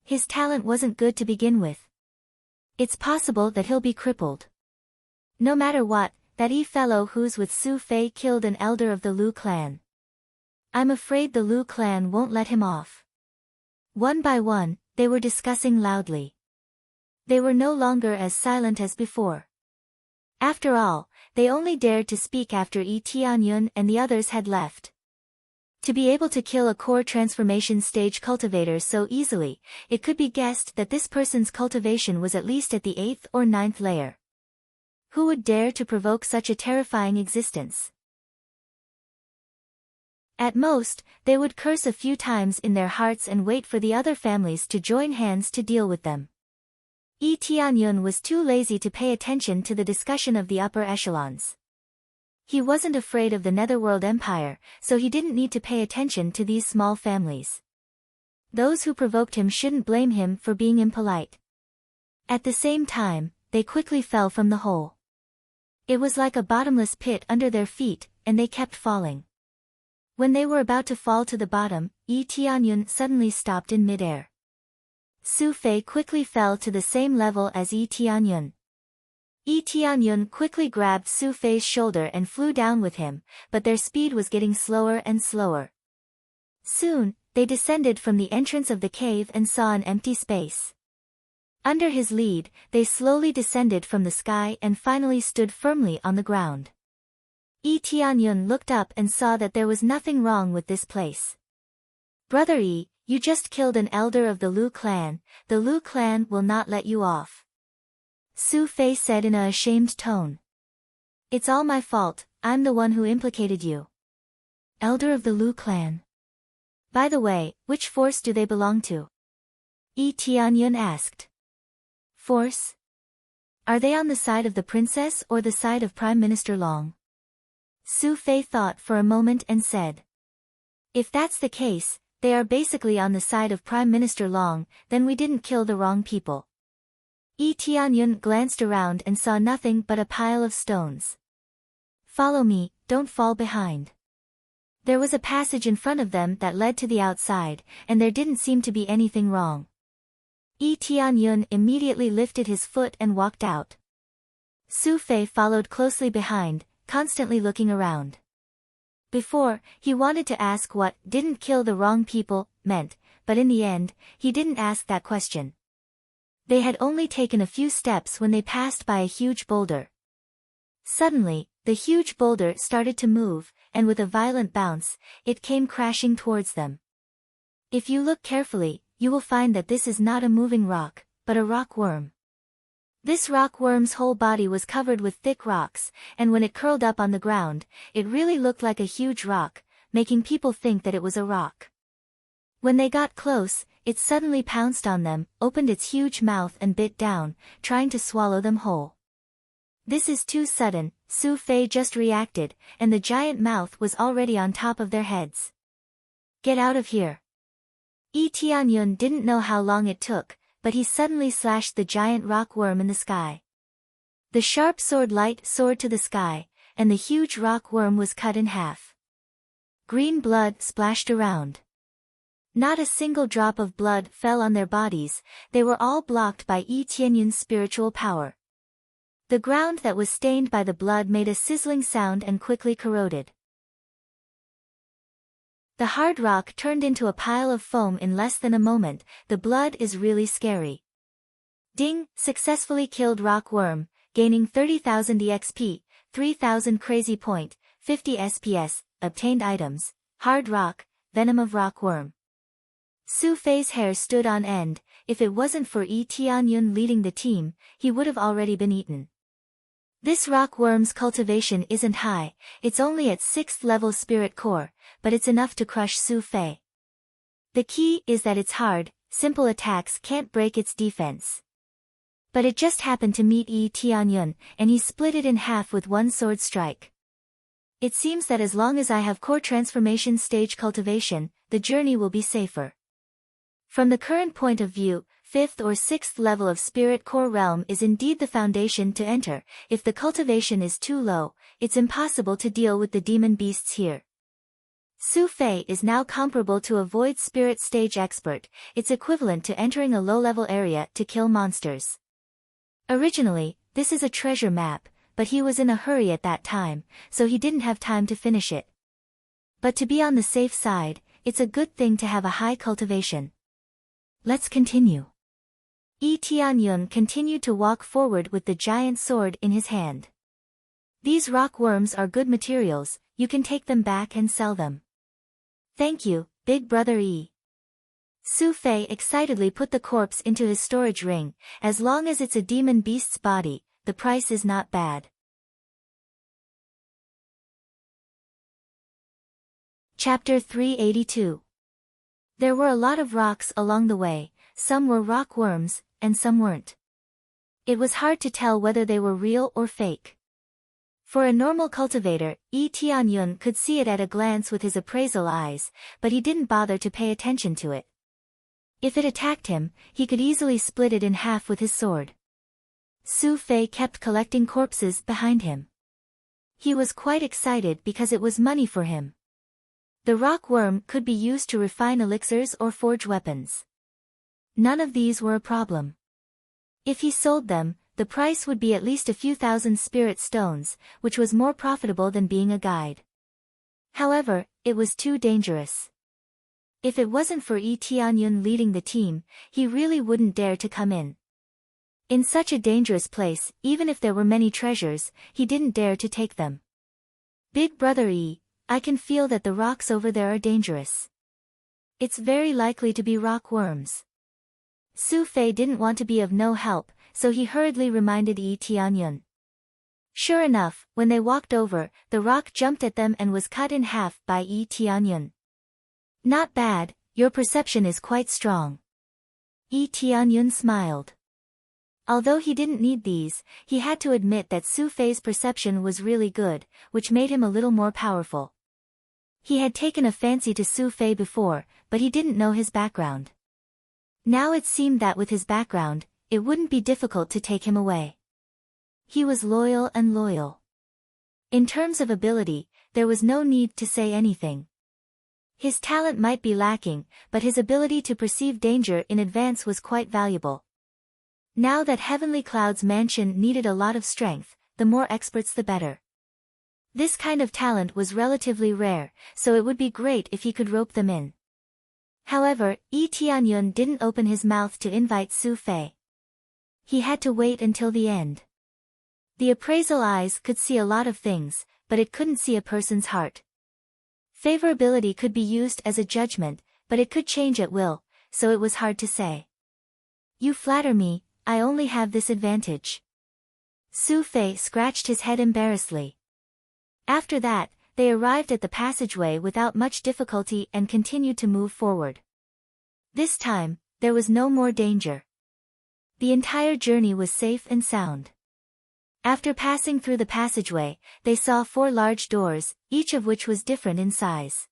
His talent wasn't good to begin with. It's possible that he'll be crippled. No matter what, that fellow who's with Su Fei killed an elder of the Lu clan. I'm afraid the Lu clan won't let him off. One by one, they were discussing loudly. They were no longer as silent as before. After all, they only dared to speak after Yi Tianyun and the others had left. To be able to kill a core transformation stage cultivator so easily, it could be guessed that this person's cultivation was at least at the 8th or 9th layer. Who would dare to provoke such a terrifying existence? At most, they would curse a few times in their hearts and wait for the other families to join hands to deal with them. Yi Tianyun was too lazy to pay attention to the discussion of the upper echelons. He wasn't afraid of the Netherworld Empire, so he didn't need to pay attention to these small families. Those who provoked him shouldn't blame him for being impolite. At the same time, they quickly fell from the hole. It was like a bottomless pit under their feet, and they kept falling. When they were about to fall to the bottom, Yi Tianyun suddenly stopped in midair. Su Fei quickly fell to the same level as Yi Tianyun. Yi Tianyun quickly grabbed Su Fei's shoulder and flew down with him, but their speed was getting slower and slower. Soon, they descended from the entrance of the cave and saw an empty space. Under his lead, they slowly descended from the sky and finally stood firmly on the ground. Yi Tianyun looked up and saw that there was nothing wrong with this place. Brother Yi, you just killed an elder of the Lu clan, the Lu clan will not let you off. Su Fei said in a ashamed tone. It's all my fault, I'm the one who implicated you. Elder of the Lu clan. By the way, which force do they belong to? Yi Tianyun asked. Force? Are they on the side of the princess or the side of Prime Minister Long? Su Fei thought for a moment and said. If that's the case, they are basically on the side of Prime Minister Long, then we didn't kill the wrong people. Yi Tianyun glanced around and saw nothing but a pile of stones. Follow me, don't fall behind. There was a passage in front of them that led to the outside, and there didn't seem to be anything wrong. Yi Tianyun immediately lifted his foot and walked out. Su Fei followed closely behind, constantly looking around. Before, he wanted to ask what "didn't kill the wrong people" meant, but in the end, he didn't ask that question. They had only taken a few steps when they passed by a huge boulder. Suddenly, the huge boulder started to move, and with a violent bounce, it came crashing towards them. If you look carefully, you will find that this is not a moving rock, but a rock worm. This rock worm's whole body was covered with thick rocks, and when it curled up on the ground, it really looked like a huge rock, making people think that it was a rock. When they got close, it suddenly pounced on them, opened its huge mouth and bit down, trying to swallow them whole. This is too sudden, Su Fei just reacted, and the giant mouth was already on top of their heads. Get out of here. Yi Tianyun didn't know how long it took, but he suddenly slashed the giant rock worm in the sky. The sharp sword light soared to the sky, and the huge rock worm was cut in half. Green blood splashed around. Not a single drop of blood fell on their bodies, they were all blocked by Yi Tianyun's spiritual power. The ground that was stained by the blood made a sizzling sound and quickly corroded. The hard rock turned into a pile of foam in less than a moment. The blood is really scary. Ding, successfully killed rock worm, gaining 30,000 EXP, 3,000 crazy point, 50 SPS, obtained items, hard rock, venom of rock worm. Su Fei's hair stood on end. If it wasn't for Yi Tianyun leading the team, he would have already been eaten. This rock worm's cultivation isn't high, it's only at 6th level spirit core, but it's enough to crush Su Fei. The key is that it's hard, simple attacks can't break its defense. But it just happened to meet Yi Tianyun, and he split it in half with one sword strike. It seems that as long as I have core transformation stage cultivation, the journey will be safer. From the current point of view, 5th or 6th level of Spirit Core Realm is indeed the foundation to enter. If the cultivation is too low, it's impossible to deal with the demon beasts here. Su Fei is now comparable to a Void Spirit Stage Expert, it's equivalent to entering a low-level area to kill monsters. Originally, this is a treasure map, but he was in a hurry at that time, so he didn't have time to finish it. But to be on the safe side, it's a good thing to have a high cultivation. Let's continue. Yi Tianyun continued to walk forward with the giant sword in his hand. These rock worms are good materials, you can take them back and sell them. Thank you, big brother Yi. Su Fei excitedly put the corpse into his storage ring. As long as it's a demon beast's body, the price is not bad. Chapter 382. There were a lot of rocks along the way, some were rock worms, and some weren't. It was hard to tell whether they were real or fake. For a normal cultivator, Yi Tianyun could see it at a glance with his appraisal eyes, but he didn't bother to pay attention to it. If it attacked him, he could easily split it in half with his sword. Su Fei kept collecting corpses behind him. He was quite excited because it was money for him. The rock worm could be used to refine elixirs or forge weapons. None of these were a problem. If he sold them, the price would be at least a few thousand spirit stones, which was more profitable than being a guide. However, it was too dangerous. If it wasn't for Yi Tianyun leading the team, he really wouldn't dare to come in. In such a dangerous place, even if there were many treasures, he didn't dare to take them. Big brother Yi, I can feel that the rocks over there are dangerous. It's very likely to be rock worms. Su Fei didn't want to be of no help, so he hurriedly reminded Yi Tianyun. Sure enough, when they walked over, the rock jumped at them and was cut in half by Yi Tianyun. Not bad, your perception is quite strong. Yi Tianyun smiled. Although he didn't need these, he had to admit that Su Fei's perception was really good, which made him a little more powerful. He had taken a fancy to Su Fei before, but he didn't know his background. Now it seemed that with his background, it wouldn't be difficult to take him away. He was loyal and loyal. In terms of ability, there was no need to say anything. His talent might be lacking, but his ability to perceive danger in advance was quite valuable. Now that Heavenly Cloud's mansion needed a lot of strength, the more experts the better. This kind of talent was relatively rare, so it would be great if he could rope them in. However, Yi Tianyun didn't open his mouth to invite Su Fei. He had to wait until the end. The appraisal eyes could see a lot of things, but it couldn't see a person's heart. Favorability could be used as a judgment, but it could change at will, so it was hard to say. You flatter me, I only have this advantage. Su Fei scratched his head embarrassedly. After that, they arrived at the passageway without much difficulty and continued to move forward. This time, there was no more danger. The entire journey was safe and sound. After passing through the passageway, they saw 4 large doors, each of which was different in size.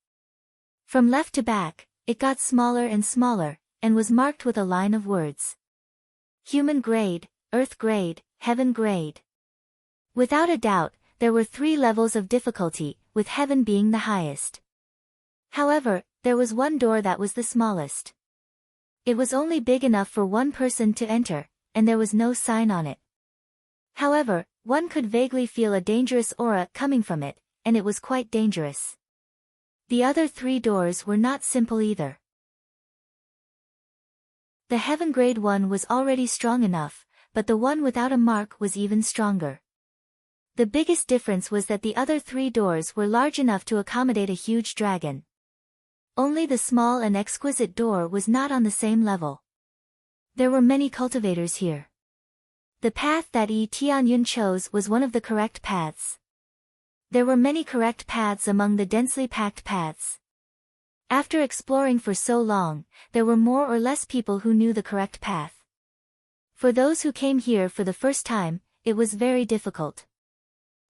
From left to back, it got smaller and smaller, and was marked with a line of words. Human grade, Earth grade, Heaven grade. Without a doubt, there were 3 levels of difficulty, with Heaven being the highest. However, there was one door that was the smallest. It was only big enough for one person to enter, and there was no sign on it. However, one could vaguely feel a dangerous aura coming from it, and it was quite dangerous. The other 3 doors were not simple either. The heaven grade one was already strong enough, but the one without a mark was even stronger. The biggest difference was that the other 3 doors were large enough to accommodate a huge dragon. Only the small and exquisite door was not on the same level. There were many cultivators here. The path that Tianyun chose was one of the correct paths. There were many correct paths among the densely packed paths. After exploring for so long, there were more or less people who knew the correct path. For those who came here for the first time, it was very difficult.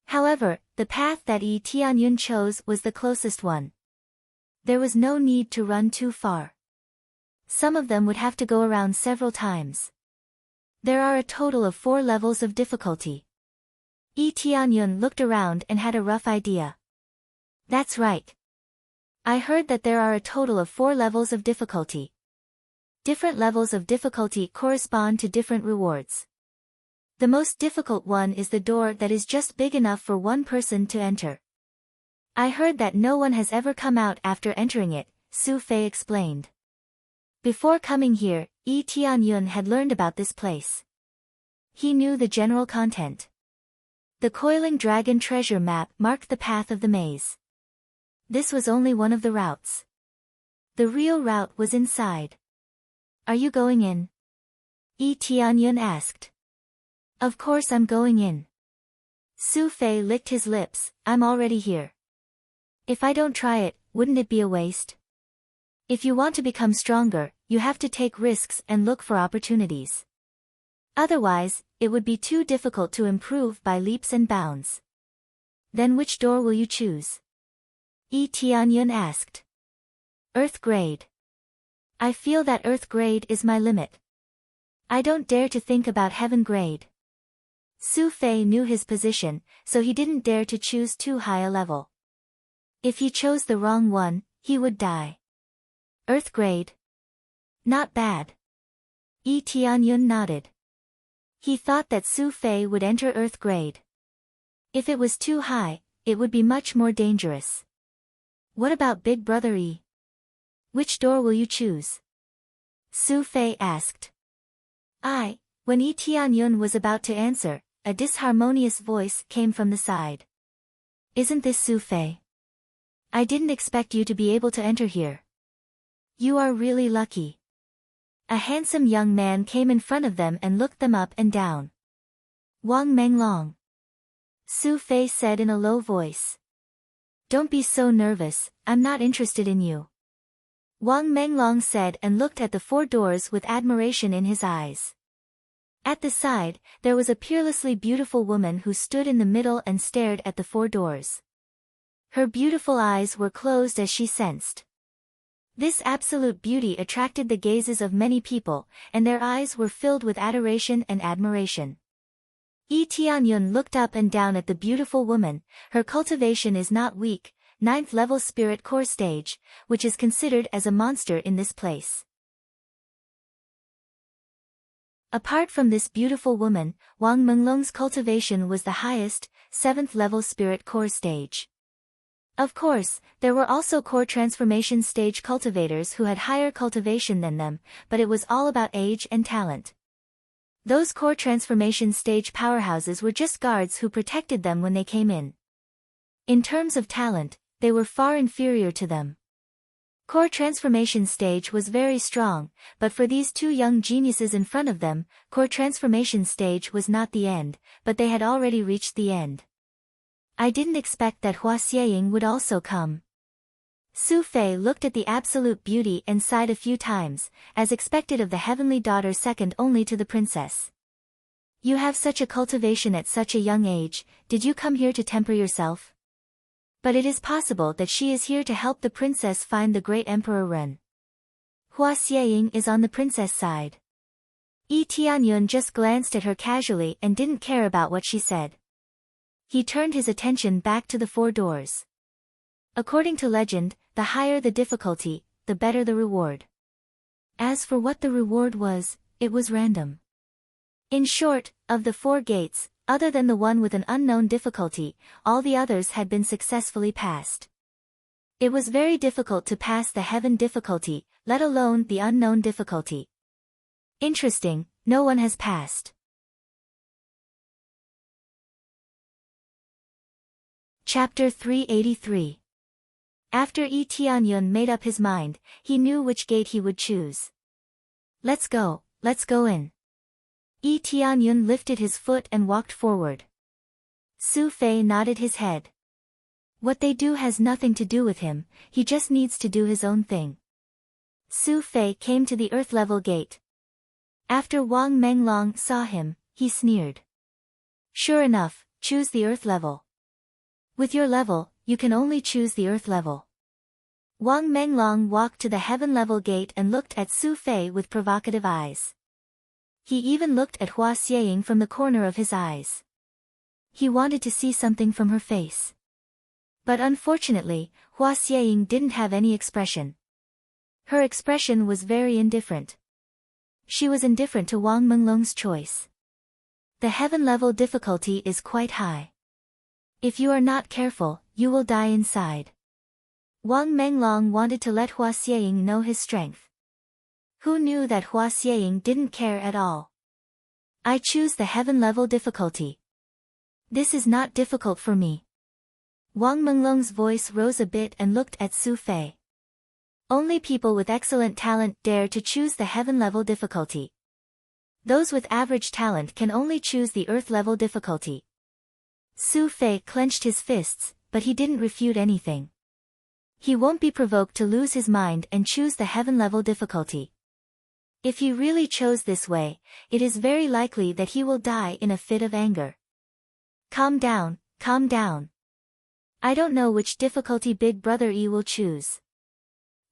However, the path that Tianyun chose was the closest one. There was no need to run too far. Some of them would have to go around several times. There are a total of 4 levels of difficulty. Tianyun looked around and had a rough idea. That's right. I heard that there are a total of 4 levels of difficulty. Different levels of difficulty correspond to different rewards. The most difficult one is the door that is just big enough for one person to enter. I heard that no one has ever come out after entering it, Su Fei explained. Before coming here, Tianyun had learned about this place. He knew the general content. The coiling dragon treasure map marked the path of the maze. This was only one of the routes. The real route was inside. Are you going in? Tianyun asked. Of course I'm going in. Su Fei licked his lips. I'm already here. If I don't try it, wouldn't it be a waste? If you want to become stronger, you have to take risks and look for opportunities. Otherwise, it would be too difficult to improve by leaps and bounds. Then which door will you choose? Tianyun asked. Earth grade. I feel that Earth grade is my limit. I don't dare to think about heaven grade. Su Fei knew his position, so he didn't dare to choose too high a level. If he chose the wrong one, he would die. Earth grade. Not bad. Tianyun nodded. He thought that Su Fei would enter Earth grade. If it was too high, it would be much more dangerous. What about Big Brother E? Which door will you choose? Su Fei asked. When Tianyun was about to answer, a disharmonious voice came from the side. Isn't this Su Fei? I didn't expect you to be able to enter here. You are really lucky. A handsome young man came in front of them and looked them up and down. Wang Menglong. Su Fei said in a low voice. Don't be so nervous, I'm not interested in you. Wang Menglong said and looked at the 4 doors with admiration in his eyes. At the side, there was a peerlessly beautiful woman who stood in the middle and stared at the 4 doors. Her beautiful eyes were closed as she sensed. This absolute beauty attracted the gazes of many people, and their eyes were filled with adoration and admiration. Tianyun looked up and down at the beautiful woman. Her cultivation is not weak, 9th level spirit core stage, which is considered as a monster in this place. Apart from this beautiful woman, Wang Menglong's cultivation was the highest, 7th level spirit core stage. Of course, there were also core transformation stage cultivators who had higher cultivation than them, but it was all about age and talent. Those core transformation stage powerhouses were just guards who protected them when they came in. In terms of talent, they were far inferior to them. Core transformation stage was very strong, but for these 2 young geniuses in front of them, core transformation stage was not the end, but they had already reached the end. I didn't expect that Hua Xieying would also come. Su Fei looked at the absolute beauty and sighed a few times, as expected of the heavenly daughter second only to the princess. You have such a cultivation at such a young age, did you come here to temper yourself? But it is possible that she is here to help the princess find the great Emperor Ren. Hua Xieying is on the princess side. Tianyun just glanced at her casually and didn't care about what she said. He turned his attention back to the 4 doors. According to legend, the higher the difficulty, the better the reward. As for what the reward was, it was random. In short, of the 4 gates, other than the one with an unknown difficulty, all the others had been successfully passed. It was very difficult to pass the heaven difficulty, let alone the unknown difficulty. Interesting, no one has passed. Chapter 383. After Yi Tianyun made up his mind, he knew which gate he would choose. Let's go in. Yi Tianyun lifted his foot and walked forward. Su Fei nodded his head. What they do has nothing to do with him, he just needs to do his own thing. Su Fei came to the earth-level gate. After Wang Menglong saw him, he sneered. Sure enough, choose the earth level. With your level, you can only choose the earth level. Wang Menglong walked to the heaven-level gate and looked at Su Fei with provocative eyes. He even looked at Hua Xieying from the corner of his eyes. He wanted to see something from her face. But unfortunately, Hua Xieying didn't have any expression. Her expression was very indifferent. She was indifferent to Wang Menglong's choice. The heaven-level difficulty is quite high. If you are not careful, you will die inside. Wang Menglong wanted to let Hua Xieying know his strength. Who knew that Hua Xieying didn't care at all? I choose the heaven-level difficulty. This is not difficult for me. Wang Menglong's voice rose a bit and looked at Su Fei. Only people with excellent talent dare to choose the heaven-level difficulty. Those with average talent can only choose the earth-level difficulty. Su Fei clenched his fists, but he didn't refute anything. He won't be provoked to lose his mind and choose the heaven-level difficulty. If he really chose this way, it is very likely that he will die in a fit of anger. Calm down, calm down. I don't know which difficulty Big Brother Yi will choose.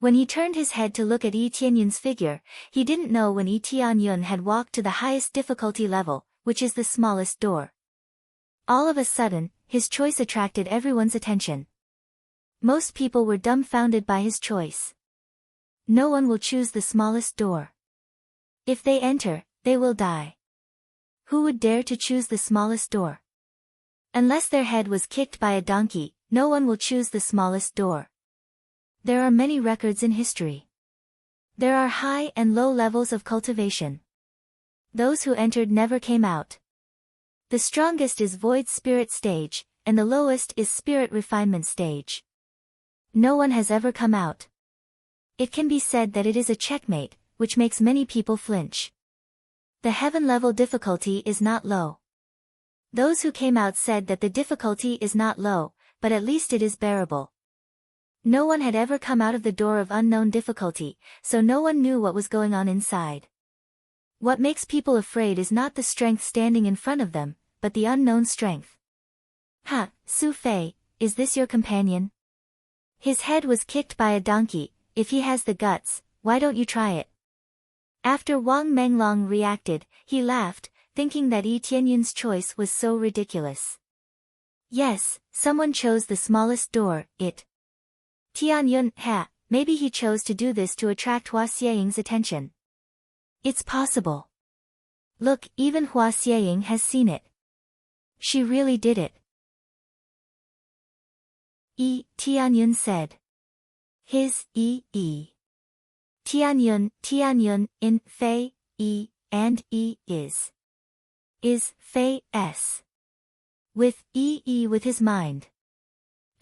When he turned his head to look at Yi Tianyun's figure, he didn't know when Yi Tianyun had walked to the highest difficulty level, which is the smallest door. All of a sudden, his choice attracted everyone's attention. Most people were dumbfounded by his choice. No one will choose the smallest door. If they enter, they will die. Who would dare to choose the smallest door? Unless their head was kicked by a donkey, no one will choose the smallest door. There are many records in history. There are high and low levels of cultivation. Those who entered never came out. The strongest is void spirit stage, and the lowest is spirit refinement stage. No one has ever come out. It can be said that it is a checkmate, which makes many people flinch. The heaven level difficulty is not low. Those who came out said that the difficulty is not low, but at least it is bearable. No one had ever come out of the door of unknown difficulty, so no one knew what was going on inside. What makes people afraid is not the strength standing in front of them, but the unknown strength. Ha, Su Fei, is this your companion? His head was kicked by a donkey. If he has the guts, why don't you try it? After Wang Menglong reacted, he laughed, thinking that Yi Tianyun's choice was so ridiculous. Yes, someone chose the smallest door, it. Tianyun, maybe he chose to do this to attract Hua Xieying's attention. It's possible. Look, even Hua Xieying has seen it. She really did it. Tianyun said. His, Tianyun, in, Fei, and is, Fei, s. With, with his mind.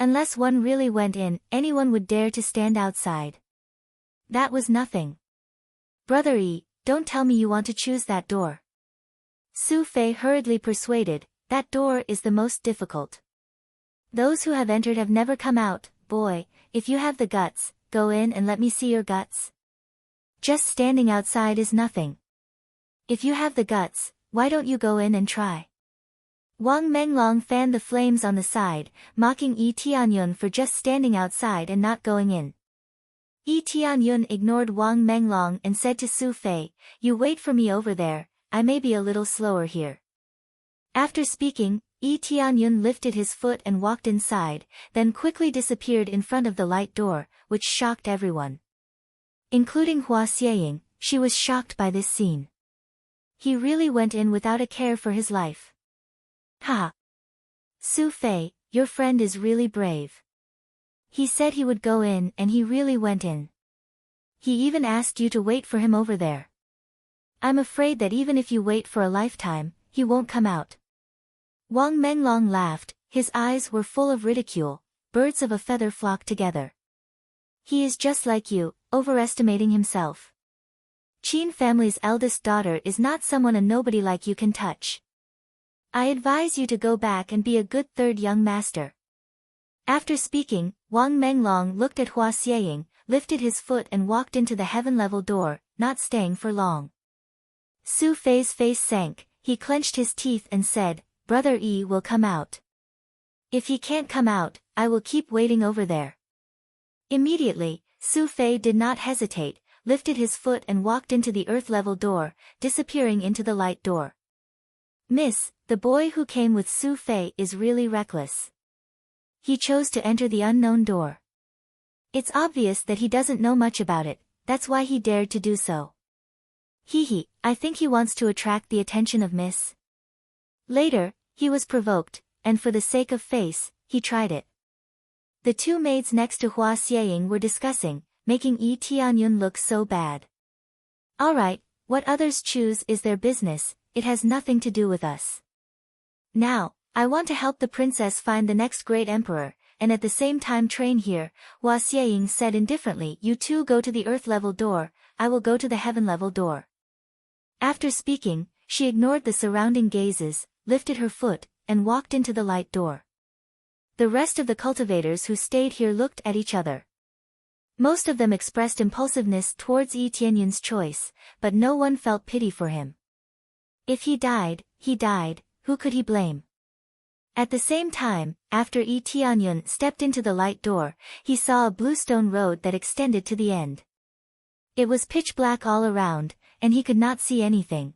Unless one really went in, anyone would dare to stand outside. That was nothing. Brother Yi, don't tell me you want to choose that door. Su Fei hurriedly persuaded, that door is the most difficult. Those who have entered have never come out. Boy, if you have the guts, go in and let me see your guts. Just standing outside is nothing. If you have the guts, why don't you go in and try? Wang Menglong fanned the flames on the side, mocking Yi Tianyun for just standing outside and not going in. Yi Tianyun ignored Wang Menglong and said to Su Fei, you wait for me over there, I may be a little slower here. After speaking, Yi Tianyun lifted his foot and walked inside, then quickly disappeared in front of the light door, which shocked everyone. Including Hua Xieying, she was shocked by this scene. He really went in without a care for his life. Ha! Su Fei, your friend is really brave. He said he would go in and he really went in. He even asked you to wait for him over there. I'm afraid that even if you wait for a lifetime, he won't come out. Wang Menglong laughed, his eyes were full of ridicule. Birds of a feather flock together. He is just like you, overestimating himself. Qin family's eldest daughter is not someone a nobody like you can touch. I advise you to go back and be a good third young master. After speaking, Wang Menglong looked at Hua Xieying, lifted his foot and walked into the heaven-level door, not staying for long. Su Fei's face sank, he clenched his teeth and said, Brother Yi will come out. If he can't come out, I will keep waiting over there. Immediately, Su Fei did not hesitate, lifted his foot and walked into the earth-level door, disappearing into the light door. Miss, the boy who came with Su Fei is really reckless. He chose to enter the unknown door. It's obvious that he doesn't know much about it, that's why he dared to do so. I think he wants to attract the attention of Miss. Later, he was provoked, and for the sake of face, he tried it. The two maids next to Hua Xieying were discussing, making Yi Tianyun look so bad. Alright, what others choose is their business, it has nothing to do with us. Now, I want to help the princess find the next great emperor, and at the same time train here, Hua Xieying said indifferently. You two go to the earth-level door, I will go to the heaven-level door. After speaking, she ignored the surrounding gazes, lifted her foot, and walked into the light door. The rest of the cultivators who stayed here looked at each other. Most of them expressed impulsiveness towards Yi Tianyun's choice, but no one felt pity for him. If he died, who could he blame? At the same time, after Yi Tianyun stepped into the light door, he saw a bluestone road that extended to the end. It was pitch black all around, and he could not see anything.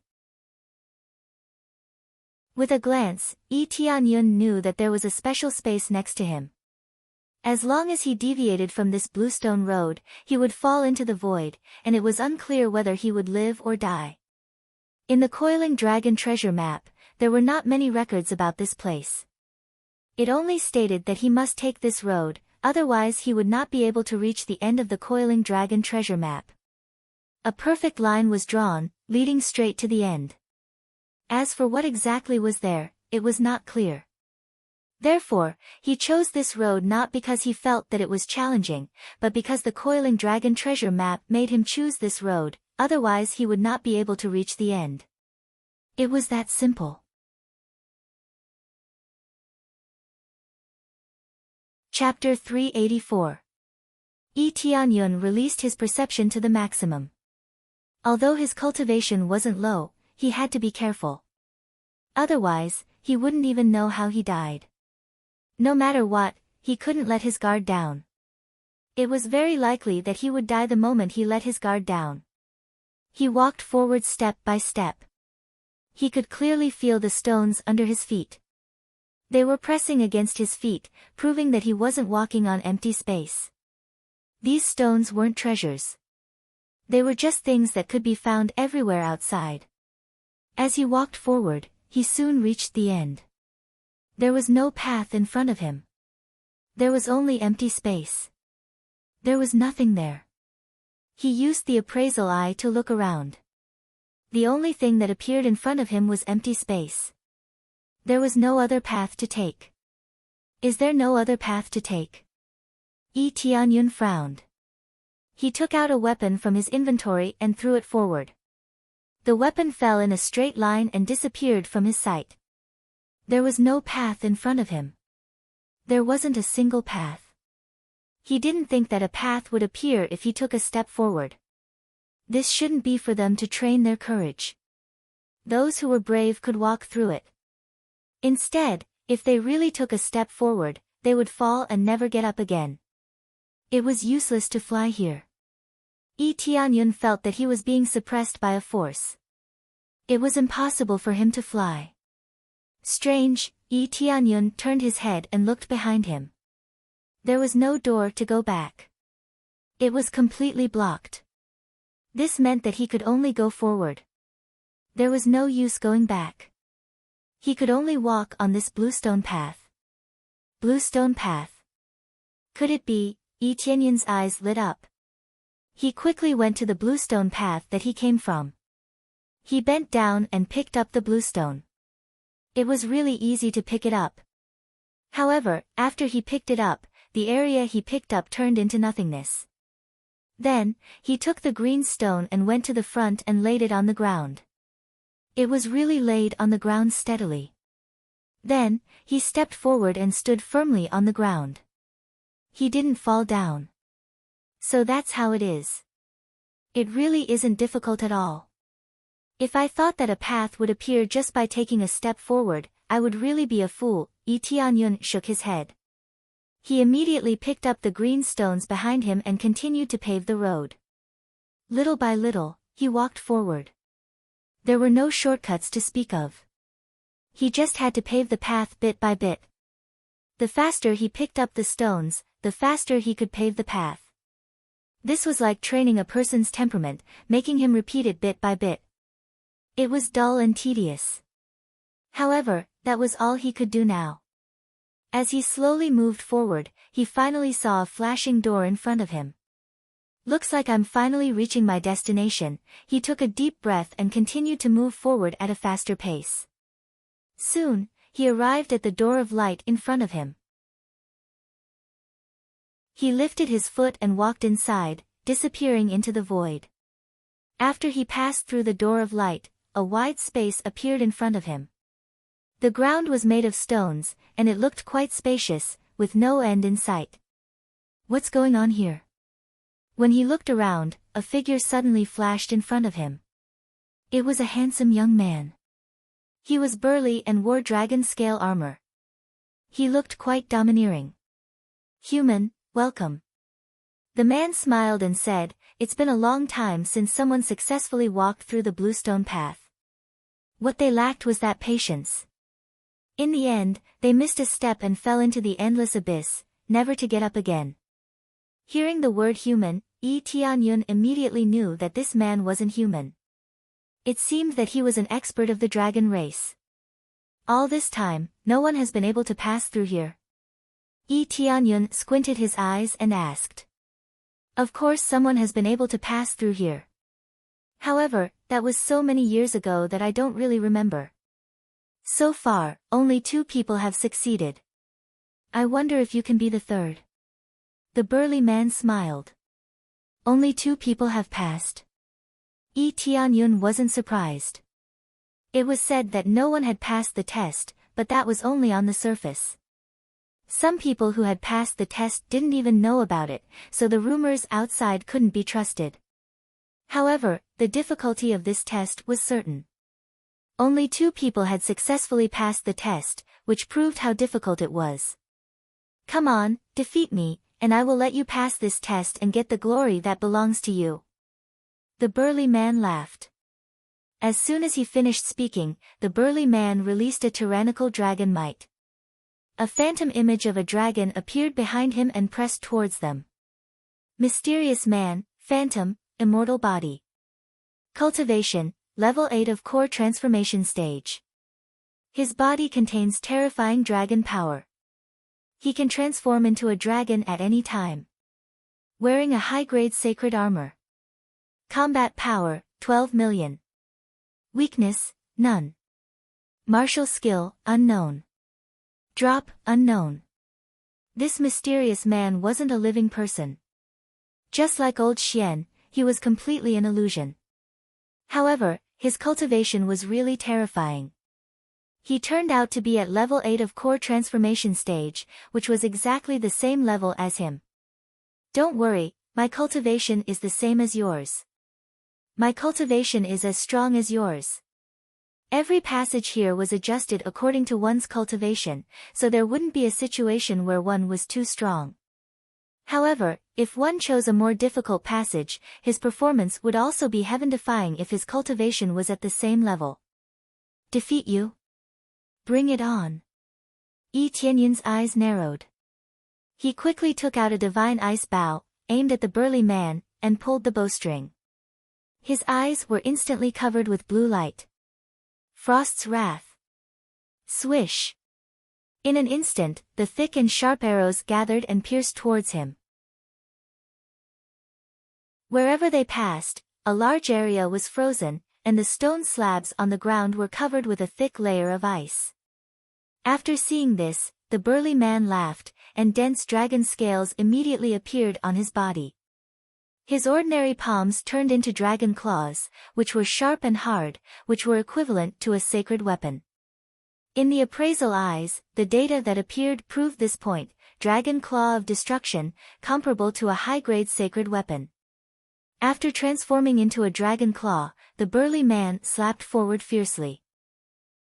With a glance, Yi Tianyun knew that there was a special space next to him. As long as he deviated from this bluestone road, he would fall into the void, and it was unclear whether he would live or die. In the Coiling Dragon treasure map, there were not many records about this place. It only stated that he must take this road, otherwise he would not be able to reach the end of the Coiling Dragon treasure map. A perfect line was drawn, leading straight to the end. As for what exactly was there, it was not clear. Therefore, he chose this road not because he felt that it was challenging, but because the Coiling Dragon treasure map made him choose this road, otherwise he would not be able to reach the end. It was that simple. Chapter 384. Yi Tianyun released his perception to the maximum. Although his cultivation wasn't low, he had to be careful. Otherwise, he wouldn't even know how he died. No matter what, he couldn't let his guard down. It was very likely that he would die the moment he let his guard down. He walked forward step by step. He could clearly feel the stones under his feet. They were pressing against his feet, proving that he wasn't walking on empty space. These stones weren't treasures. They were just things that could be found everywhere outside. As he walked forward, he soon reached the end. There was no path in front of him. There was only empty space. There was nothing there. He used the appraisal eye to look around. The only thing that appeared in front of him was empty space. There was no other path to take. Is there no other path to take? Yi Tianyun frowned. He took out a weapon from his inventory and threw it forward. The weapon fell in a straight line and disappeared from his sight. There was no path in front of him. There wasn't a single path. He didn't think that a path would appear if he took a step forward. This shouldn't be for them to train their courage. Those who were brave could walk through it. Instead, if they really took a step forward, they would fall and never get up again. It was useless to fly here. Yi Tianyun felt that he was being suppressed by a force. It was impossible for him to fly. Strange, Yi Tianyun turned his head and looked behind him. There was no door to go back. It was completely blocked. This meant that he could only go forward. There was no use going back. He could only walk on this bluestone path. Bluestone path. Could it be? Yi Tianyun's eyes lit up. He quickly went to the bluestone path that he came from. He bent down and picked up the blue stone. It was really easy to pick it up. However, after he picked it up, the area he picked up turned into nothingness. Then, he took the green stone and went to the front and laid it on the ground. It was really laid on the ground steadily. Then, he stepped forward and stood firmly on the ground. He didn't fall down. So that's how it is. It really isn't difficult at all. If I thought that a path would appear just by taking a step forward, I would really be a fool. Tianyun shook his head. He immediately picked up the green stones behind him and continued to pave the road. Little by little, he walked forward. There were no shortcuts to speak of. He just had to pave the path bit by bit. The faster he picked up the stones, the faster he could pave the path. This was like training a person's temperament, making him repeat it bit by bit. It was dull and tedious. However, that was all he could do now. As he slowly moved forward, he finally saw a flashing door in front of him. Looks like I'm finally reaching my destination. He took a deep breath and continued to move forward at a faster pace. Soon, he arrived at the door of light in front of him. He lifted his foot and walked inside, disappearing into the void. After he passed through the door of light, a wide space appeared in front of him. The ground was made of stones, and it looked quite spacious, with no end in sight. What's going on here? When he looked around, a figure suddenly flashed in front of him. It was a handsome young man. He was burly and wore dragon scale armor. He looked quite domineering. Human, welcome. The man smiled and said, "It's been a long time since someone successfully walked through the bluestone path." What they lacked was that patience. In the end, they missed a step and fell into the endless abyss, never to get up again. Hearing the word human, Tianyun immediately knew that this man wasn't human. It seemed that he was an expert of the dragon race. All this time, no one has been able to pass through here. Tianyun squinted his eyes and asked. Of course someone has been able to pass through here. However, that was so many years ago that I don't really remember. So far, only 2 people have succeeded. I wonder if you can be the third. The burly man smiled. Only 2 people have passed. Tianyun wasn't surprised. It was said that no one had passed the test, but that was only on the surface. Some people who had passed the test didn't even know about it, so the rumors outside couldn't be trusted. However, the difficulty of this test was certain. Only 2 people had successfully passed the test, which proved how difficult it was. Come on, defeat me, and I will let you pass this test and get the glory that belongs to you. The burly man laughed. As soon as he finished speaking, the burly man released a tyrannical dragon might. A phantom image of a dragon appeared behind him and pressed towards them. Mysterious man, phantom, immortal body. Cultivation, Level 8 of Core Transformation Stage. His body contains terrifying dragon power. He can transform into a dragon at any time. Wearing a high-grade sacred armor. Combat power, 12 million. Weakness, none. Martial skill, unknown. Drop, unknown. This mysterious man wasn't a living person. Just like old Xian, he was completely an illusion. However, his cultivation was really terrifying. He turned out to be at level 8 of Core Transformation Stage, which was exactly the same level as him. Don't worry, my cultivation is the same as yours. My cultivation is as strong as yours. Every passage here was adjusted according to one's cultivation, so there wouldn't be a situation where one was too strong. However, if one chose a more difficult passage, his performance would also be heaven-defying if his cultivation was at the same level. Defeat you? Bring it on. Tianyun's eyes narrowed. He quickly took out a divine ice bow, aimed at the burly man, and pulled the bowstring. His eyes were instantly covered with blue light. Frost's wrath. Swish. In an instant, the thick and sharp arrows gathered and pierced towards him. Wherever they passed, a large area was frozen, and the stone slabs on the ground were covered with a thick layer of ice. After seeing this, the burly man laughed, and dense dragon scales immediately appeared on his body. His ordinary palms turned into dragon claws, which were sharp and hard, which were equivalent to a sacred weapon. In the appraisal eyes, the data that appeared proved this point: dragon claw of destruction, comparable to a high-grade sacred weapon. After transforming into a dragon claw, the burly man slapped forward fiercely.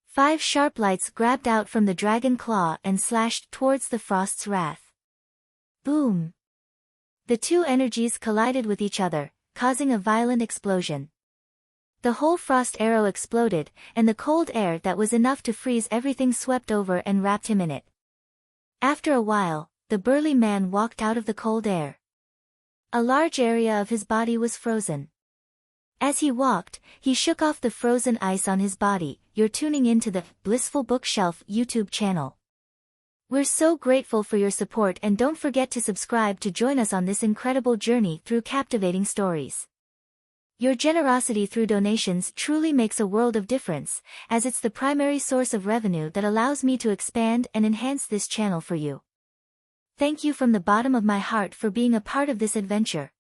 5 sharp lights grabbed out from the dragon claw and slashed towards the Frost's wrath. Boom! The two energies collided with each other, causing a violent explosion. The whole frost arrow exploded, and the cold air that was enough to freeze everything swept over and wrapped him in it. After a while, the burly man walked out of the cold air. A large area of his body was frozen. As he walked, he shook off the frozen ice on his body. You're tuning into the Blissful Bookshelf YouTube channel. We're so grateful for your support, and don't forget to subscribe to join us on this incredible journey through captivating stories. Your generosity through donations truly makes a world of difference, as it's the primary source of revenue that allows me to expand and enhance this channel for you. Thank you from the bottom of my heart for being a part of this adventure.